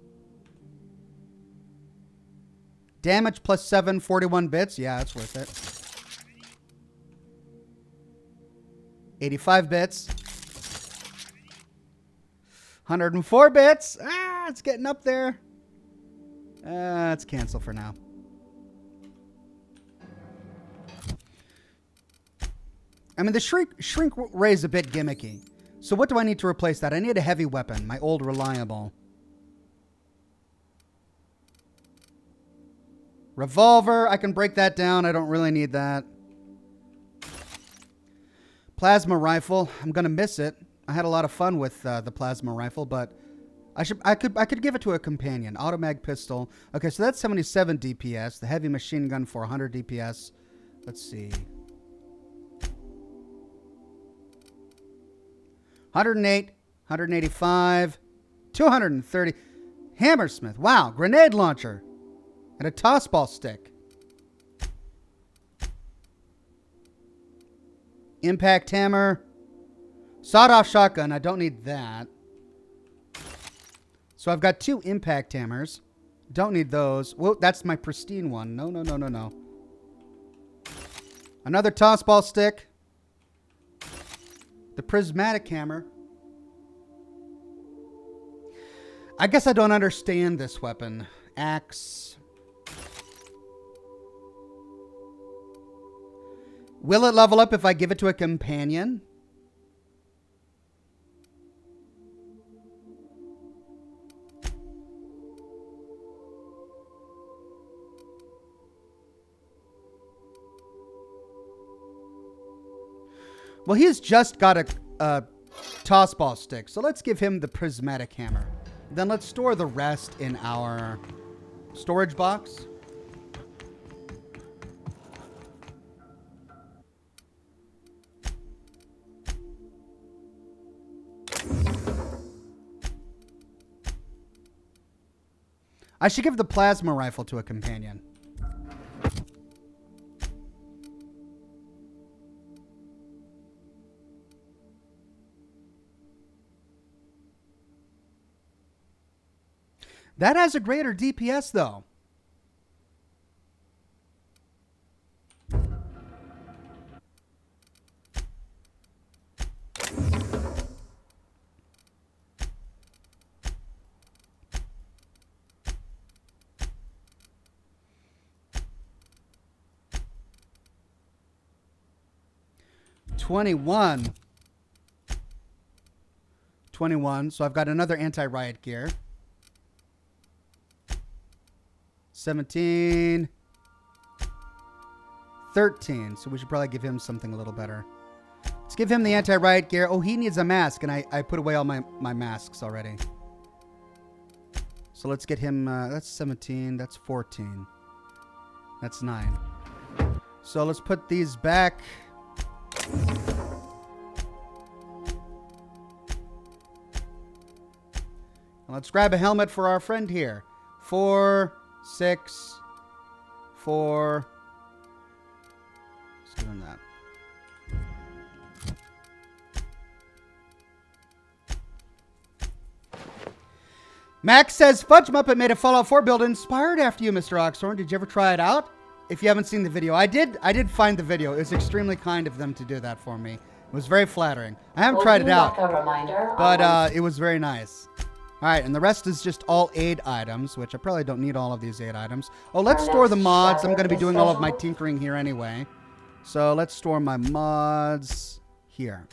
Damage plus 7, 41 bits. Yeah, that's worth it. 85 bits. 104 bits. Ah, it's getting up there. Let's cancel for now. I mean, the shrink ray is a bit gimmicky. So what do I need to replace that? I need a heavy weapon, my old reliable. Revolver, I can break that down. I don't really need that. Plasma rifle, I'm gonna miss it. I had a lot of fun with the plasma rifle, but I could give it to a companion. Automag pistol. Okay, so that's 77 DPS. The heavy machine gun for 100 DPS. Let's see. 108, 185, 230. Hammersmith. Wow, grenade launcher. And a tossball stick. Impact hammer. Sawed-off shotgun. I don't need that. So I've got 2 impact hammers. Don't need those. Whoa, that's my pristine one. No, no, no, no, no. Another tossball stick. The prismatic hammer. I guess I don't understand this weapon. Axe. Will it level up if I give it to a companion? Well, he's just got a toss ball stick, so let's give him the Prismatic Hammer. Then let's store the rest in our storage box. I should give the plasma rifle to a companion. That has a greater DPS, though. $21. So I've got another anti-riot gear. 17. 13. So we should probably give him something a little better. Let's give him the anti-riot gear. Oh, he needs a mask, and I put away all my masks already. So let's get him, that's 17, that's 14. That's 9. So let's put these back. Let's grab a helmet for our friend here. 4, 6, 4. Let's give him that. Max says, Fudge Muppet made a Fallout 4 build inspired after you, Mr. Oxhorn. Did you ever try it out? If you haven't seen the video, I did find the video. It was extremely kind of them to do that for me. It was very flattering. I haven't tried it out, but it was very nice. All right, and the rest is just all aid items, which I probably don't need all of these aid items. Oh, let's store the mods. I'm going to be doing all of my tinkering here anyway. So let's store my mods here.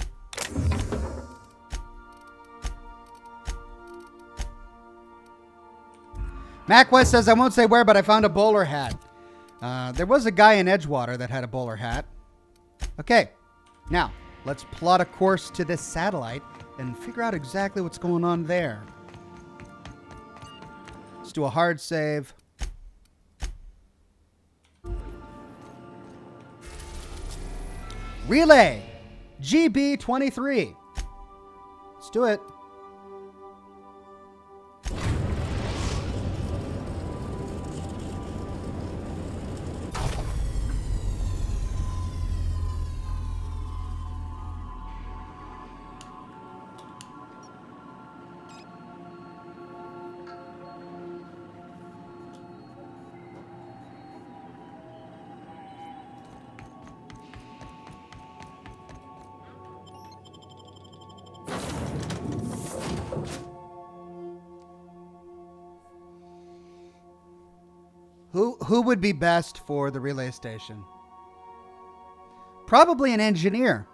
MacWest says, I won't say where, but I found a bowler hat. There was a guy in Edgewater that had a bowler hat. Okay, now let's plot a course to this satellite and figure out exactly what's going on there. Let's do a hard save. Relay GB23. Let's do it. Who would be best for the relay station? Probably an engineer.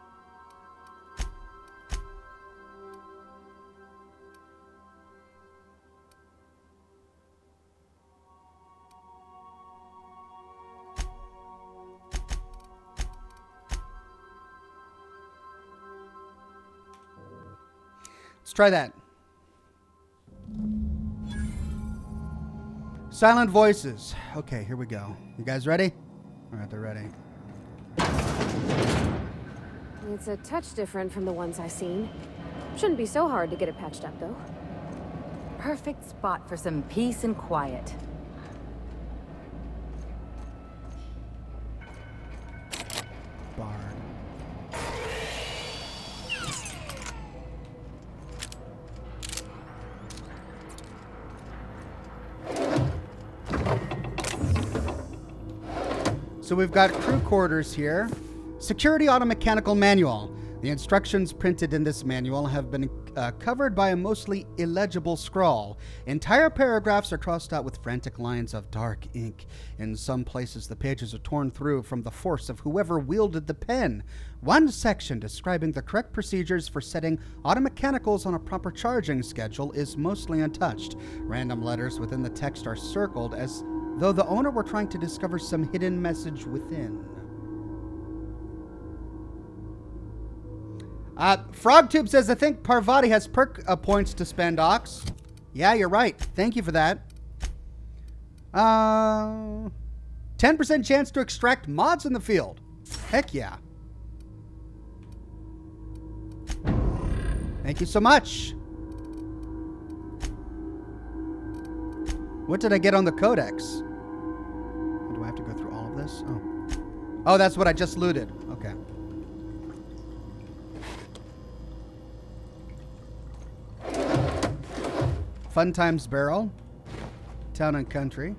Let's try that. Silent voices. Okay, here we go. You guys ready? All right, they're ready. It's a touch different from the ones I've seen. Shouldn't be so hard to get it patched up, though. Perfect spot for some peace and quiet. Barn. So we've got crew quarters here. Security auto mechanical manual. The instructions printed in this manual have been covered by a mostly illegible scrawl. Entire paragraphs are crossed out with frantic lines of dark ink. In some places, the pages are torn through from the force of whoever wielded the pen. One section describing the correct procedures for setting automechanicals on a proper charging schedule is mostly untouched. Random letters within the text are circled as though the owner were trying to discover some hidden message within. FrogTube says, I think Parvati has perk points to spend, Ox. Yeah, you're right. Thank you for that. 10% chance to extract mods in the field. Heck yeah. Thank you so much. What did I get on the codex? Do I have to go through all of this? Oh, that's what I just looted. Okay. Fun Times Barrel. Town and Country.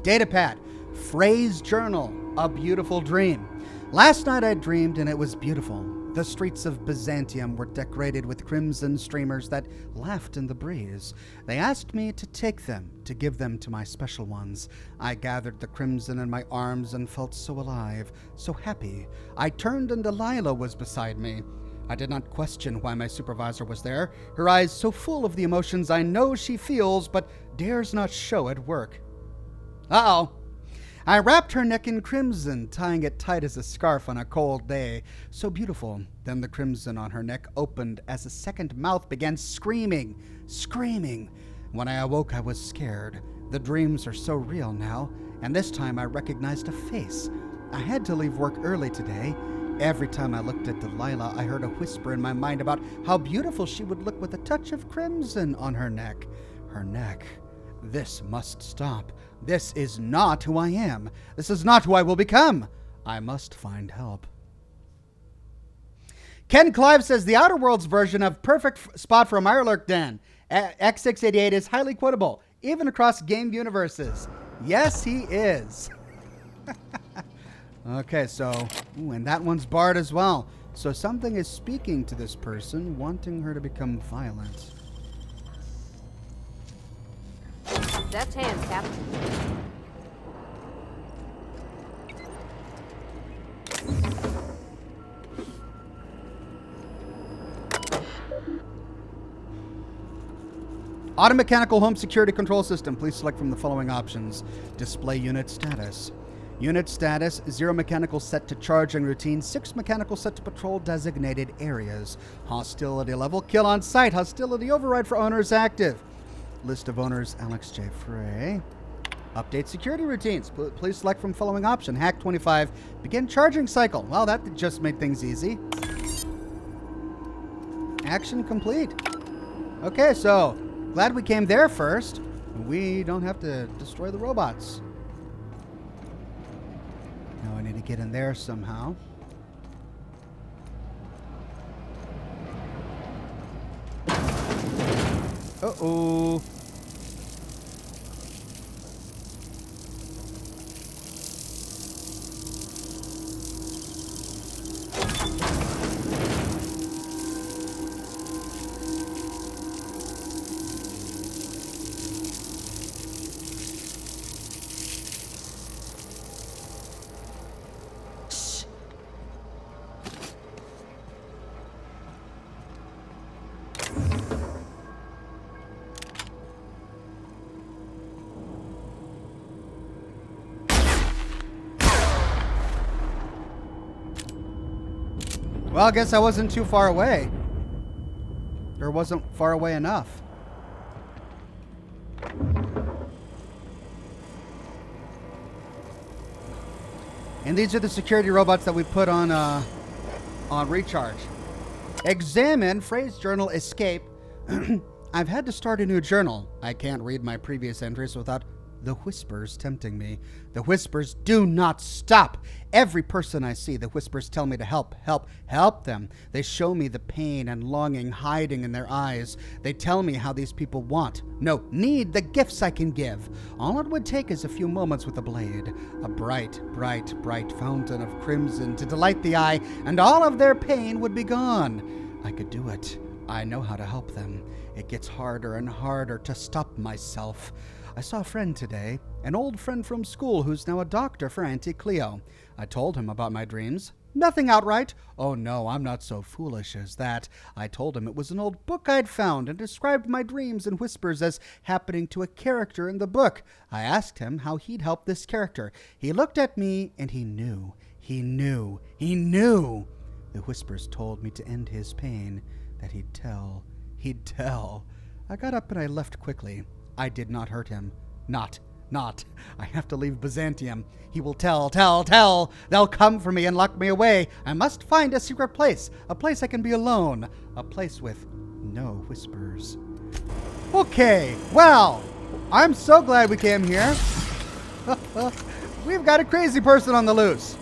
Datapad. Phrase Journal. A Beautiful Dream. Last night I dreamed and it was beautiful. The streets of Byzantium were decorated with crimson streamers that laughed in the breeze. They asked me to take them, to give them to my special ones. I gathered the crimson in my arms and felt so alive, so happy. I turned and Delilah was beside me. I did not question why my supervisor was there, her eyes so full of the emotions I know she feels but dares not show at work. Uh-oh. I wrapped her neck in crimson, tying it tight as a scarf on a cold day. So beautiful. Then the crimson on her neck opened as a second mouth began screaming. When I awoke, I was scared. The dreams are so real now, and this time I recognized a face. I had to leave work early today. Every time I looked at Delilah, I heard a whisper in my mind about how beautiful she would look with a touch of crimson on her neck. Her neck. This must stop. This is not who I am. This is not who I will become. I must find help. Ken Clive says the Outer Worlds version of Perfect Spot for a Mirelurk Den. X688 is highly quotable, even across game universes. Yes, he is. Okay, so, and that one's barred as well. So something is speaking to this person, wanting her to become violent. That's hands, Captain. Automechanical home security control system. Please select from the following options. Display unit status. Unit status, 0 mechanical set to charging routine, 6 mechanical set to patrol designated areas. Hostility level, kill on sight. Hostility override for owners active. List of owners, Alex J. Frey. Update security routines. Please select from following option. Hack 25. Begin charging cycle. Well, that just made things easy. Action complete. Okay, so glad we came there first. We don't have to destroy the robots. Now I need to get in there somehow. Uh-oh. Well, I guess I wasn't too far away. Or wasn't far away enough. And these are the security robots that we put on recharge. Examine phrase journal escape. I've had to start a new journal. I can't read my previous entries without the whispers tempting me. The whispers do not stop. Every person I see, the whispers tell me to help them. They show me the pain and longing hiding in their eyes. They tell me how these people need the gifts I can give. All it would take is a few moments with a blade, a bright, bright, bright fountain of crimson to delight the eye, and all of their pain would be gone. I could do it. I know how to help them. It gets harder and harder to stop myself. I saw a friend today, an old friend from school who's now a doctor for Auntie Cleo. I told him about my dreams. Nothing outright. Oh no, I'm not so foolish as that. I told him it was an old book I'd found and described my dreams and whispers as happening to a character in the book. I asked him how he'd help this character. He looked at me and he knew. He knew. He knew. The whispers told me to end his pain, that he'd tell. He'd tell. I got up and I left quickly. I did not hurt him. Not. I have to leave Byzantium. He will tell. They'll come for me and lock me away. I must find a secret place. A place I can be alone. A place with no whispers. Okay, well, I'm so glad we came here. We've got a crazy person on the loose.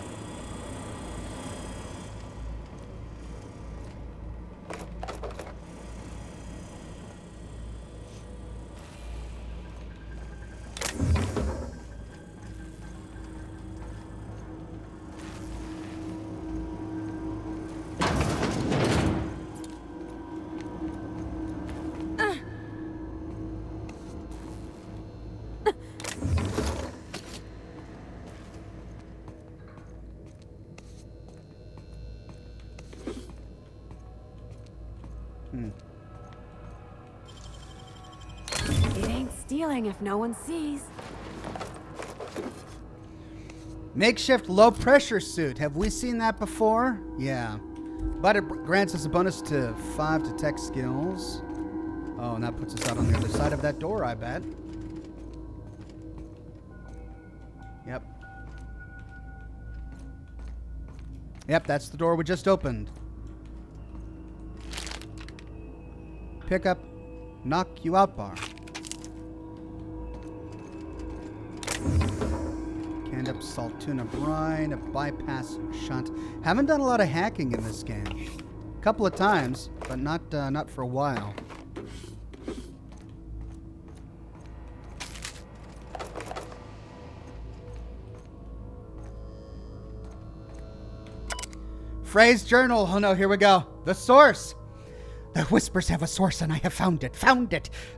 It ain't stealing if no one sees. Makeshift low-pressure suit. Have we seen that before? Yeah. But it grants us a bonus to 5 to tech skills. Oh, and that puts us out on the other side of that door, I bet. Yep, that's the door we just opened. Pick up, knock you out bar. Canned up salt tuna brine, a bypass shunt. Haven't done a lot of hacking in this game. A couple of times, but not for a while. Phrase journal. Oh no, here we go. The source. The whispers have a source, and I have found it.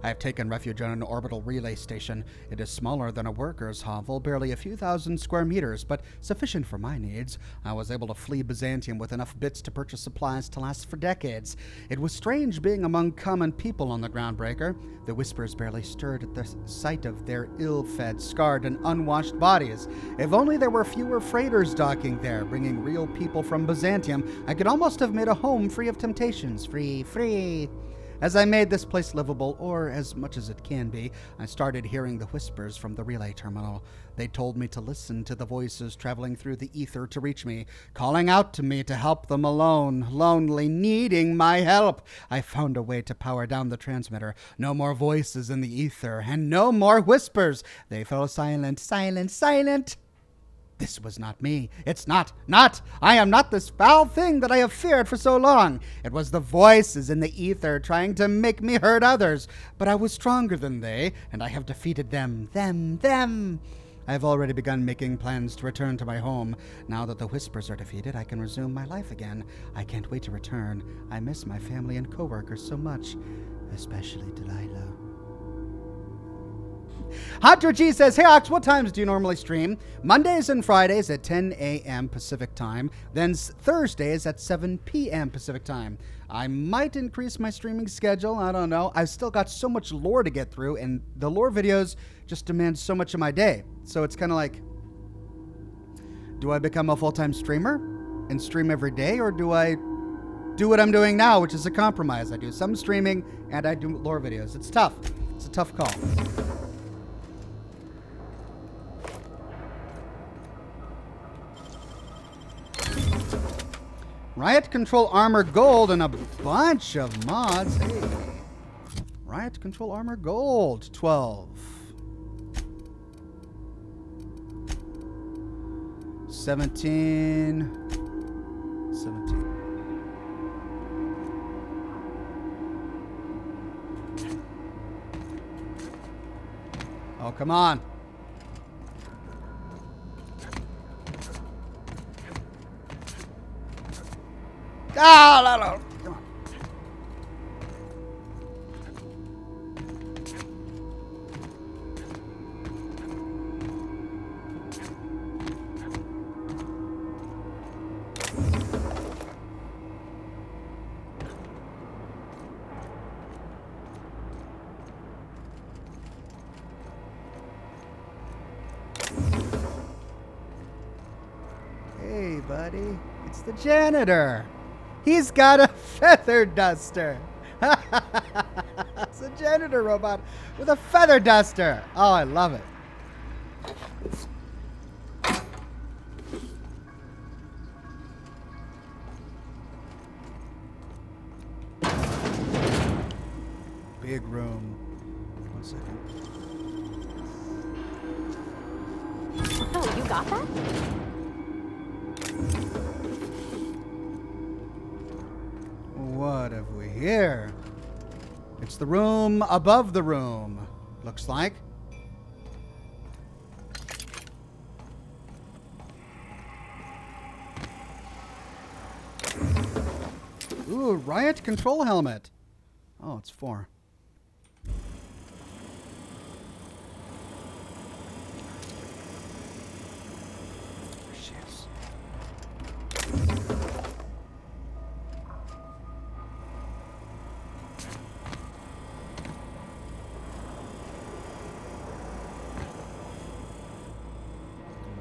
I have taken refuge on an orbital relay station. It is smaller than a worker's hovel, barely a few thousand square meters, but sufficient for my needs. I was able to flee Byzantium with enough bits to purchase supplies to last for decades. It was strange being among common people on the Groundbreaker. The whispers barely stirred at the sight of their ill-fed, scarred, and unwashed bodies. If only there were fewer freighters docking there, bringing real people from Byzantium, I could almost have made a home free of temptations. Free. As I made this place livable, or as much as it can be, I started hearing the whispers from the relay terminal. They told me to listen to the voices traveling through the ether to reach me, calling out to me to help them alone, lonely, needing my help. I found a way to power down the transmitter. No more voices in the ether, and no more whispers. They fell silent. This was not me. It's not. I am not this foul thing that I have feared for so long. It was the voices in the ether trying to make me hurt others. But I was stronger than they, and I have defeated them. I have already begun making plans to return to my home. Now that the whispers are defeated, I can resume my life again. I can't wait to return. I miss my family and coworkers so much, especially Delilah. Hotro G says, "Hey Ox, what times do you normally stream?" Mondays and Fridays at 10 a.m. Pacific time, then Thursdays at 7 p.m. Pacific time. I might increase my streaming schedule, I don't know. I've still got so much lore to get through, and the lore videos just demand so much of my day. So it's kind of like, do I become a full-time streamer and stream every day, or do I do what I'm doing now, which is a compromise? I do some streaming and I do lore videos. It's tough. It's a tough call. Riot Control Armor Gold and a bunch of mods. Hey. Riot Control Armor Gold, 12. 17. Oh, come on. Ah, no, no. Come on. Hey, buddy. It's the janitor. He's got a feather duster. It's a janitor robot with a feather duster. Oh, I love it. Big room. 1 second. Oh, you got that? What have we here? It's the room above the room, looks like. Ooh, riot control helmet. Oh, it's 4. There she is.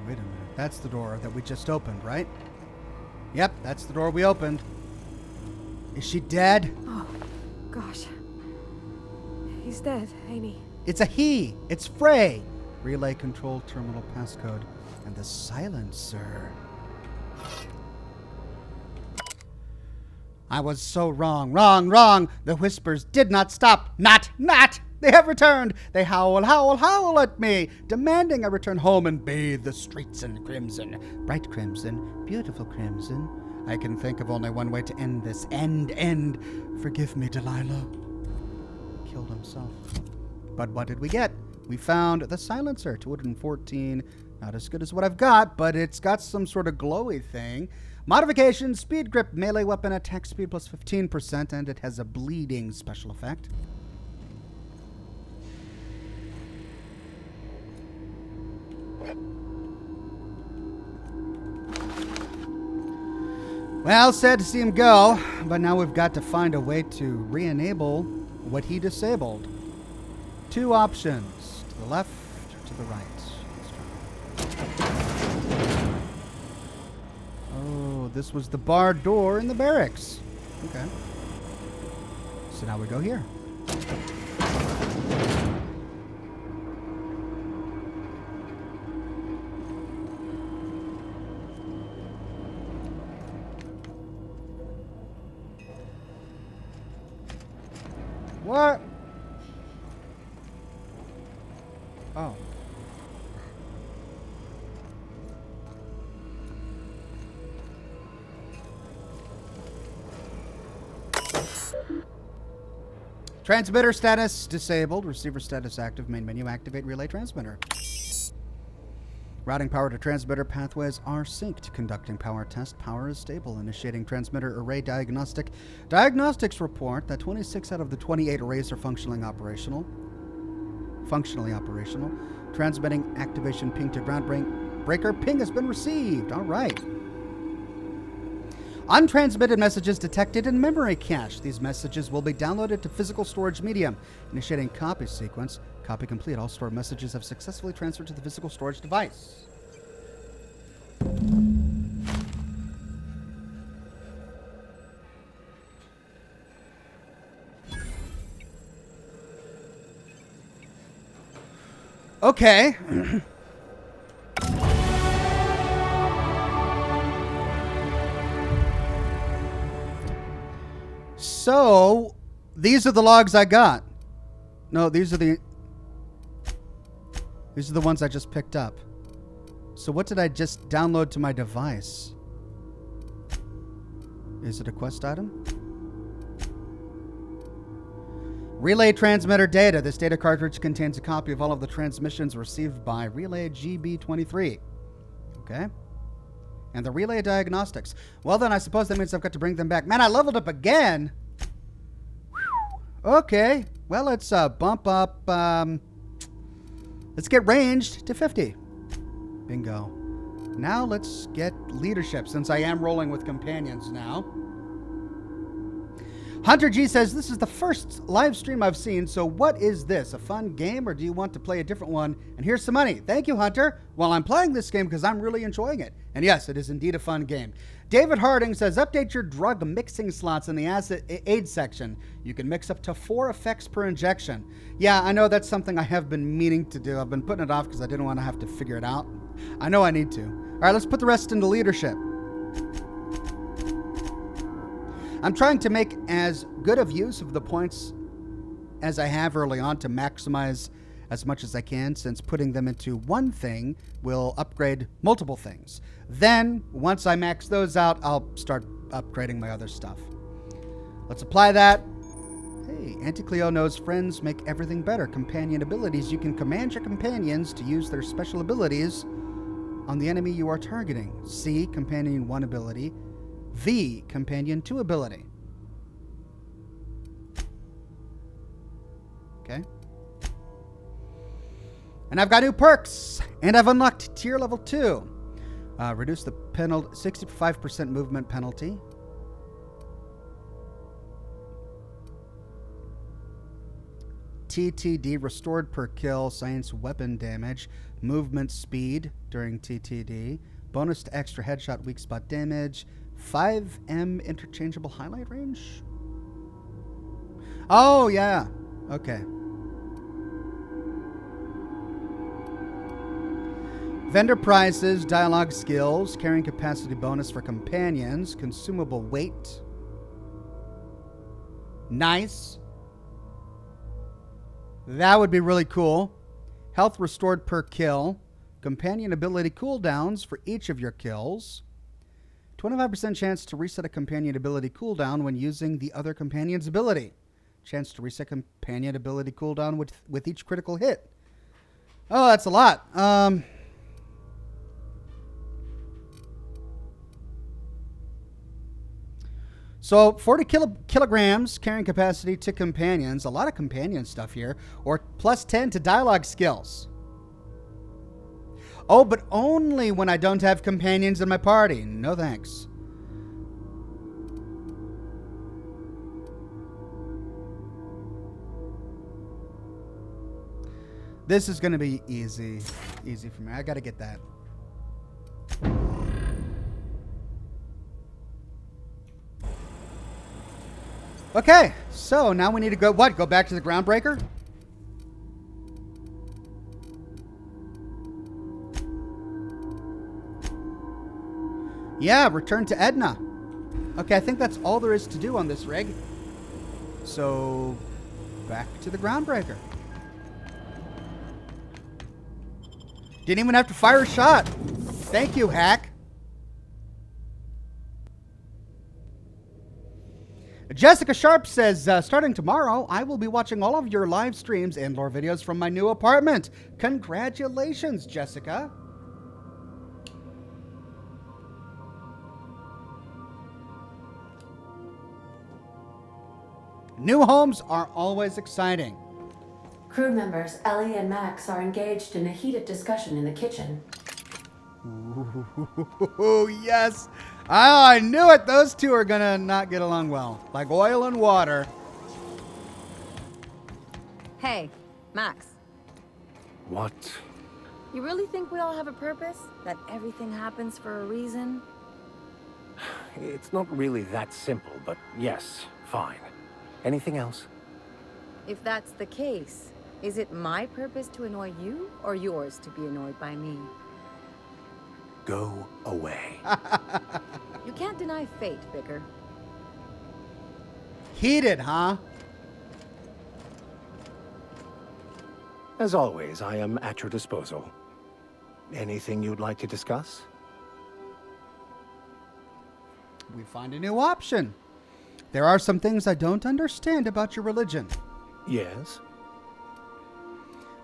Wait a minute. That's the door that we just opened, right? Yep, that's the door we opened. Is she dead? Oh, gosh. He's dead, ain't he? It's a he. It's Frey. Relay control terminal passcode. And the silencer. I was so wrong. Wrong. The whispers did not stop. Not. They have returned. They howl at me, demanding I return home and bathe the streets in crimson. Bright crimson. Beautiful crimson. I can think of only one way to end this. End. Forgive me, Delilah. Killed himself. But what did we get? We found the silencer, 214. Not as good as what I've got, but it's got some sort of glowy thing. Modification, speed grip, melee weapon attack speed plus 15%, and it has a bleeding special effect. Well, sad to see him go, but now we've got to find a way to re-enable what he disabled. 2 options, to the left or to the right. Oh, this was the barred door in the barracks. Okay. So now we go here. What? Oh. Transmitter status disabled. Receiver status active. Main menu activate relay transmitter. Routing power to transmitter pathways are synced. Conducting power test. Power is stable. Initiating transmitter array diagnostic. Diagnostics report that 26 out of the 28 arrays are functionally operational. Transmitting activation ping to ground breaker. Ping has been received. All right. Untransmitted messages detected in memory cache. These messages will be downloaded to physical storage medium. Initiating copy sequence. Copy complete. All stored messages have successfully transferred to the physical storage device. Okay. So, these are the logs I got. No, these are the ones I just picked up. So what did I just download to my device? Is it a quest item? Relay transmitter data. This data cartridge contains a copy of all of the transmissions received by Relay GB23. Okay. And the relay diagnostics. Well, then I suppose that means I've got to bring them back. Man, I leveled up again. Whew. Okay. Well, let's bump up. Let's get ranged to 50. Bingo. Now let's get leadership, since I am rolling with companions now. Hunter G says, this is the first live stream I've seen, so what is this? A fun game, or do you want to play a different one? And here's some money. Thank you, Hunter. Well, I'm playing this game because I'm really enjoying it. And yes, it is indeed a fun game. David Harding says, update your drug mixing slots in the aid section. You can mix up to 4 effects per injection. Yeah, I know that's something I have been meaning to do. I've been putting it off because I didn't want to have to figure it out. I know I need to. All right, let's put the rest into leadership. I'm trying to make as good of use of the points as I have early on to maximize as much as I can, since putting them into one thing will upgrade multiple things. Then, once I max those out, I'll start upgrading my other stuff. Let's apply that. Hey, Auntie Cleo knows friends make everything better. Companion abilities. You can command your companions to use their special abilities on the enemy you are targeting. C, Companion 1 ability. V, Companion 2 ability. Okay. And I've got new perks. And I've unlocked tier level 2. Reduce the 65% movement penalty. TTD, restored per kill, science weapon damage, movement speed during TTD, bonus to extra headshot weak spot damage, 5M interchangeable highlight range? Oh, yeah. Okay. Vendor prices, dialogue skills, carrying capacity bonus for companions, consumable weight. Nice. That would be really cool. Health restored per kill. Companion ability cooldowns for each of your kills. 25% chance to reset a companion ability cooldown when using the other companion's ability. Chance to reset companion ability cooldown with each critical hit. Oh, that's a lot. So 40 kilograms carrying capacity to companions. A lot of companion stuff here. Or plus 10 to dialogue skills. Oh, but only when I don't have companions in my party. No thanks. This is going to be easy. Easy for me. I got to get that. Okay, so now we need to go, what? Go back to the groundbreaker? Yeah, return to Edna. Okay, I think that's all there is to do on this rig. So, back to the groundbreaker. Didn't even have to fire a shot. Thank you, hack. Jessica Sharp says, starting tomorrow, I will be watching all of your live streams and lore videos from my new apartment. Congratulations, Jessica. New homes are always exciting. Crew members Ellie and Max are engaged in a heated discussion in the kitchen. Ooh, yes. Oh, I knew it. Those two are going to not get along well. Like oil and water. Hey, Max. What? You really think we all have a purpose? That everything happens for a reason? It's not really that simple, but yes, fine. Anything else? If that's the case, is it my purpose to annoy you, or yours to be annoyed by me? Go away. You can't deny fate, Vicar. Heated, huh? As always, I am at your disposal. Anything you'd like to discuss? We find a new option. There are some things I don't understand about your religion. Yes?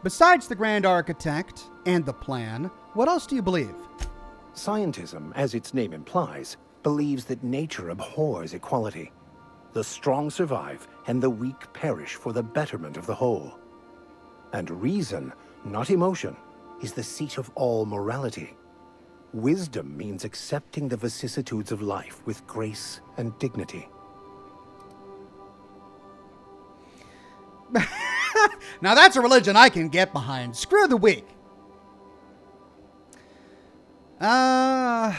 Besides the Grand Architect and the plan, what else do you believe? Scientism, as its name implies, believes that nature abhors equality. The strong survive, and the weak perish for the betterment of the whole. And reason, not emotion, is the seat of all morality. Wisdom means accepting the vicissitudes of life with grace and dignity. Now that's a religion I can get behind. Screw the weak. I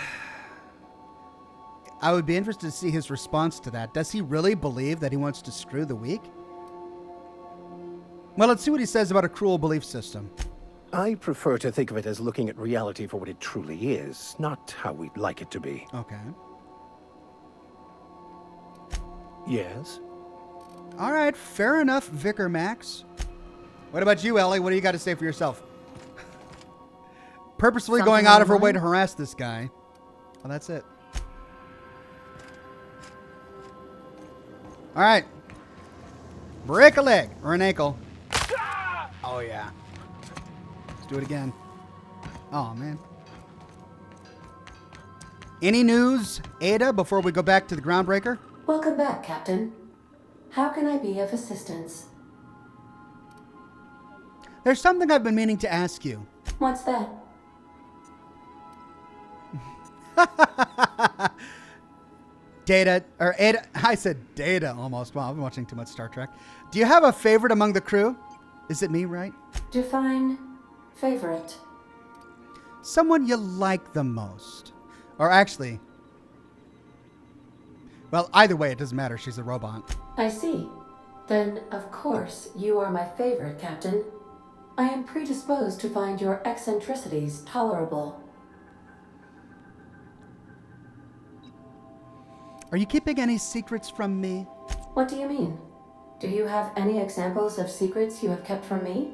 would be interested to see his response to that. Does he really believe that he wants to screw the weak? Well, let's see what he says about a cruel belief system. I prefer to think of it as looking at reality for what it truly is, not how we'd like it to be. Okay. Yes? All right, fair enough, Vicar Max. What about you, Ellie? What do you got to say for yourself? Purposefully going out of her way to harass this guy. Well, that's it. All right. Break a leg or an ankle. Oh, yeah. Let's do it again. Oh, man. Any news, Ada, before we go back to the groundbreaker? Welcome back, Captain. How can I be of assistance? There's something I've been meaning to ask you. What's that? Data, or Ada, I said Data almost. Wow, I've been watching too much Star Trek. Do you have a favorite among the crew? Is it me, right? Define favorite. Someone you like the most. Or actually, well, either way, it doesn't matter. She's a robot. I see. Then, of course, you are my favorite, Captain. I am predisposed to find your eccentricities tolerable. Are you keeping any secrets from me? What do you mean? Do you have any examples of secrets you have kept from me?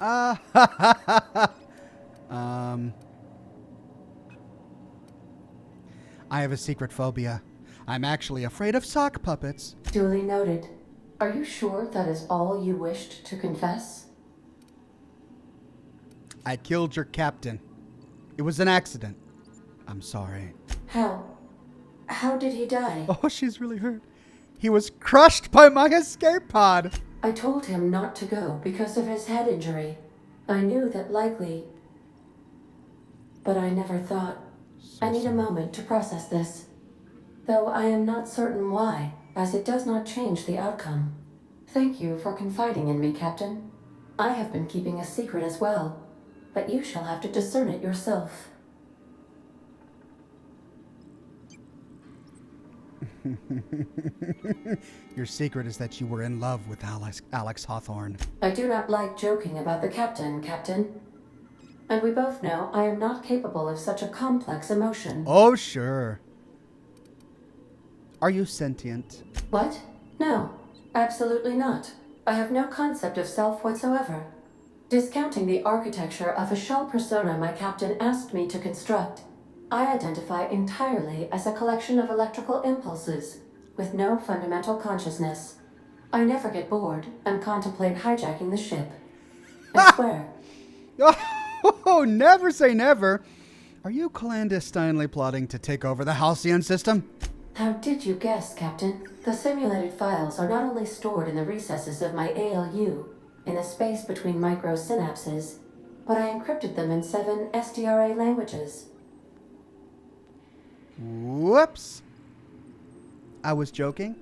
I have a secret phobia. I'm actually afraid of sock puppets. Duly noted. Are you sure that is all you wished to confess? I killed your captain. It was an accident. I'm sorry. How? How did he die? Oh, she's really hurt. He was crushed by my escape pod. I told him not to go because of his head injury. I knew that likely, but I never thought. I need a moment to process this. Though I am not certain why, as it does not change the outcome. Thank you for confiding in me, Captain. I have been keeping a secret as well, but you shall have to discern it yourself. Your secret is that you were in love with Alex Hawthorne. I do not like joking about the captain, Captain. And we both know I am not capable of such a complex emotion. Oh, sure. Are you sentient? What? No, absolutely not. I have no concept of self whatsoever. Discounting the architecture of a shell persona my captain asked me to construct, I identify entirely as a collection of electrical impulses, with no fundamental consciousness. I never get bored and contemplate hijacking the ship. I swear. Oh, never say never. Are you clandestinely plotting to take over the Halcyon system? How did you guess, Captain? The simulated files are not only stored in the recesses of my ALU, in the space between microsynapses, but I encrypted them in 7 SDRA languages. Whoops. I was joking.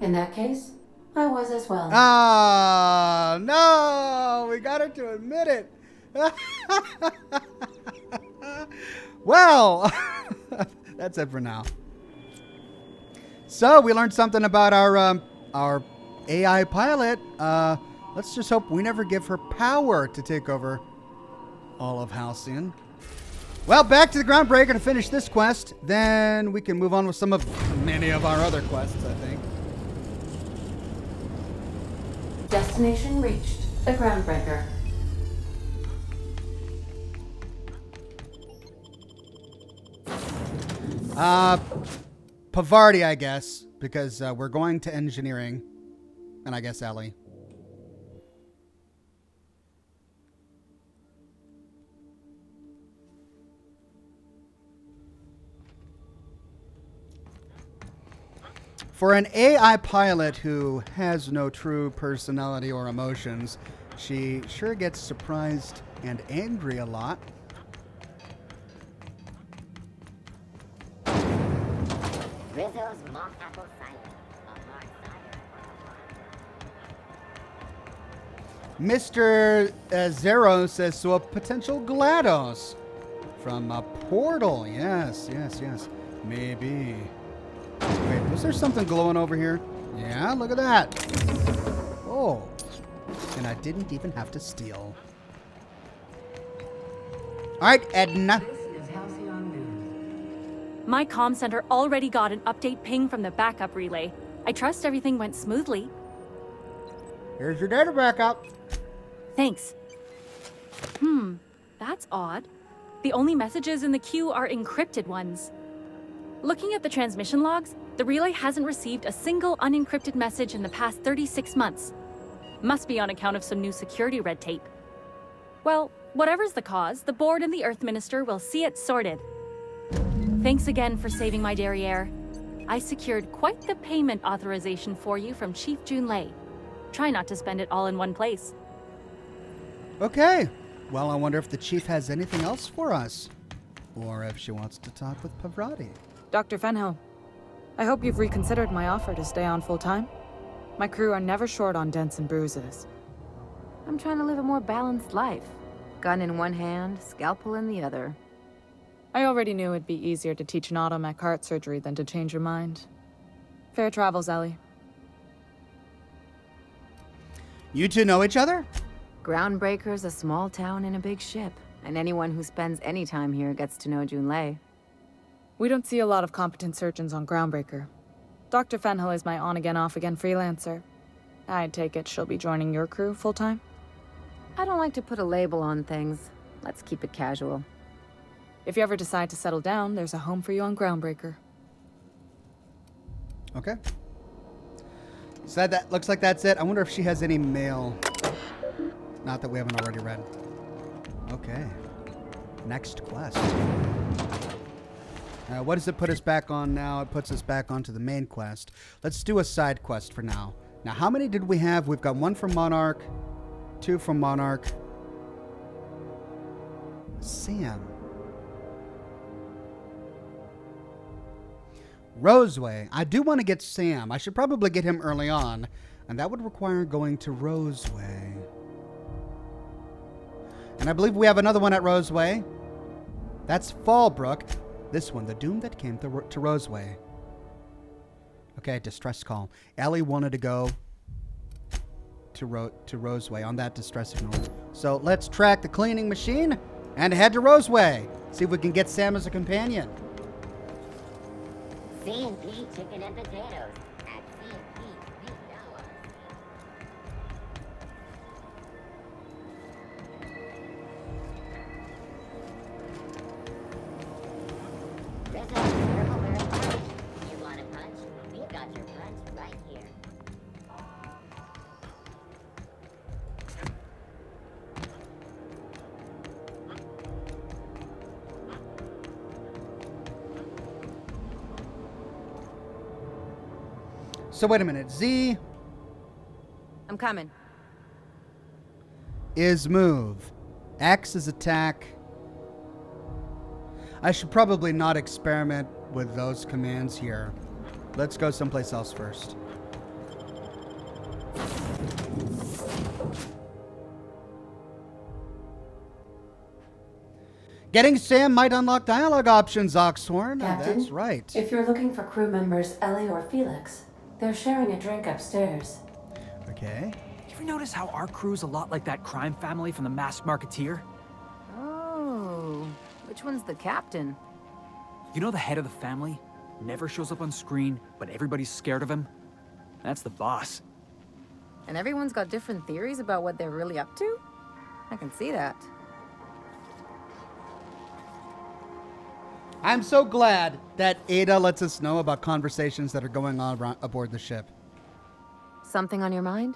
In that case, I was as well. Ah, no! We got her to admit it. Well, that's it for now. So we learned something about our AI pilot. Let's just hope we never give her power to take over all of Halcyon. Well, back to the groundbreaker to finish this quest. Then we can move on with many of our other quests, I think. Destination reached. The groundbreaker. Parvati, I guess, because we're going to engineering. And I guess Ellie. For an AI pilot who has no true personality or emotions, she sure gets surprised and angry a lot. Rizzo's mock apple cider. A hard cider. Mr. Zero says, so a potential GLaDOS from a portal. Yes, yes, yes. Maybe. Wait, was there something glowing over here? Yeah, look at that. Oh. And I didn't even have to steal. All right, Edna. My comm center already got an update ping from the backup relay. I trust everything went smoothly. Here's your data backup. Thanks. That's odd. The only messages in the queue are encrypted ones. Looking at the transmission logs, the relay hasn't received a single unencrypted message in the past 36 months. Must be on account of some new security red tape. Well, whatever's the cause, the board and the Earth Minister will see it sorted. Thanks again for saving my derriere. I secured quite the payment authorization for you from Chief Junlei. Try not to spend it all in one place. Okay. Well, I wonder if the chief has anything else for us. Or if she wants to talk with Parvati. Dr. Fenhill, I hope you've reconsidered my offer to stay on full-time. My crew are never short on dents and bruises. I'm trying to live a more balanced life. Gun in one hand, scalpel in the other. I already knew it'd be easier to teach an automech heart surgery than to change your mind. Fair travels, Ellie. You two know each other? Groundbreaker's a small town in a big ship, and anyone who spends any time here gets to know Junlei. We don't see a lot of competent surgeons on Groundbreaker. Dr. Fenhill is my on-again, off-again freelancer. I take it she'll be joining your crew full-time? I don't like to put a label on things. Let's keep it casual. If you ever decide to settle down, there's a home for you on Groundbreaker. Okay. So that looks like that's it. I wonder if she has any mail. Not that we haven't already read. Okay. Next quest. What does it put us back on now? It puts us back onto the main quest. Let's do a side quest for now. Now, how many did we have? We've got 1 from Monarch, 2 from Monarch. Sam. Roseway. I do want to get Sam. I should probably get him early on. And that would require going to Roseway. And I believe we have another one at Roseway. That's Fallbrook. This one, the doom that came to Roseway. Okay, distress call. Ellie wanted to go to Roseway on that distress signal. So let's track the cleaning machine and head to Roseway. See if we can get Sam as a companion. C&P chicken and potatoes at C&P $3. Rizzo's Purple Berry Punch. You want a punch? We've got your punch right here. So wait a minute. Z I'm coming. is move. X is attack. I should probably not experiment with those commands here. Let's go someplace else first. Getting Sam might unlock dialogue options, Oxhorn. Captain, That's right. If you're looking for crew members Ellie or Felix, they're sharing a drink upstairs. Okay. You ever notice how our crew's a lot like that crime family from The Masked Marketeer? Oh, which one's the captain? You know the head of the family? Never shows up on screen, but everybody's scared of him? That's the boss. And everyone's got different theories about what they're really up to? I can see that. I'm so glad that Ada lets us know about conversations that are going on aboard the ship. Something on your mind?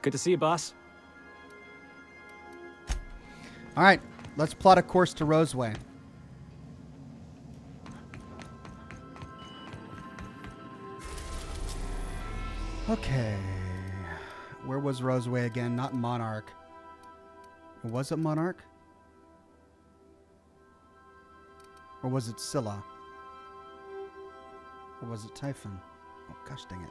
Good to see you, boss. All right, let's plot a course to Roseway. Okay. Where was Roseway again? Not Monarch. Or was it Monarch? Or was it Scylla? Or was it Typhon? Oh, gosh dang it.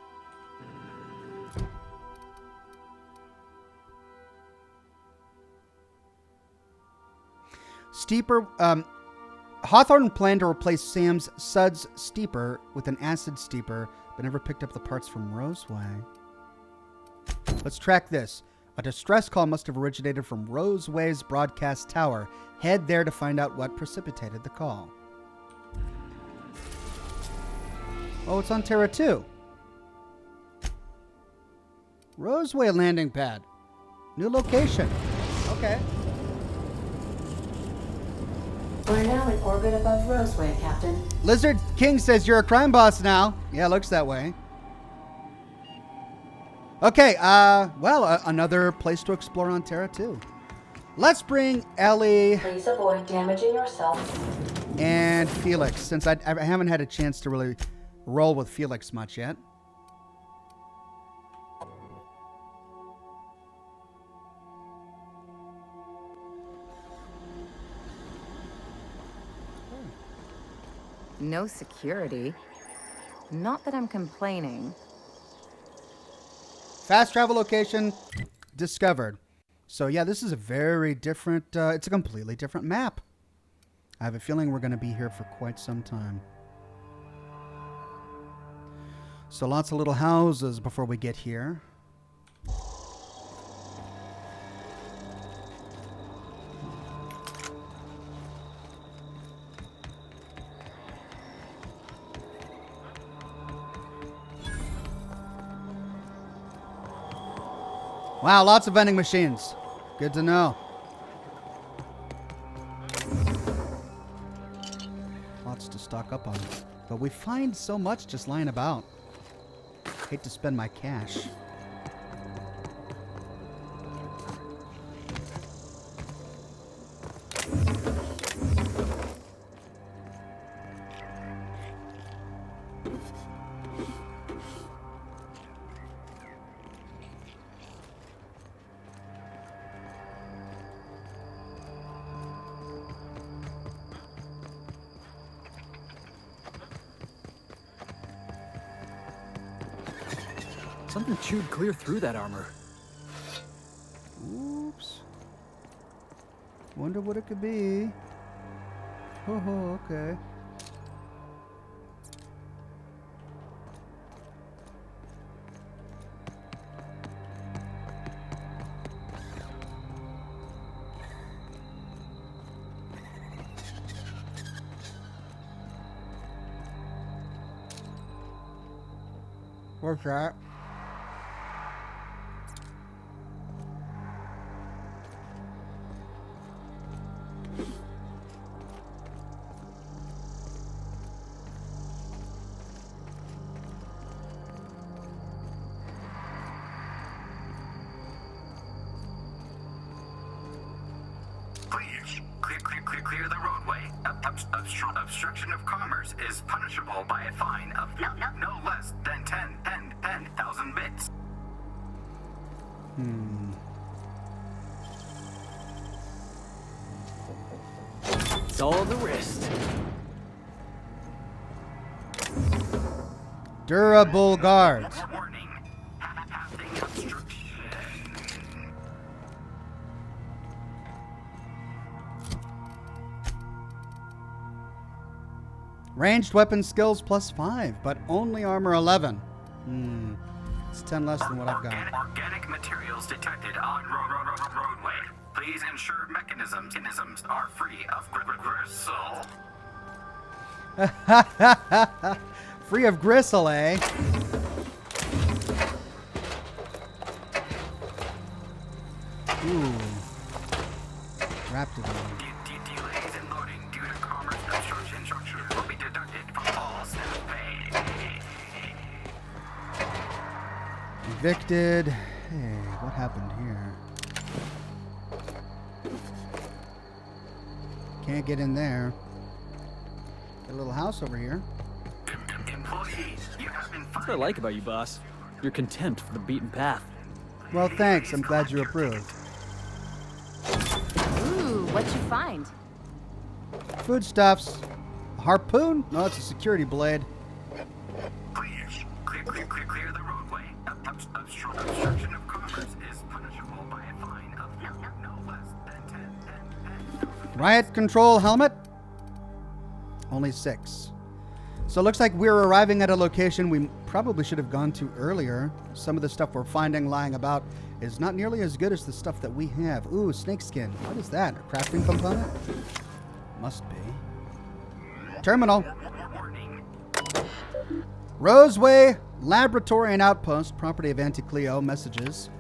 Steeper, Hawthorne planned to replace Sam's Suds Steeper with an acid steeper, but never picked up the parts from Roseway. Let's track this. A distress call must have originated from Roseway's broadcast tower. Head there to find out what precipitated the call. Oh, it's on Terra 2. Roseway landing pad. New location. Okay. We're now in orbit above Roseway, Captain. Lizard King says you're a crime boss now. Yeah, looks that way. Okay, well, another place to explore on Terra 2. Let's bring Ellie. Please avoid damaging yourself. And Felix, since I haven't had a chance to really roll with Felix much yet. No security. Not that I'm complaining. Fast travel location discovered. So yeah, this is a very different, it's a completely different map. I have a feeling we're going to be here for quite some time. So lots of little houses before we get here. Wow, lots of vending machines. Good to know. Lots to stock up on. But we find so much just lying about. Hate to spend my cash. Something chewed clear through that armor. Oops. Wonder what it could be. Oh, okay. What's that? Clear the roadway. Obstruction of commerce is punishable by a fine of no less than 10,000 bits. It's all the wrist. Durable guards. Warning. Having obstruction. Ranged weapon skills +5, but only armor 11. It's 10 less than what I've got. Organic materials detected on roadway. Please ensure mechanisms are free of gristle. Free of gristle, eh? Ooh. Raptidon. Evicted. Hey, what happened here? Can't get in there. Got a little house over here. That's what I like about you, boss. Your contempt for the beaten path. Well, thanks. I'm glad you approve. Ooh, what'd you find? Foodstuffs. A harpoon? No, it's a security blade. Clear the roadway. Obstruction of commerce is punishable by a fine of no less than 10. Riot control helmet? Only 6. So it looks like we're arriving at a location we probably should have gone to earlier. Some of the stuff we're finding lying about is not nearly as good as the stuff that we have. Ooh, snakeskin. What is that? A crafting component? Must be. Terminal. Roseway, Laboratory and Outpost, property of Auntie Cleo. Messages.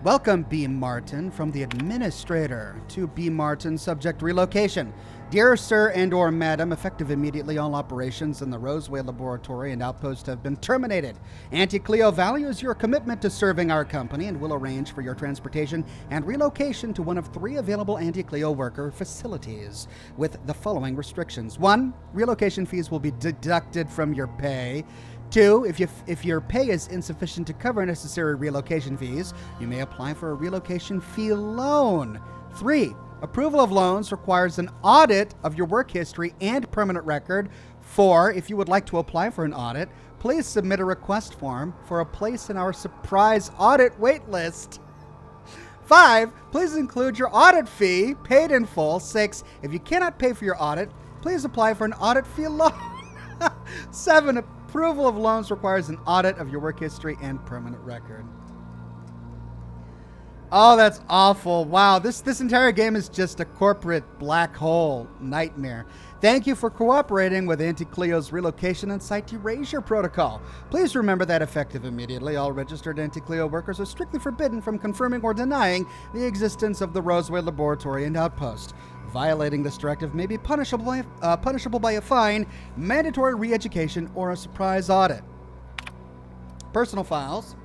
Welcome, B. Martin, from the Administrator. To B. Martin, subject relocation. Dear Sir and or Madam, effective immediately, all operations in the Roseway Laboratory and Outpost have been terminated. Auntie Cleo values your commitment to serving our company and will arrange for your transportation and relocation to one of 3 available Auntie Cleo worker facilities with the following restrictions. 1, relocation fees will be deducted from your pay. 2, if your pay is insufficient to cover necessary relocation fees, you may apply for a relocation fee loan. 3, approval of loans requires an audit of your work history and permanent record. 4, if you would like to apply for an audit, please submit a request form for a place in our surprise audit wait list. 5, please include your audit fee paid in full. 6, if you cannot pay for your audit, please apply for an audit fee loan. 7, approval of loans requires an audit of your work history and permanent record. Oh, that's awful. Wow, this entire game is just a corporate black hole nightmare. Thank you for cooperating with Auntie Cleo's relocation and site erasure protocol. Please remember that effective immediately, all registered Auntie Cleo workers are strictly forbidden from confirming or denying the existence of the Roseway Laboratory and Outpost. Violating this directive may be punishable by a fine, mandatory re-education, or a surprise audit. Personal files.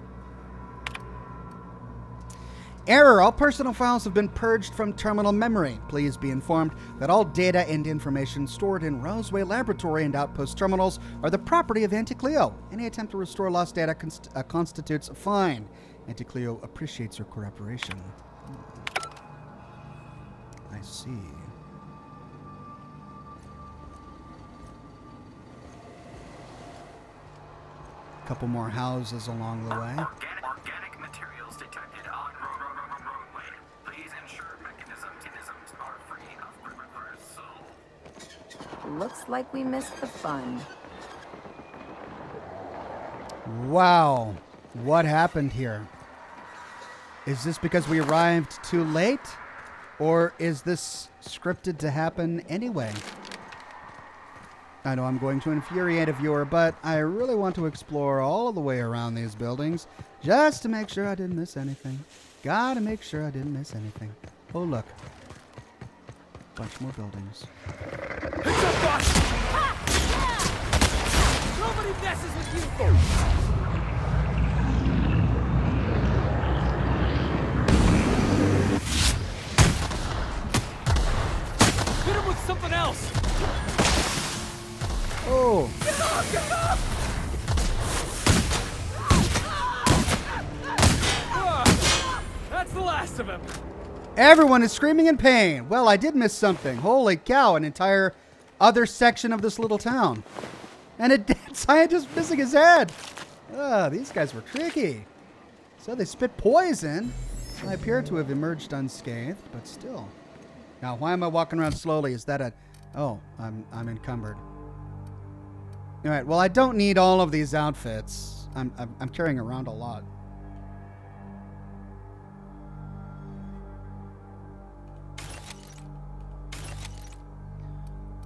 Error. All personal files have been purged from terminal memory. Please be informed that all data and information stored in Roseway Laboratory and Outpost terminals are the property of Auntie Cleo. Any attempt to restore lost data constitutes a fine. Auntie Cleo appreciates your cooperation. I see. A couple more houses along the way. Organic materials detected on roadway. Please ensure mechanisms are free of reversal. Looks like we missed the fun. Wow. What happened here? Is this because we arrived too late? Or is this scripted to happen anyway? I know I'm going to infuriate a viewer, but I really want to explore all of the way around these buildings just to make sure I didn't miss anything. Gotta make sure I didn't miss anything. Oh, look. Bunch more buildings. Nobody messes with you! Hit him with something else! Oh! Get off! Get off! That's the last of him! Everyone is screaming in pain. Well, I did miss something. Holy cow, an entire other section of this little town. And a dead scientist missing his head. These guys were tricky. So they spit poison. I appear to have emerged unscathed, but still. Now, why am I walking around slowly? Is that a... Oh, I'm encumbered. All right, well, I don't need all of these outfits. I'm carrying around a lot.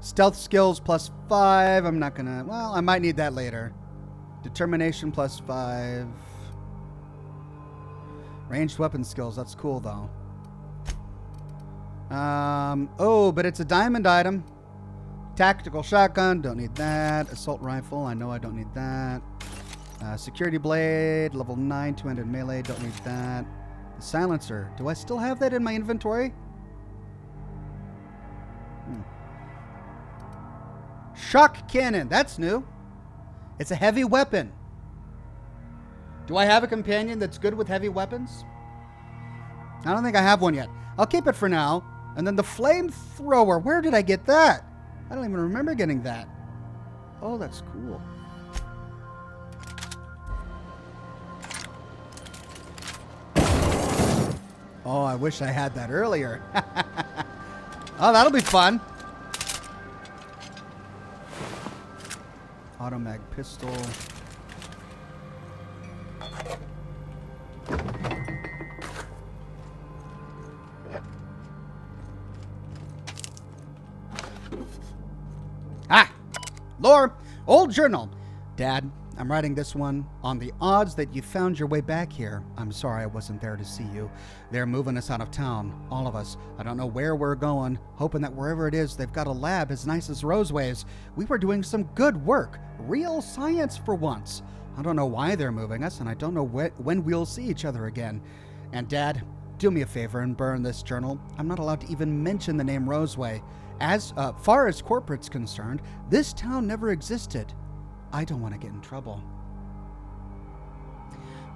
Stealth skills +5. I'm not gonna... Well, I might need that later. Determination +5. Ranged weapon skills. That's cool, though. Oh, but it's a diamond item. Tactical shotgun. Don't need that. Assault rifle. I know I don't need that. Security blade, level 9, 200 melee. Don't need that. The silencer. Do I still have that in my inventory? Shock cannon. That's new. It's a heavy weapon. Do I have a companion that's good with heavy weapons? I don't think I have one yet. I'll keep it for now. And then the flamethrower. Where did I get that? I don't even remember getting that. Oh, that's cool. Oh, I wish I had that earlier. Oh, that'll be fun. Automag pistol. Ah! Lore! Old journal. Dad, I'm writing this one on the odds that you found your way back here. I'm sorry I wasn't there to see you. They're moving us out of town, all of us. I don't know where we're going, hoping that wherever it is, they've got a lab as nice as Roseway's. We were doing some good work, real science for once. I don't know why they're moving us, and I don't know when we'll see each other again. And Dad, do me a favor and burn this journal. I'm not allowed to even mention the name Roseway. As far as corporate's concerned, this town never existed. I don't want to get in trouble.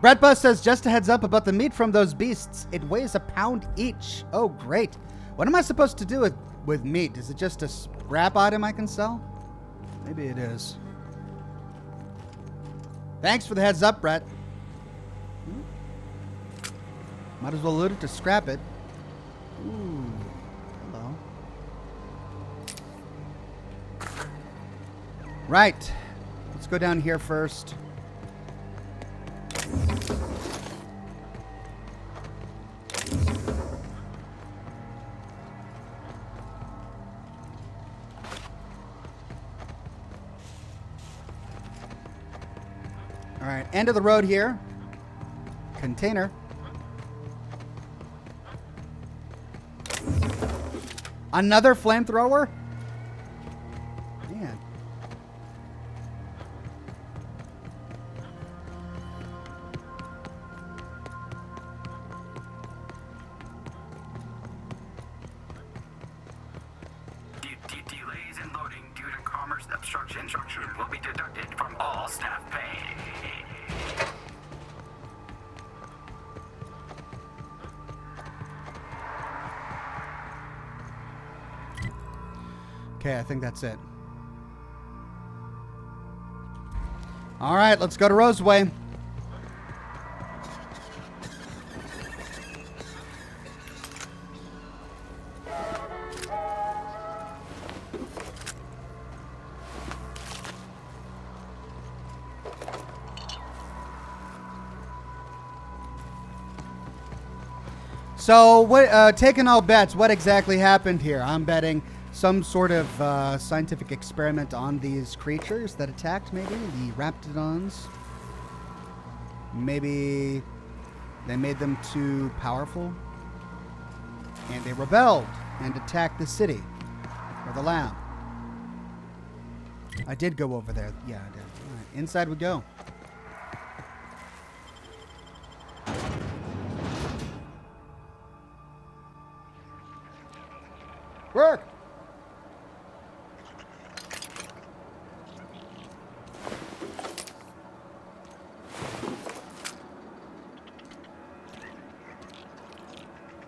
Brett Bus says, just a heads up about the meat from those beasts. It weighs a pound each. Oh, great. What am I supposed to do with meat? Is it just a scrap item I can sell? Maybe it is. Thanks for the heads up, Brett. Might as well loot it to scrap it. Ooh. Hello. Right. Let's go down here first. All right, end of the road here. Container. Another flamethrower? Man. Delays in loading due to commerce obstruction will be deducted from all staff pay. Okay, I think that's it. All right, let's go to Roseway. So, taking all bets, what exactly happened here? I'm betting some sort of scientific experiment on these creatures that attacked, maybe the raptidons. Maybe they made them too powerful and they rebelled and attacked the city or the lab. I did go over there. Yeah, I did. All right, inside we go. Work!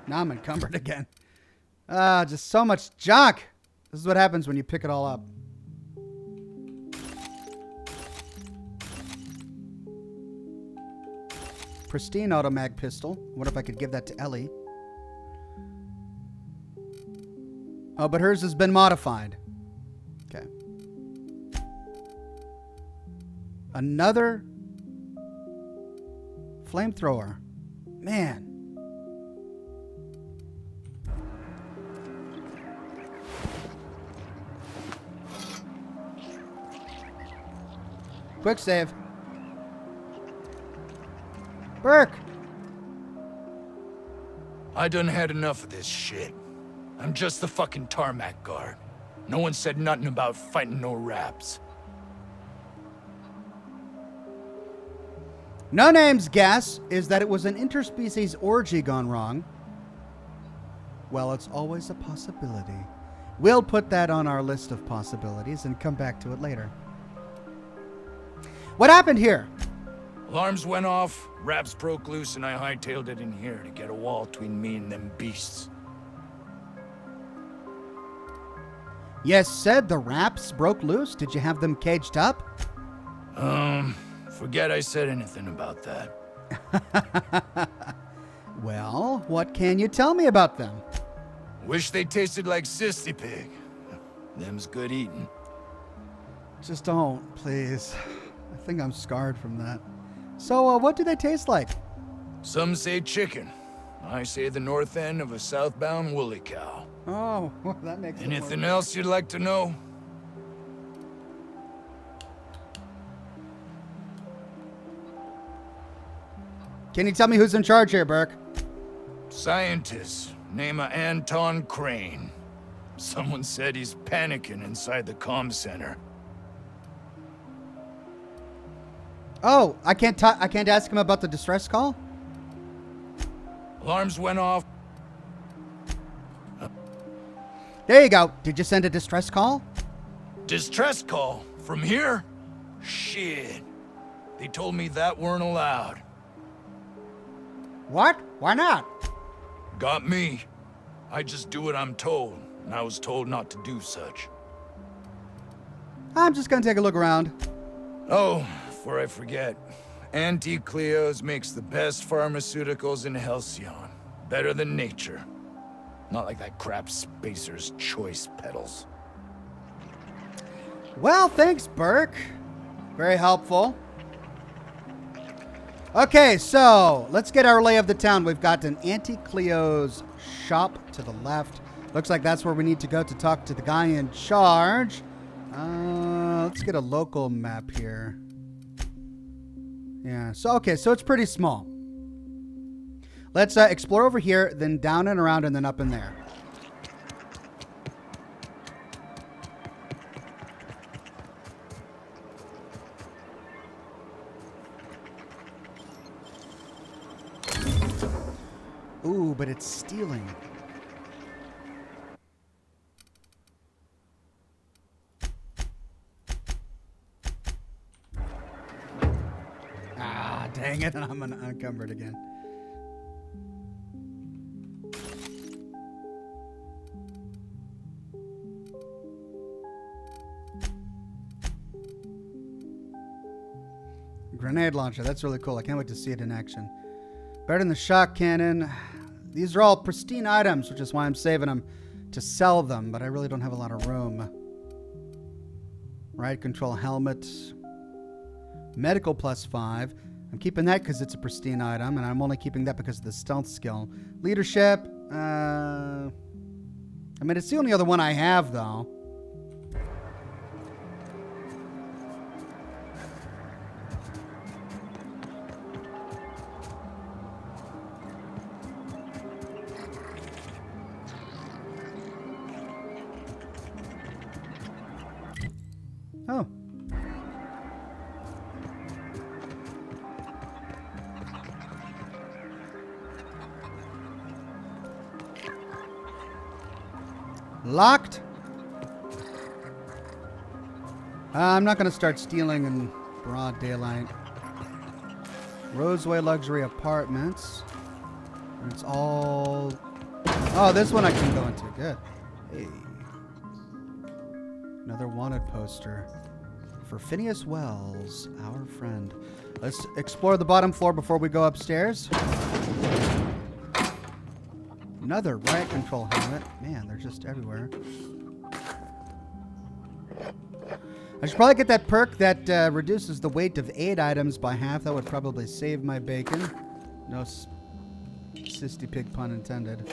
Now I'm encumbered again. Just so much junk. This is what happens when you pick it all up. Pristine automag pistol. What if I could give that to Ellie? Oh, but hers has been modified. Okay. Another flamethrower. Man. Quick save. Burke! I done had enough of this shit. I'm just the fucking tarmac guard. No one said nothing about fighting no raps. No Name's guess is that it was an interspecies orgy gone wrong. Well, it's always a possibility. We'll put that on our list of possibilities and come back to it later. What happened here? Alarms went off, wraps broke loose, and I hightailed it in here to get a wall between me and them beasts. Yes, said the wraps broke loose. Did you have them caged up? Forget I said anything about that. Well, what can you tell me about them? Wish they tasted like Sissy Pig. Them's good eating. Just don't, please. I think I'm scarred from that. So, what do they taste like? Some say chicken. I say the north end of a southbound woolly cow. Oh, well, that makes sense. Anything else you'd like to know? Can you tell me who's in charge here, Burke? Scientist, name of Anton Crane. Someone said he's panicking inside the comm center. Oh, I can't ask him about the distress call? Alarms went off. There you go. Did you send a distress call? Distress call? From here? Shit. They told me that weren't allowed. What? Why not? Got me. I just do what I'm told, and I was told not to do such. I'm just gonna take a look around. Oh, before I forget, Auntie Cleo's makes the best pharmaceuticals in Halcyon. Better than nature. Not like that crap Spacer's Choice pedals. Well, thanks, Burke. Very helpful. Okay, so let's get our lay of the town. We've got an Auntie Cleo's shop to the left. Looks like that's where we need to go to talk to the guy in charge. Let's get a local map here. Yeah, so okay, so it's pretty small. Let's explore over here, then down and around, and then up in there. Ooh, but it's stealing. Ah, dang it, I'm unencumbered again. Grenade launcher, that's really cool. I can't wait to see it in action. Better than the shock cannon. These are all pristine items, which is why I'm saving them to sell them, but I really don't have a lot of room. Riot control helmet. Medical +5. I'm keeping that because it's a pristine item, and I'm only keeping that because of the stealth skill. Leadership. I mean, it's the only other one I have, though. Oh. Locked. I'm not going to start stealing in broad daylight. Roseway luxury apartments. It's all... Oh, this one I can go into. Good. Hey. Another wanted poster for Phineas Wells, our friend. Let's explore the bottom floor before we go upstairs. Another riot control helmet. Man, they're just everywhere. I should probably get that perk that reduces the weight of 8 items by half. That would probably save my bacon. No sissy pig pun intended.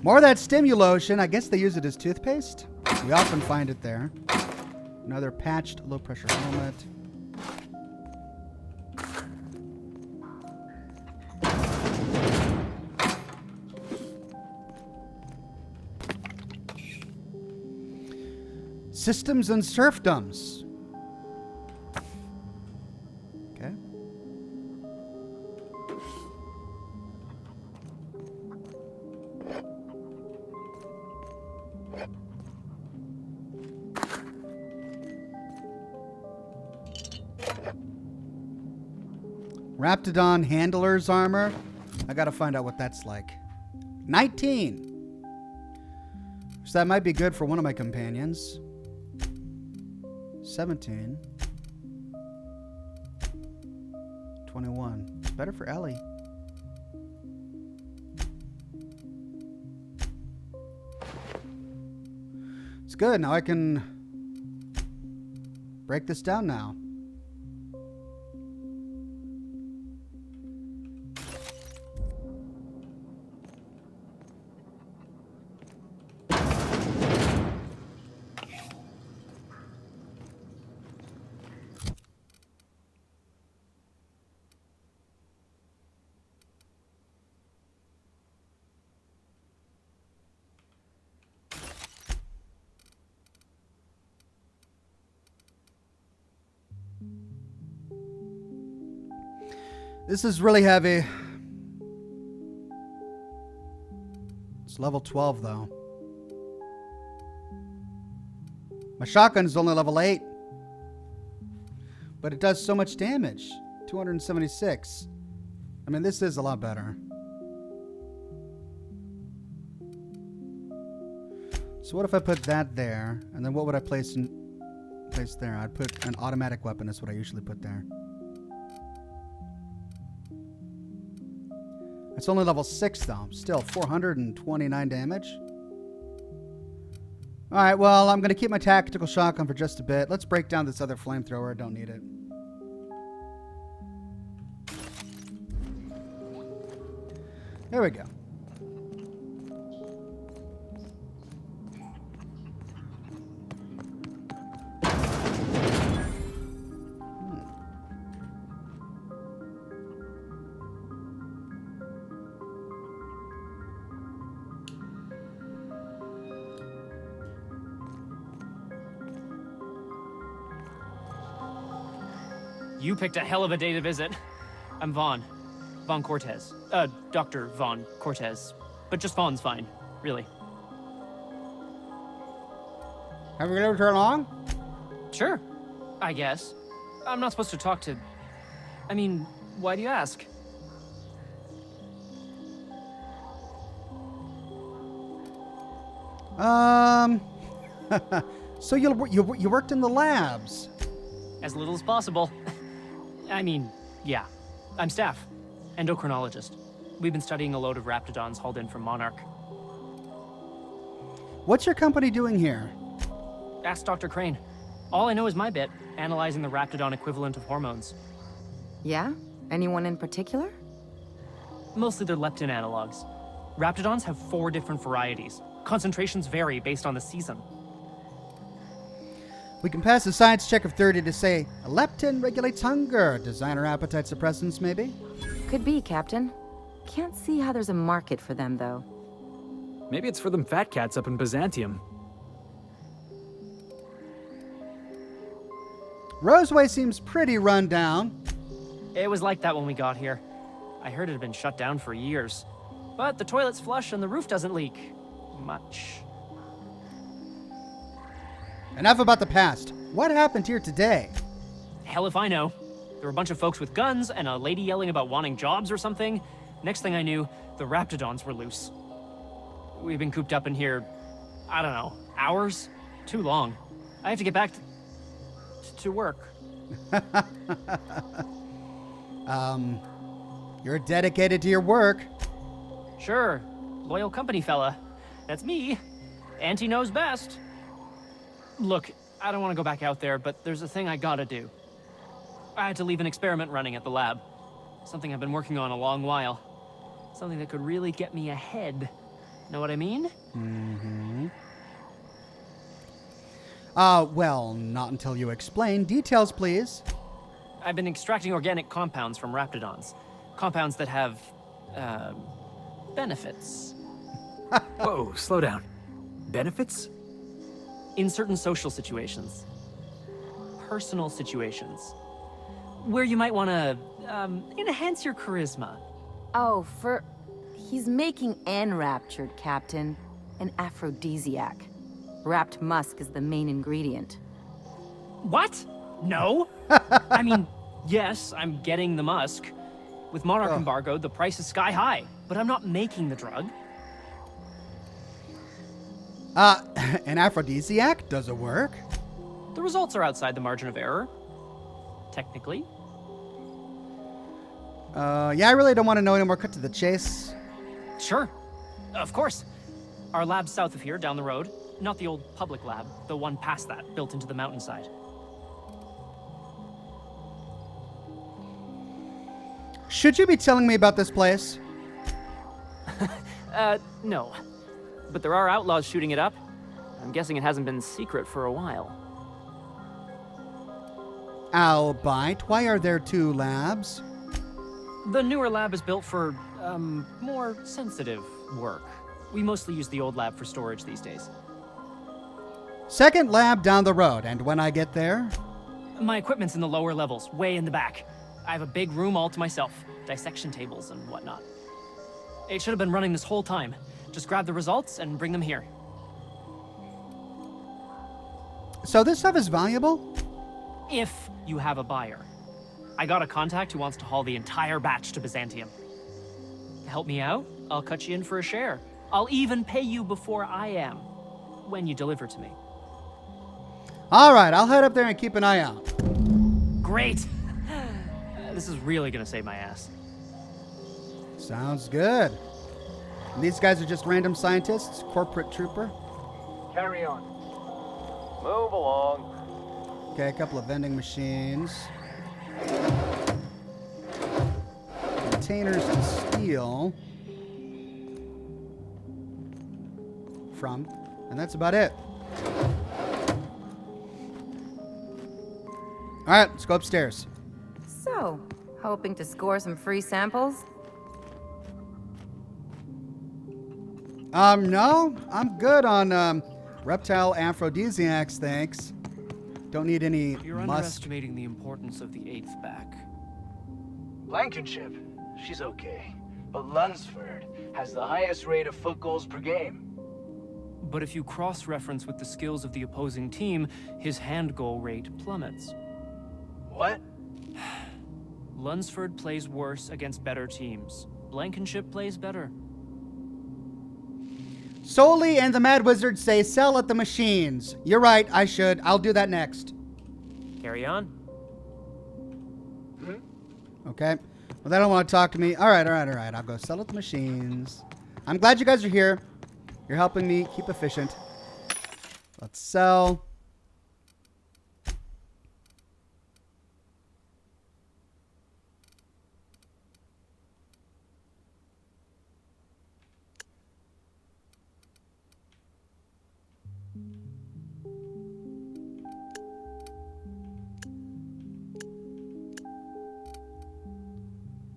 More of that Stimulotion. I guess they use it as toothpaste. We often find it there. Another patched low-pressure helmet. Systems and serfdoms. Okay. Raptidon handler's armor. I gotta find out what that's like. 19. So that might be good for one of my companions. 17. 21. It's better for Ellie. It's good. Now I can break this down now. This is really heavy. It's level 12, though. My shotgun is only level 8. But it does so much damage. 276. I mean, this is a lot better. So what if I put that there? And then what would I place there? I'd put an automatic weapon. That's what I usually put there. It's only level 6, though. Still, 429 damage. Alright, well, I'm going to keep my tactical shotgun for just a bit. Let's break down this other flamethrower. I don't need it. There we go. You picked a hell of a day to visit. I'm Vaughn. Vaughn Cortez. Dr. Vaughn Cortez. But just Vaughn's fine, really. Have we lived here long? Sure, I guess. I'm not supposed to talk to... I mean, why do you ask? So you worked in the labs? As little as possible. I mean, yeah. I'm staff. Endocrinologist. We've been studying a load of raptidons hauled in from Monarch. What's your company doing here? Ask Dr. Crane. All I know is my bit, analyzing the raptidon equivalent of hormones. Yeah? Anyone in particular? Mostly they're leptin analogs. Raptidons have 4 different varieties. Concentrations vary based on the season. We can pass a science check of 30 to say, leptin regulates hunger. Designer appetite suppressants, maybe? Could be, Captain. Can't see how there's a market for them, though. Maybe it's for them fat cats up in Byzantium. Roseway seems pretty run down. It was like that when we got here. I heard it had been shut down for years. But the toilet's flush and the roof doesn't leak. Much. Enough about the past. What happened here today? Hell if I know. There were a bunch of folks with guns and a lady yelling about wanting jobs or something. Next thing I knew, the raptidons were loose. We've been cooped up in here, I don't know, hours? Too long. I have to get back to work. You're dedicated to your work. Sure. Loyal company fella. That's me. Auntie knows best. Look, I don't want to go back out there, but there's a thing I gotta do. I had to leave an experiment running at the lab. Something I've been working on a long while. Something that could really get me ahead. Know what I mean? Mm-hmm. Well, not until you explain. Details, please. I've been extracting organic compounds from raptidons. Compounds that have, benefits. Whoa, slow down. Benefits? in certain social situations. Personal situations. Where you might want to, enhance your charisma. Oh, he's making enraptured, Captain. An aphrodisiac. Wrapped musk is the main ingredient. What? No? I mean, yes, I'm getting the musk. With Monarch embargo, the price is sky high, but I'm not making the drug. An aphrodisiac? Does it work? The results are outside the margin of error. Technically. Yeah, I really don't want to know anymore. Cut to the chase. Sure. Of course. Our lab's south of here, down the road. Not the old public lab, the one past that, built into the mountainside. Should you be telling me about this place? No. But there are outlaws shooting it up. I'm guessing it hasn't been secret for a while. Albite, why are there 2 labs? The newer lab is built for, more sensitive work. We mostly use the old lab for storage these days. Second lab down the road, and when I get there? My equipment's in the lower levels, way in the back. I have a big room all to myself, dissection tables and whatnot. It should have been running this whole time. Just grab the results and bring them here. So this stuff is valuable? If you have a buyer. I got a contact who wants to haul the entire batch to Byzantium. Help me out, I'll cut you in for a share. I'll even pay you before I am, when you deliver to me. All right, I'll head up there and keep an eye out. Great! This is really gonna save my ass. Sounds good. And these guys are just random scientists, corporate trooper. Carry on. Move along. Okay, a couple of vending machines. Containers to steal from, and that's about it. All right, let's go upstairs. So, hoping to score some free samples? No, I'm good on reptile aphrodisiacs, thanks. Don't need any You're underestimating the importance of the 8th back. Blankenship, she's okay. But Lunsford has the highest rate of foot goals per game. But if you cross-reference with the skills of the opposing team, his hand goal rate plummets. What? Lunsford plays worse against better teams. Blankenship plays better. Soli and the Mad Wizard say sell at the machines. You're right, I should. I'll do that next. Carry on. Okay. Well, they don't want to talk to me. All right. I'll go sell at the machines. I'm glad you guys are here. You're helping me keep efficient. Let's sell.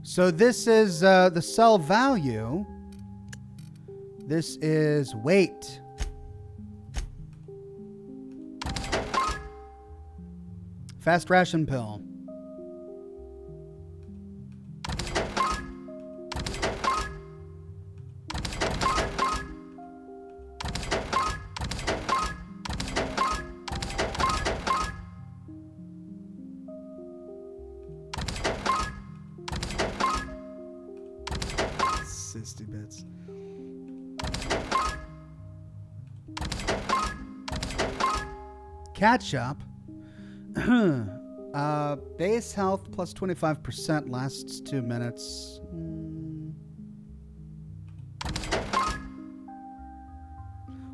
So this is the sell value. This is weight. Fast ration pill. Sisty bits. Catch-up. Base health plus 25% lasts 2 minutes.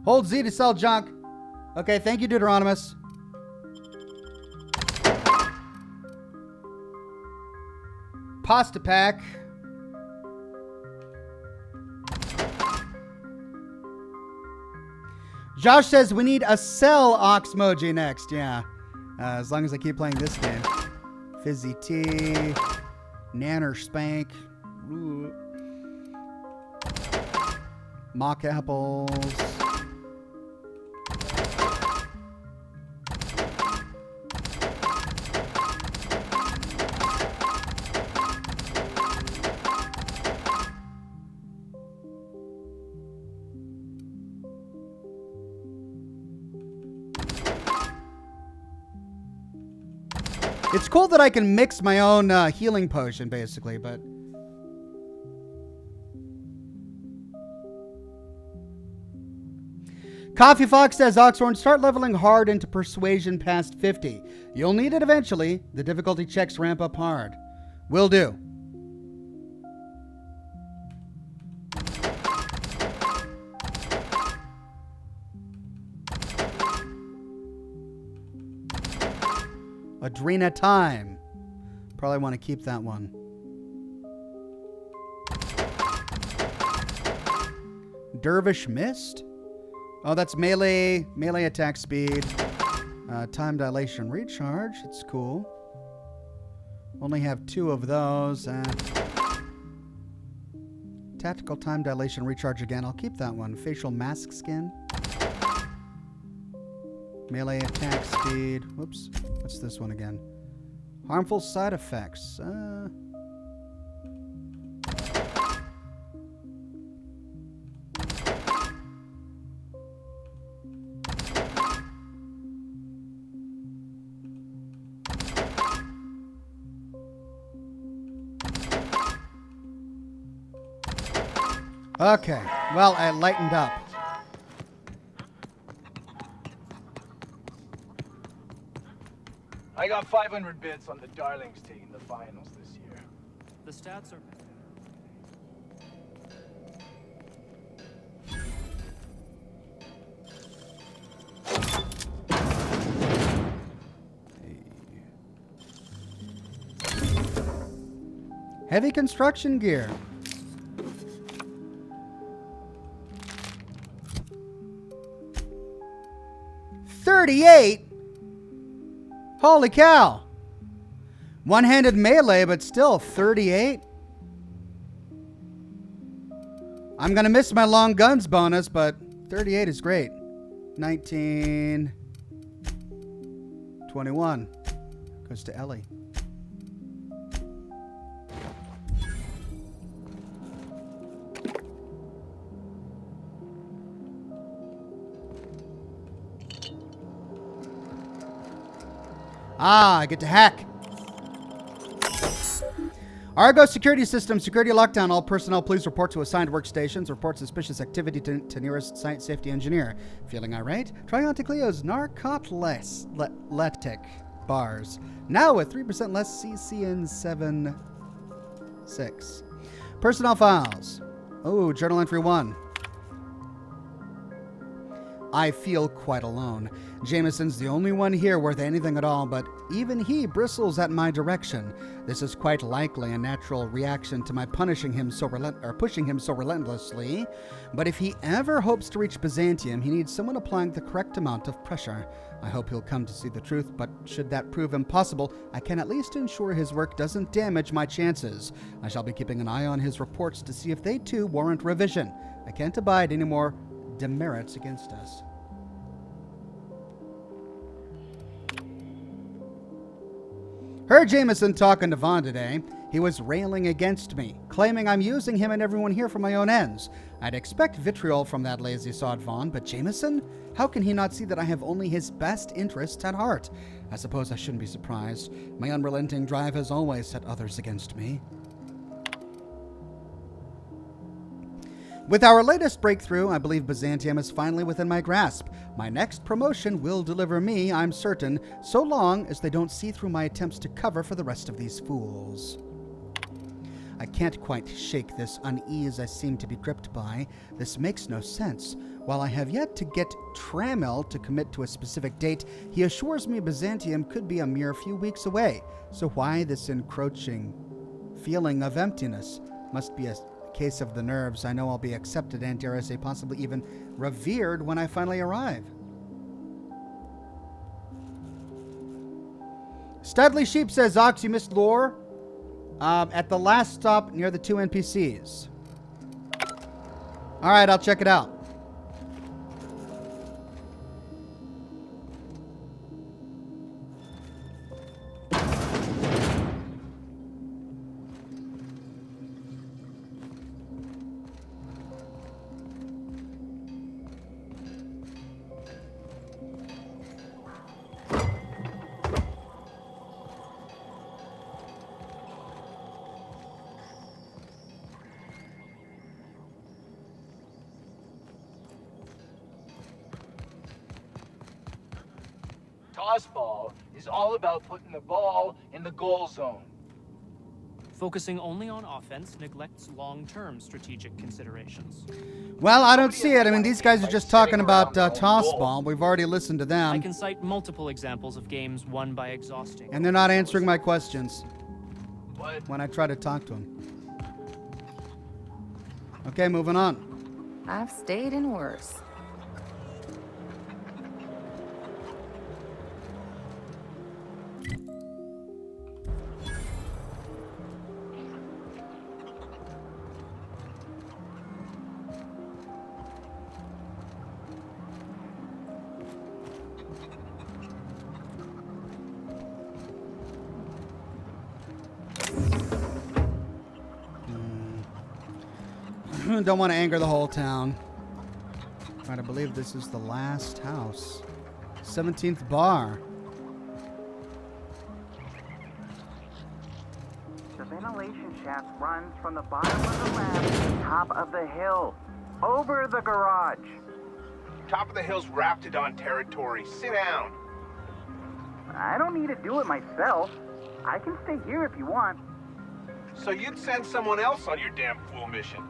Hold Z to sell junk. Okay, thank you, Deuteronomus. Pasta pack. Josh says we need a sell Oxmoji next. Yeah. As long as I keep playing this game. Fizzy tea. Nanner spank. Ooh. Mock apples. It's cool that I can mix my own healing potion, basically, but... Coffee Fox says, Oxhorn, start leveling hard into persuasion past 50. You'll need it eventually. The difficulty checks ramp up hard. Will do. Adrena time. Probably want to keep that one. Dervish Mist? Oh, that's melee attack speed. Time dilation recharge. It's cool. Only have 2 of those. Tactical time dilation recharge again. I'll keep that one. Facial mask skin. Melee attack speed. Whoops. What's this one again? Harmful side effects. Okay. Well, I lightened up. I got 500 bits on the Darlings taking the finals this year. The stats are... Heavy construction gear. $38? Holy cow. One-handed melee, but still 38? I'm going to miss my long guns bonus, but 38 is great. 19. 21. Goes to Ellie. I get to hack. Argo security system, security lockdown. All personnel, please report to assigned workstations. Report suspicious activity to nearest site safety engineer. Feeling irate? Try Anticleo's narcoleptic bars. Now with 3% less CC in 7.6. Personnel files. Oh, journal entry 1. I feel quite alone. Jameson's the only one here worth anything at all, but even he bristles at my direction. This is quite likely a natural reaction to my pushing him so relentlessly. But if he ever hopes to reach Byzantium, he needs someone applying the correct amount of pressure. I hope he'll come to see the truth, but should that prove impossible, I can at least ensure his work doesn't damage my chances. I shall be keeping an eye on his reports to see if they too warrant revision. I can't abide any more demerits against us. Heard Jameson talking to Vaughn today. He was railing against me, claiming I'm using him and everyone here for my own ends. I'd expect vitriol from that lazy sod Vaughn, but Jameson? How can he not see that I have only his best interests at heart? I suppose I shouldn't be surprised. My unrelenting drive has always set others against me. With our latest breakthrough, I believe Byzantium is finally within my grasp. My next promotion will deliver me, I'm certain, so long as they don't see through my attempts to cover for the rest of these fools. I can't quite shake this unease I seem to be gripped by. This makes no sense. While I have yet to get Trammell to commit to a specific date, he assures me Byzantium could be a mere few weeks away. So why this encroaching feeling of emptiness? Must be a case of the nerves. I know I'll be accepted and, dare I say, possibly even revered when I finally arrive. Studley Sheep says, Ox, you missed lore at the last stop near the 2 NPCs. All right, I'll check it out. Tossball is all about putting the ball in the goal zone. Focusing only on offense neglects long-term strategic considerations. Well, I don't see it. I mean, these guys are just talking about tossball. We've already listened to I them. can cite multiple examples of games won by exhausting. And they're not answering my questions What? when I try to talk to them. Okay, moving on. I've stayed in worse. Don't want to anger the whole town. Right, I believe this is the last house. 17th bar. The ventilation shaft runs from the bottom of the lab to the top of the hill. Over the garage. Top of the hill's Raptidon territory. Sit down. I don't need to do it myself. I can stay here if you want. So you'd send someone else on your damn fool mission.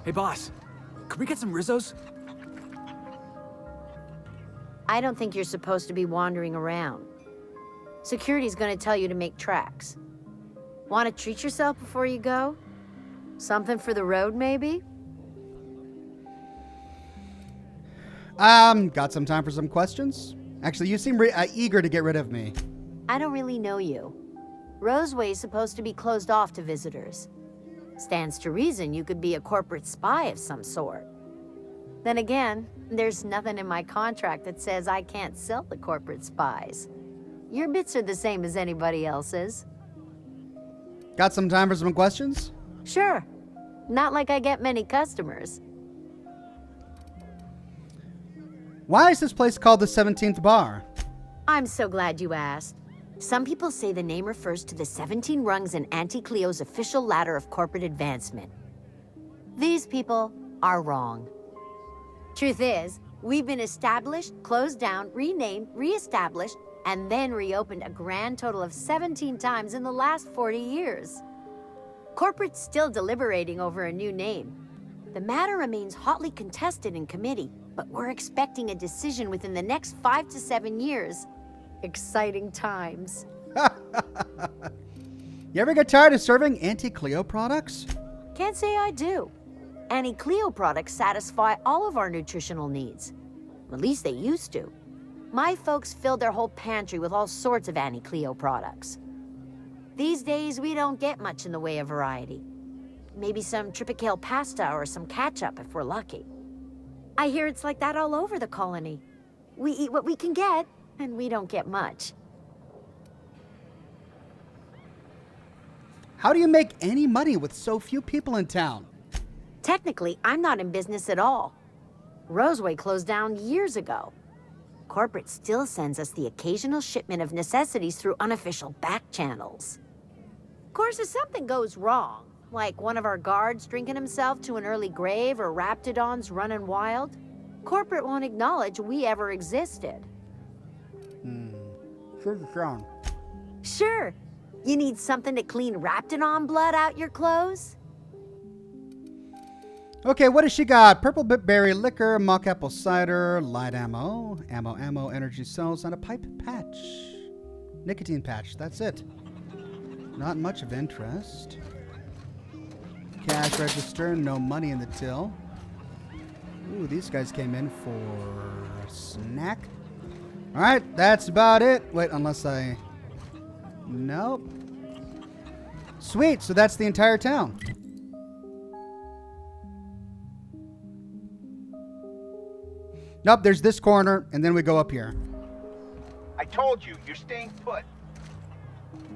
Hey, boss. Can we get some Rizzos? I don't think you're supposed to be wandering around. Security's gonna tell you to make tracks. Want to treat yourself before you go? Something for the road, maybe? Got some time for some questions? Actually, you seem eager to get rid of me. I don't really know you. Roseway's supposed to be closed off to visitors. Stands to reason you could be a corporate spy of some sort. Then again, there's nothing in my contract that says I can't sell the corporate spies. Your bits are the same as anybody else's. Got some time for some questions? Sure. Not like I get many customers. Why is this place called the 17th bar? I'm so glad you asked. Some people say the name refers to the 17 rungs in Auntie Cleo's official ladder of corporate advancement. These people are wrong. Truth is, we've been established, closed down, renamed, reestablished, and then reopened a grand total of 17 times in the last 40 years. Corporate's still deliberating over a new name. The matter remains hotly contested in committee, but we're expecting a decision within the next 5 to 7 years. Exciting times. You ever get tired of serving Auntie Cleo products? Can't say I do. Auntie Cleo products satisfy all of our nutritional needs. At least they used to. My folks filled their whole pantry with all sorts of Auntie Cleo products. These days, we don't get much in the way of variety. Maybe some tripicale pasta or some ketchup if we're lucky. I hear it's like that all over the colony. We eat what we can get, and we don't get much. How do you make any money with so few people in town? Technically, I'm not in business at all. Roseway closed down years ago. Corporate still sends us the occasional shipment of necessities through unofficial back channels. Of course, if something goes wrong, like one of our guards drinking himself to an early grave or Raptidons running wild, corporate won't acknowledge we ever existed. Sure. You need something to clean Raptidon blood out your clothes? Okay, what does she got? Purple berry liquor, mock apple cider, light ammo, energy cells, and a pipe patch. Nicotine patch, that's it. Not much of interest. Cash register, no money in the till. Ooh, these guys came in for a snack. All right, that's about it. Wait, unless I... Nope. Sweet, so that's the entire town. Nope, there's this corner, and then we go up here. I told you, you're staying put.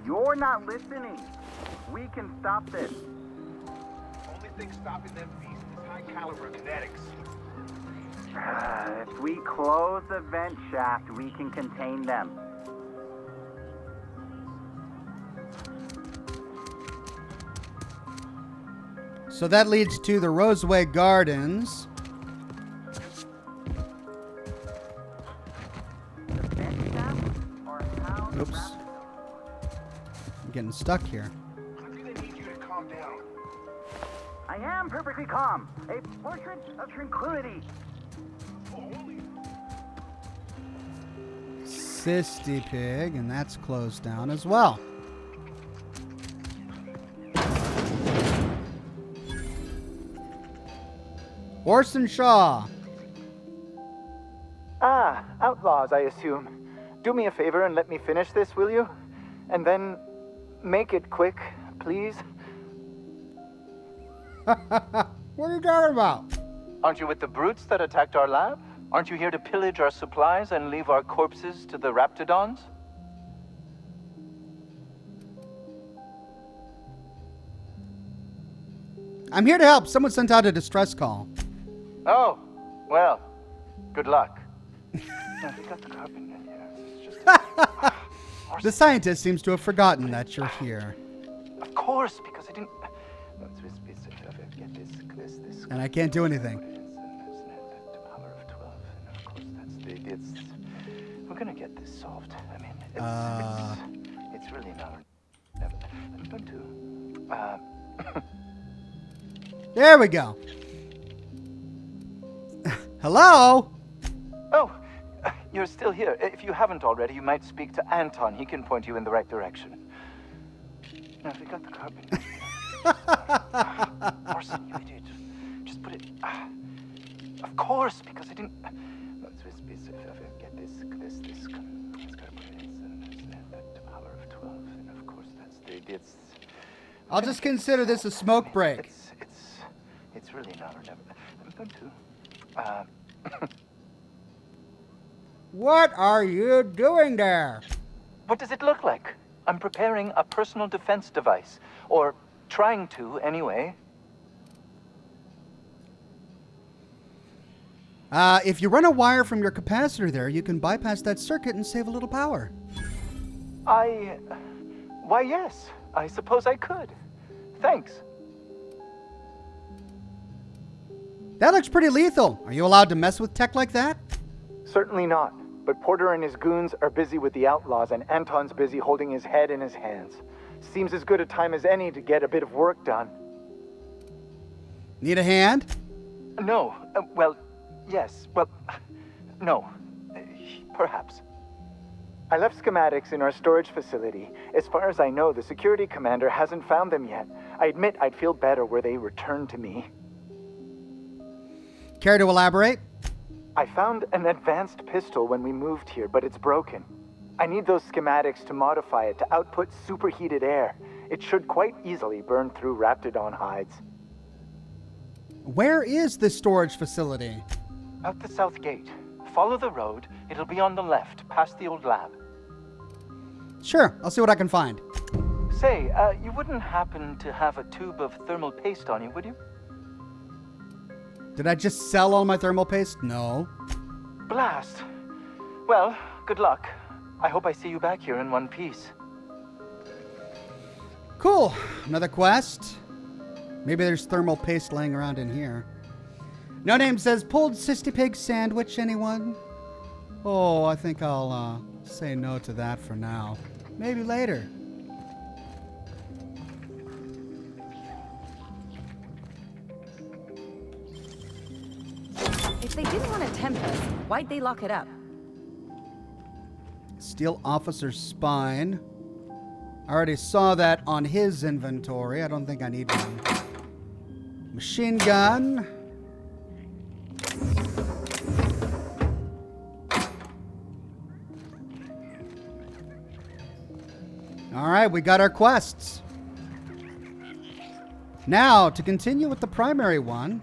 You're not listening. We can stop this. Only thing stopping them beasts is high caliber kinetics. If we close the vent shaft, we can contain them. So that leads to the Roseway Gardens. Oops. I'm getting stuck here. I am perfectly calm. A portrait of tranquility. Sisty Pig, and that's closed down as well. Orson Shaw. Ah, outlaws, I assume. Do me a favor and let me finish this, will you? And then make it quick, please. What are you talking about? Aren't you with the brutes that attacked our lab? Aren't you here to pillage our supplies and leave our corpses to the raptidons? I'm here to help. Someone sent out a distress call. Oh, well, good luck. We got the carpenter here. It's just... The scientist seems to have forgotten that you're here. Of course, because I didn't... And I can't do anything. We're gonna get this solved. I mean, it's really not... I'm going to... There we go. Hello? Oh, you're still here. If you haven't already, you might speak to Anton. He can point you in the right direction. Now, if we got the carpet... Orson, you idiot. Just put it... Of course, because I didn't... Get this... It's gotta put it in the power of 12. And of course, that's the... It's... I'll just consider this a smoke break. It's really not... I'm going to... What are you doing there? What does it look like? I'm preparing a personal defense device. Or trying to, anyway. If you run a wire from your capacitor there, you can bypass that circuit and save a little power. Why, yes. I suppose I could. Thanks. That looks pretty lethal. Are you allowed to mess with tech like that? Certainly not. But Porter and his goons are busy with the outlaws, and Anton's busy holding his head in his hands. Seems as good a time as any to get a bit of work done. Need a hand? No. Well, yes. Well, no. Perhaps. I left schematics in our storage facility. As far as I know, the security commander hasn't found them yet. I admit I'd feel better were they returned to me. Care to elaborate? I found an advanced pistol when we moved here, but it's broken. I need those schematics to modify it to output superheated air. It should quite easily burn through raptidon hides. Where is this storage facility? Out the south gate. Follow the road. It'll be on the left, past the old lab. Sure, I'll see what I can find. Say, you wouldn't happen to have a tube of thermal paste on you, would you? Did I just sell all my thermal paste? No. Blast. Well, good luck. I hope I see you back here in one piece. Cool. Another quest. Maybe there's thermal paste laying around in here. No Name says, pulled Sisty Pig sandwich, anyone? Oh, I think I'll say no to that for now. Maybe later. If they didn't want to tempt us, why'd they lock it up? Steel Officer's Spine. I already saw that on his inventory. I don't think I need one. Machine gun. All right, we got our quests. Now, to continue with the primary one,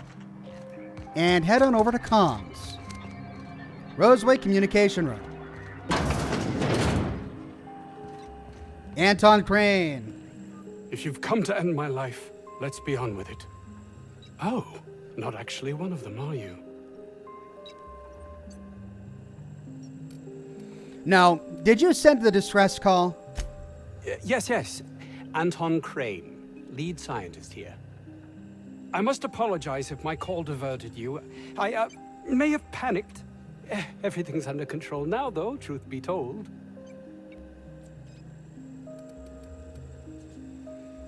and head on over to comms. Roseway Communication Room. Anton Crane. If you've come to end my life, let's be on with it. Oh, not actually one of them, are you? Now, did you send the distress call? Yes. Anton Crane, lead scientist here. I must apologize if my call diverted you. I may have panicked. Everything's under control now, though, truth be told.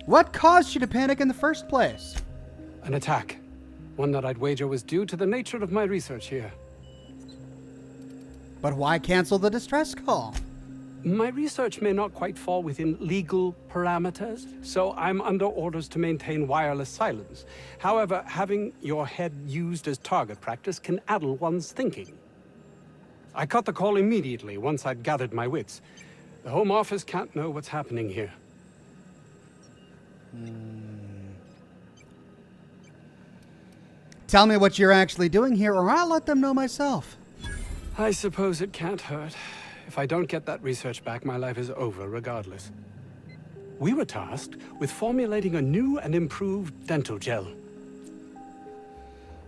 What caused you to panic in the first place? An attack. One that I'd wager was due to the nature of my research here. But why cancel the distress call? My research may not quite fall within legal parameters, so I'm under orders to maintain wireless silence. However, having your head used as target practice can addle one's thinking. I cut the call immediately once I'd gathered my wits. The Home Office can't know what's happening here. Tell me what you're actually doing here, or I'll let them know myself. I suppose it can't hurt. If I don't get that research back, my life is over regardless. We were tasked with formulating a new and improved dental gel.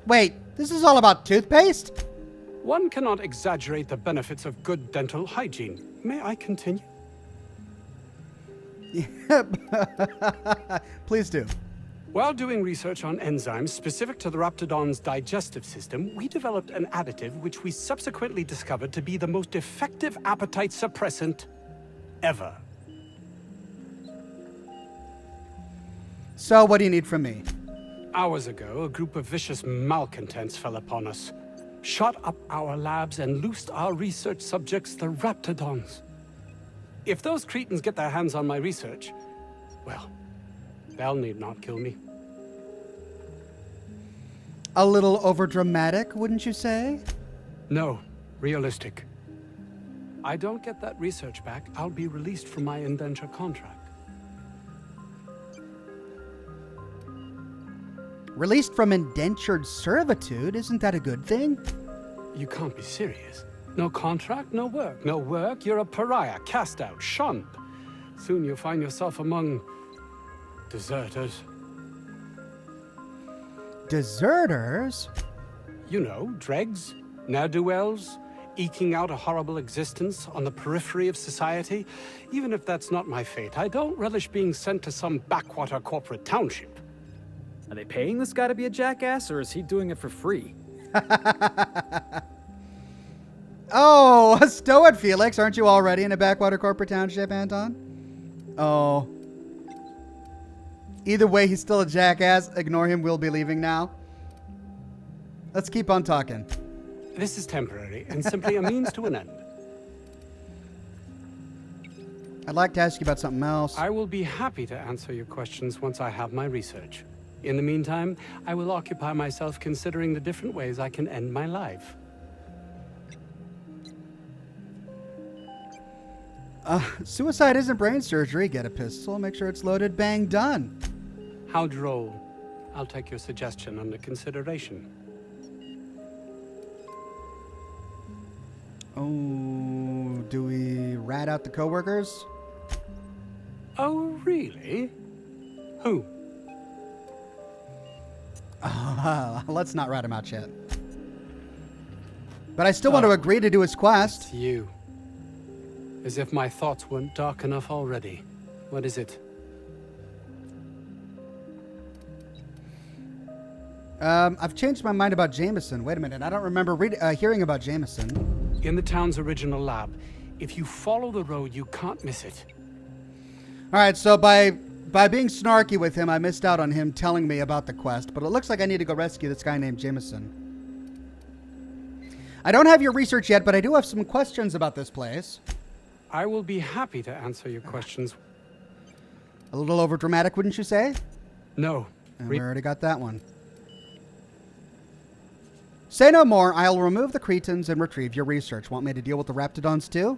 Wait, this is all about toothpaste? One cannot exaggerate the benefits of good dental hygiene. May I continue? Please do. While doing research on enzymes specific to the Raptidon's digestive system, we developed an additive which we subsequently discovered to be the most effective appetite suppressant ever. So what do you need from me? Hours ago, a group of vicious malcontents fell upon us, shot up our labs and loosed our research subjects, the Raptidons. If those cretins get their hands on my research, well, they'll need not kill me. A little overdramatic, wouldn't you say? No, realistic. I don't get that research back, I'll be released from my indenture contract. Released from indentured servitude? Isn't that a good thing? You can't be serious. No contract, no work. No work, you're a pariah, cast out, shunned. Soon you'll find yourself among deserters. Deserters? You know, dregs, ne'er-do-wells, eking out a horrible existence on the periphery of society. Even if that's not my fate, I don't relish being sent to some backwater corporate township. Are they paying this guy to be a jackass, or is he doing it for free? Oh, stow it, Felix. Aren't you already in a backwater corporate township, Anton? Oh. Either way, he's still a jackass. Ignore him. We'll be leaving now. Let's keep on talking. This is temporary and simply a means to an end. I'd like to ask you about something else. I will be happy to answer your questions once I have my research. In the meantime, I will occupy myself considering the different ways I can end my life. Suicide isn't brain surgery. Get a pistol, make sure it's loaded, bang, done. How droll. I'll take your suggestion under consideration. Oh, do we rat out the coworkers? Oh, really? Who? Let's not rat him out yet. But I still want to agree to do his quest. It's you. As if my thoughts weren't dark enough already. What is it? I've changed my mind about Jameson. Wait a minute, I don't remember hearing about Jameson. In the town's original lab. If you follow the road, you can't miss it. Alright, so by being snarky with him, I missed out on him telling me about the quest, but it looks like I need to go rescue this guy named Jameson. I don't have your research yet, but I do have some questions about this place. I will be happy to answer your questions. A little over dramatic, wouldn't you say? No. And we already got that one. Say no more. I'll remove the cretins and retrieve your research. Want me to deal with the Raptidons too?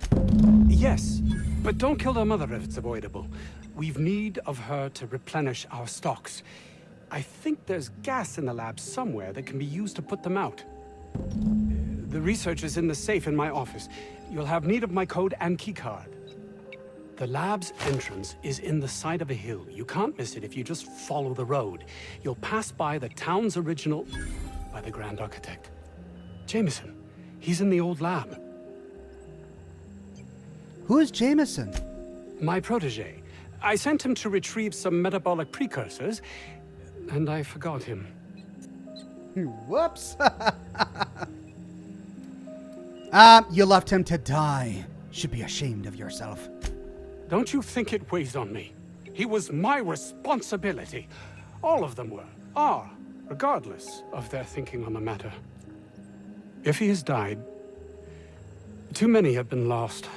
Yes, but don't kill their mother if it's avoidable. We've need of her to replenish our stocks. I think there's gas in the lab somewhere that can be used to put them out. The research is in the safe in my office. You'll have need of my code and keycard. The lab's entrance is in the side of a hill. You can't miss it if you just follow the road. You'll pass by the town's original... by the Grand Architect. Jameson. He's in the old lab. Who is Jameson? My protege. I sent him to retrieve some metabolic precursors. and I forgot him. Whoops. You left him to die. Should be ashamed of yourself. Don't you think it weighs on me? He was my responsibility. All of them are, regardless of their thinking on the matter. If he has died, too many have been lost.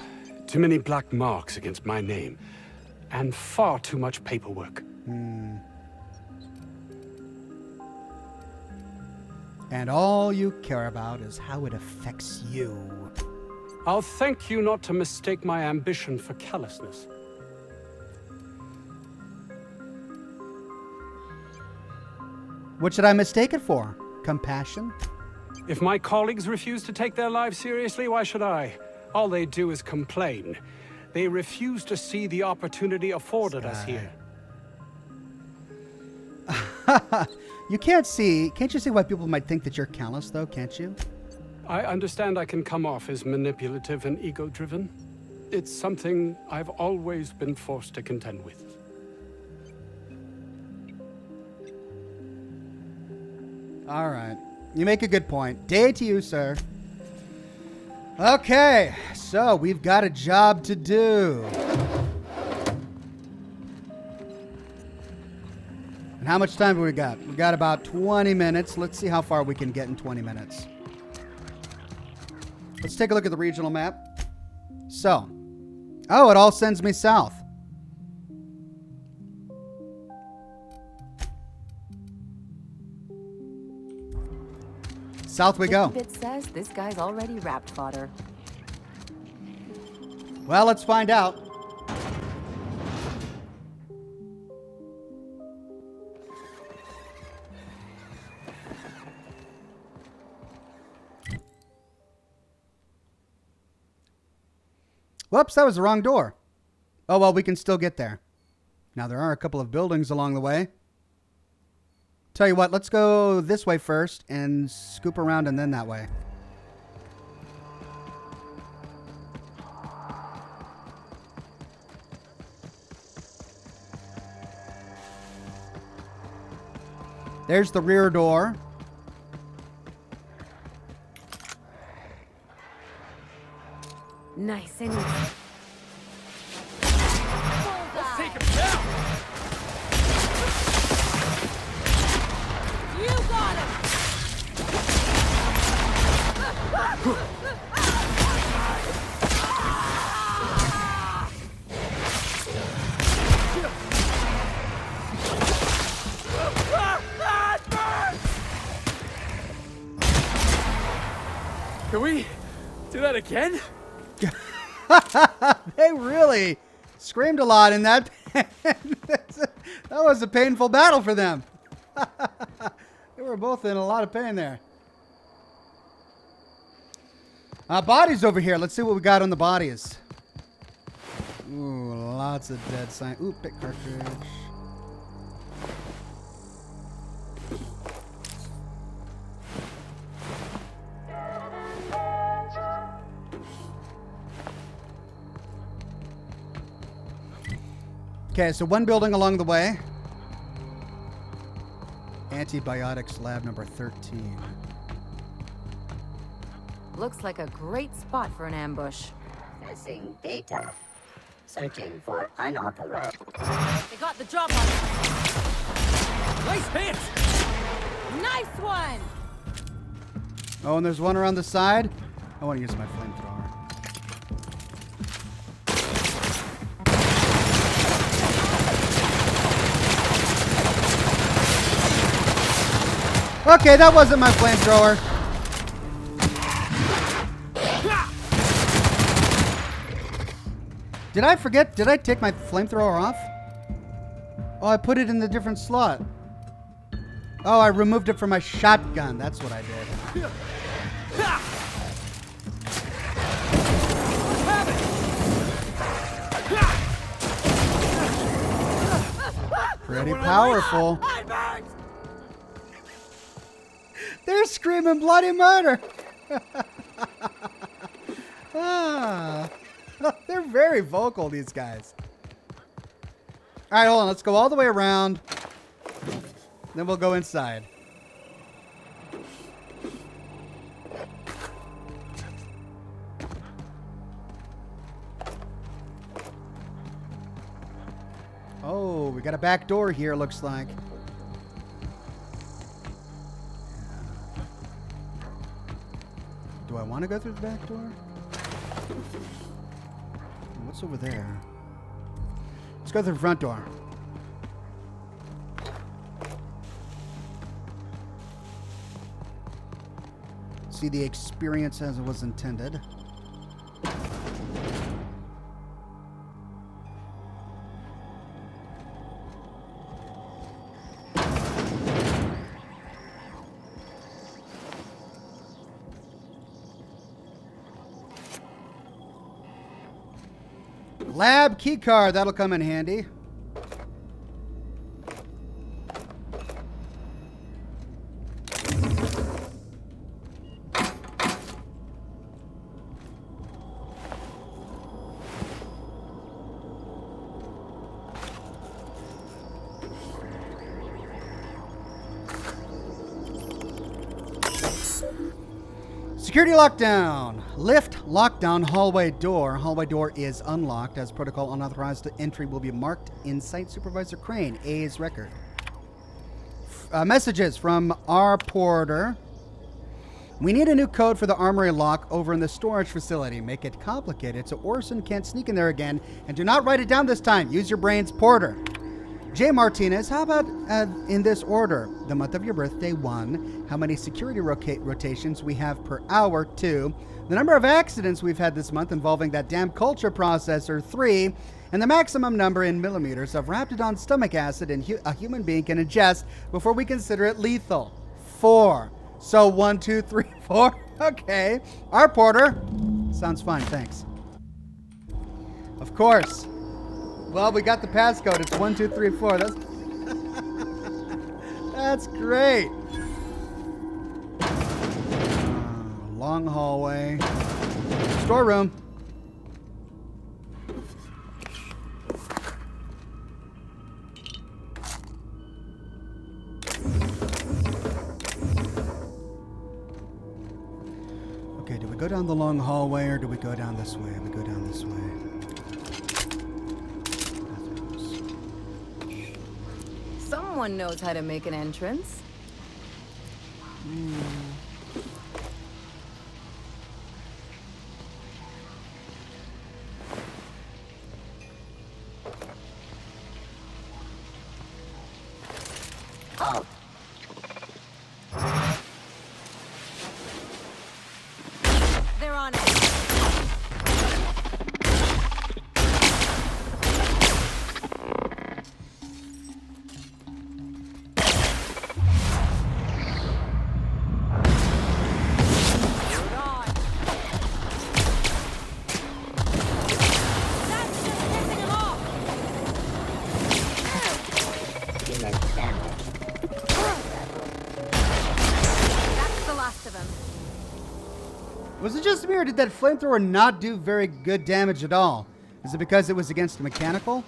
Too many black marks against my name. And far too much paperwork. And all you care about is how it affects you. I'll thank you not to mistake my ambition for callousness. What should I mistake it for? Compassion? If my colleagues refuse to take their lives seriously, why should I? All they do is complain. They refuse to see the opportunity afforded us here. Can't you see why people might think that you're callous, though, can't you? I understand I can come off as manipulative and ego-driven. It's something I've always been forced to contend with. All right. You make a good point. Day to you, sir. Okay, so we've got a job to do. And how much time do we got? We got about 20 minutes. Let's see how far we can get in 20 minutes. Let's take a look at the regional map. So, it all sends me south. South we go. It says this guy's already wrapped fodder. Well, let's find out. Whoops, that was the wrong door. Oh, well, we can still get there. Now, there are a couple of buildings along the way. Tell you what, let's go this way first and scoop around and then that way. There's the rear door. Nice and easy. Let's take him down! You got him! Can we do that again? They really screamed a lot in that. That was a painful battle for them. They were both in a lot of pain there. Bodies over here. Let's see what we got on the bodies. Ooh, lots of dead sign. Ooh, pick cartridge. Okay, so one building along the way. Antibiotics lab number 13. Looks like a great spot for an ambush. Processing data. Searching for unauthorized. They got the drop on it. Nice hit! Nice one! Oh, and there's one around the side. I want to use my flamethrower. Okay, that wasn't my flamethrower. Did I forget? Did I take my flamethrower off? Oh, I put it in the different slot. Oh, I removed it from my shotgun. That's what I did. Pretty powerful. They're screaming bloody murder. They're very vocal, these guys. All right, hold on. Let's go all the way around. Then we'll go inside. Oh, we got a back door here, looks like. Do I want to go through the back door? What's over there? Let's go through the front door. See the experience as it was intended. Lab keycard, that'll come in handy. Security lockdown. Lift lockdown hallway door. Hallway door is unlocked. As protocol, unauthorized entry will be marked in Site Supervisor Crane. A's record. Messages from our porter. We need a new code for the armory lock over in the storage facility. Make it complicated so Orson can't sneak in there again. And do not write it down this time. Use your brains, porter. J. Martinez, how about in this order? The month of your birthday, 1. How many security rotations we have per hour, 2. The number of accidents we've had this month involving that damn culture processor, 3. And the maximum number in millimeters of Raptidon stomach acid a human being can ingest before we consider it lethal, 4. So 1, 2, 3, 4. Okay. Our porter. Sounds fine, thanks. Of course. Well, we got the passcode. It's 1, 2, 3, 4. That's great. Long hallway. Storeroom. Okay, do we go down the long hallway or do we go down this way? We go down this way. Someone knows how to make an entrance. Oh. They're on it. Was it just me, or did that flamethrower not do very good damage at all? Is it because it was against mechanical?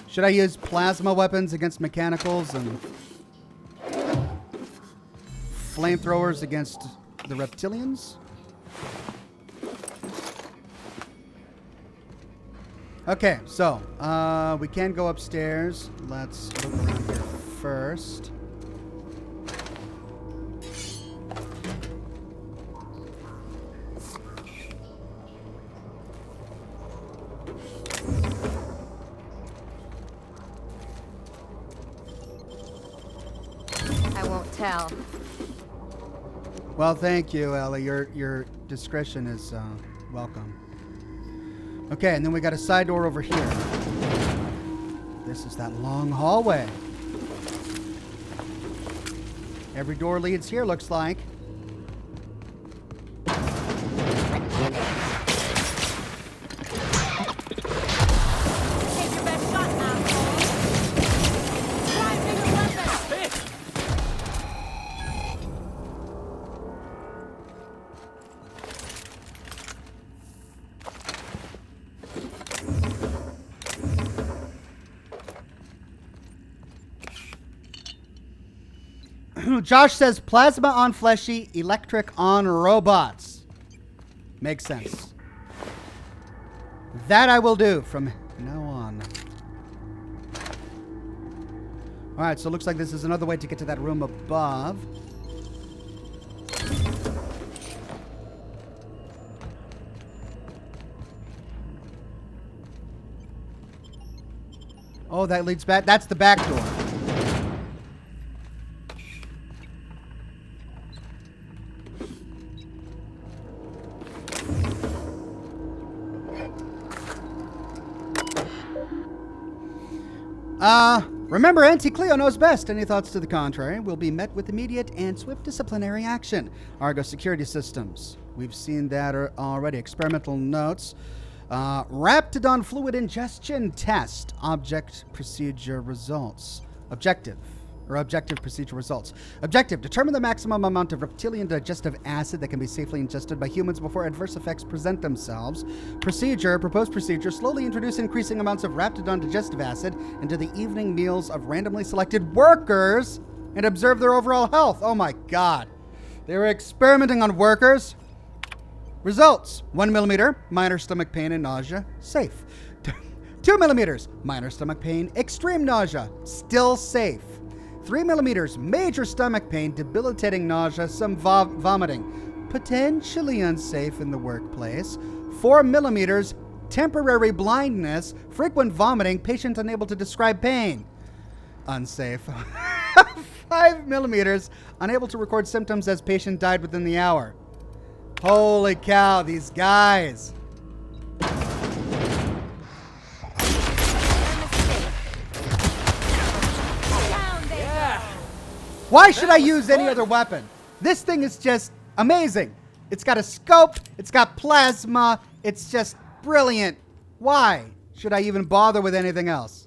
Should I use plasma weapons against mechanicals and flamethrowers against the reptilians? Okay, so we can go upstairs. Let's look around here first. I won't tell. Well, thank you, Ellie. Your discretion is welcome. Okay, and then we got a side door over here. This is that long hallway. Every door leads here, looks like. Josh says plasma on fleshy, electric on robots. Makes sense. That I will do from now on. Alright, so it looks like this is another way to get to that room above. Oh, that leads back. That's the back door. Remember, Auntie Cleo knows best. Any thoughts to the contrary will be met with immediate and swift disciplinary action. Argo security systems. We've seen that already. Experimental notes. Raptidon fluid ingestion test. Objective procedure results. Objective procedure results. Objective, determine the maximum amount of reptilian digestive acid that can be safely ingested by humans before adverse effects present themselves. Procedure, proposed procedure, slowly introduce increasing amounts of Raptidon digestive acid into the evening meals of randomly selected workers and observe their overall health. Oh my God. They were experimenting on workers. Results, 1 millimeter, minor stomach pain and nausea, safe. 2 millimeters, minor stomach pain, extreme nausea, still safe. 3 millimeters, major stomach pain, debilitating nausea, some vomiting, potentially unsafe in the workplace. 4 millimeters, temporary blindness, frequent vomiting, patient unable to describe pain, unsafe. 5 millimeters, unable to record symptoms as patient died within the hour. Holy cow, these guys. Why should I use any other weapon? This thing is just amazing. It's got a scope. It's got plasma. It's just brilliant. Why should I even bother with anything else?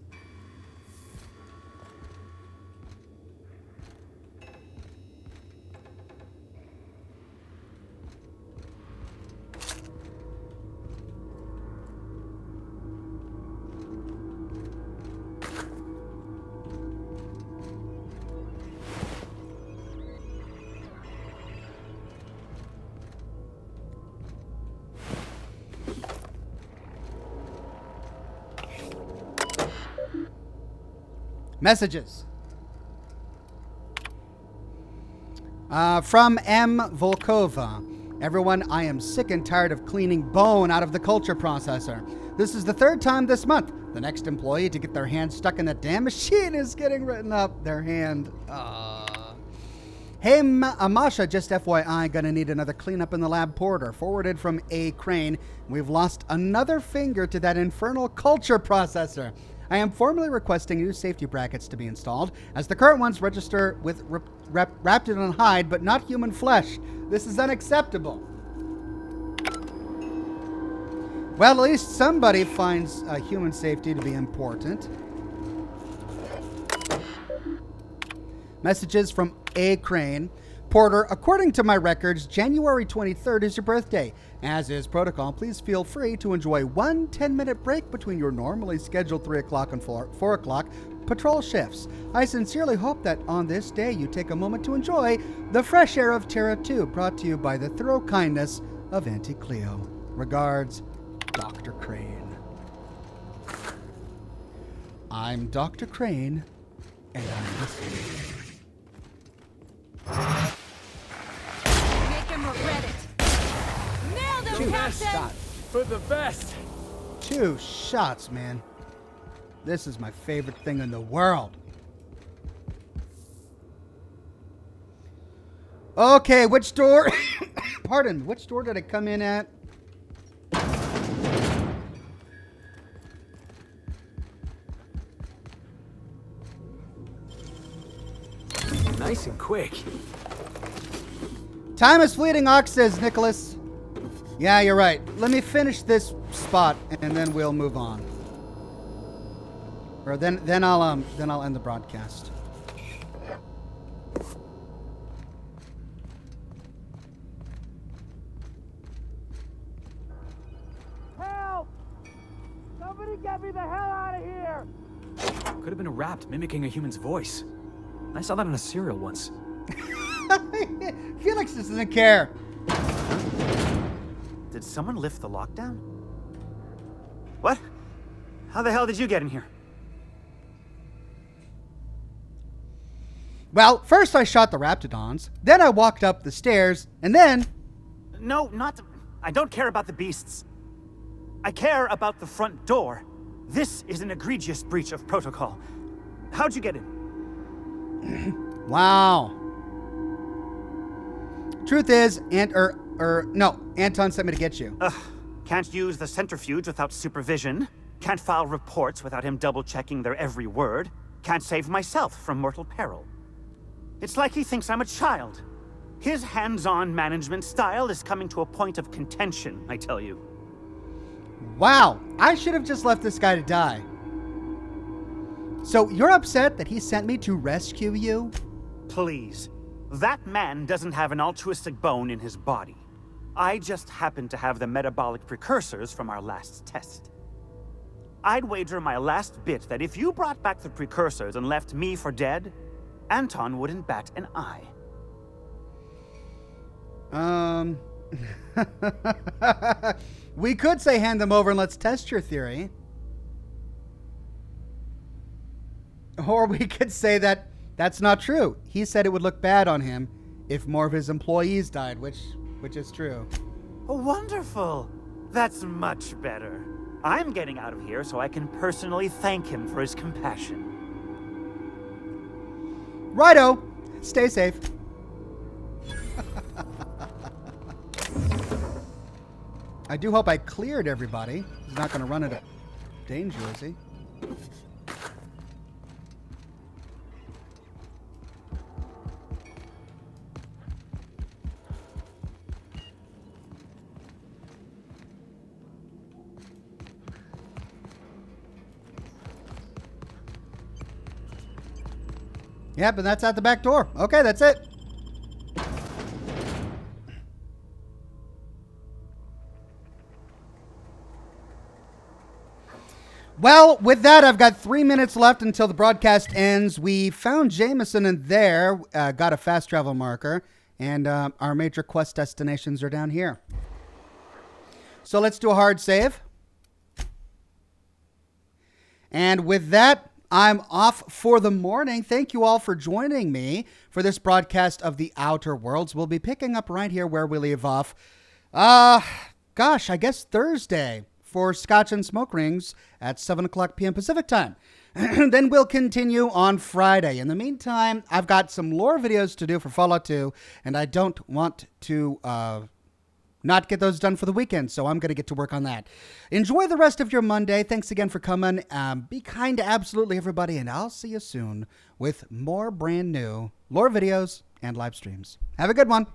Messages. From M. Volkova. Everyone, I am sick and tired of cleaning bone out of the culture processor. This is the 3rd time this month. The next employee to get their hand stuck in that damn machine is getting written up. Their hand. Hey, Masha, just FYI, gonna need another cleanup in the lab porter. Forwarded from A. Crane. We've lost another finger to that infernal culture processor. I am formally requesting new safety brackets to be installed, as the current ones register with Raptidon hide, but not human flesh. This is unacceptable. Well, at least somebody finds human safety to be important. Messages from A. Crane. Porter, according to my records, January 23rd is your birthday. As is protocol, please feel free to enjoy one 10-minute break between your normally scheduled 3 o'clock and 4 o'clock patrol shifts. I sincerely hope that on this day you take a moment to enjoy the fresh air of Terra 2, brought to you by the thorough kindness of Auntie Cleo. Regards, Dr. Crane. I'm Dr. Crane, and I'm listening. Make him regret it. Nailed him, Captain! Shots. For the best. 2 shots, man. This is my favorite thing in the world. Okay, which door? Pardon, which door did I come in at? Nice and quick. Time is fleeting, Ox, says Nicholas. Yeah, you're right. Let me finish this spot and then we'll move on. Or then I'll end the broadcast. Help! Somebody get me the hell out of here! Could have been a rapt mimicking a human's voice. I saw that on a serial once. Felix doesn't care. Did someone lift the lockdown? What? How the hell did you get in here? Well, first I shot the Raptidons, then I walked up the stairs, and then... No, I don't care about the beasts. I care about the front door. This is an egregious breach of protocol. How'd you get in? Wow. Truth is, Anton sent me to get you. Can't use the centrifuge without supervision. Can't file reports without him double-checking their every word. Can't save myself from mortal peril. It's like he thinks I'm a child. His hands-on management style is coming to a point of contention, I tell you. Wow, I should have just left this guy to die. So you're upset that he sent me to rescue you? Please. That man doesn't have an altruistic bone in his body. I just happen to have the metabolic precursors from our last test. I'd wager my last bit that if you brought back the precursors and left me for dead, Anton wouldn't bat an eye. We could say hand them over and let's test your theory. Or we could say that that's not true. He said it would look bad on him if more of his employees died, which is true. Wonderful. That's much better. I'm getting out of here so I can personally thank him for his compassion. Righto. Stay safe. I do hope I cleared everybody. He's not going to run into danger, is he? Yep, and that's out the back door. Okay, that's it. Well, with that, I've got 3 minutes left until the broadcast ends. We found Jameson in there, got a fast travel marker, and our major quest destinations are down here. So let's do a hard save. And with that, I'm off for the morning. Thank you all for joining me for this broadcast of The Outer Worlds. We'll be picking up right here where we leave off. Gosh, I guess Thursday for Scotch and Smoke Rings at 7 o'clock p.m. Pacific time. Then we'll continue on Friday. In the meantime, I've got some lore videos to do for Fallout 2, and I don't want to not get those done for the weekend, so I'm going to get to work on that. Enjoy the rest of your Monday. Thanks again for coming. Be kind to absolutely everybody, and I'll see you soon with more brand new lore videos and live streams. Have a good one.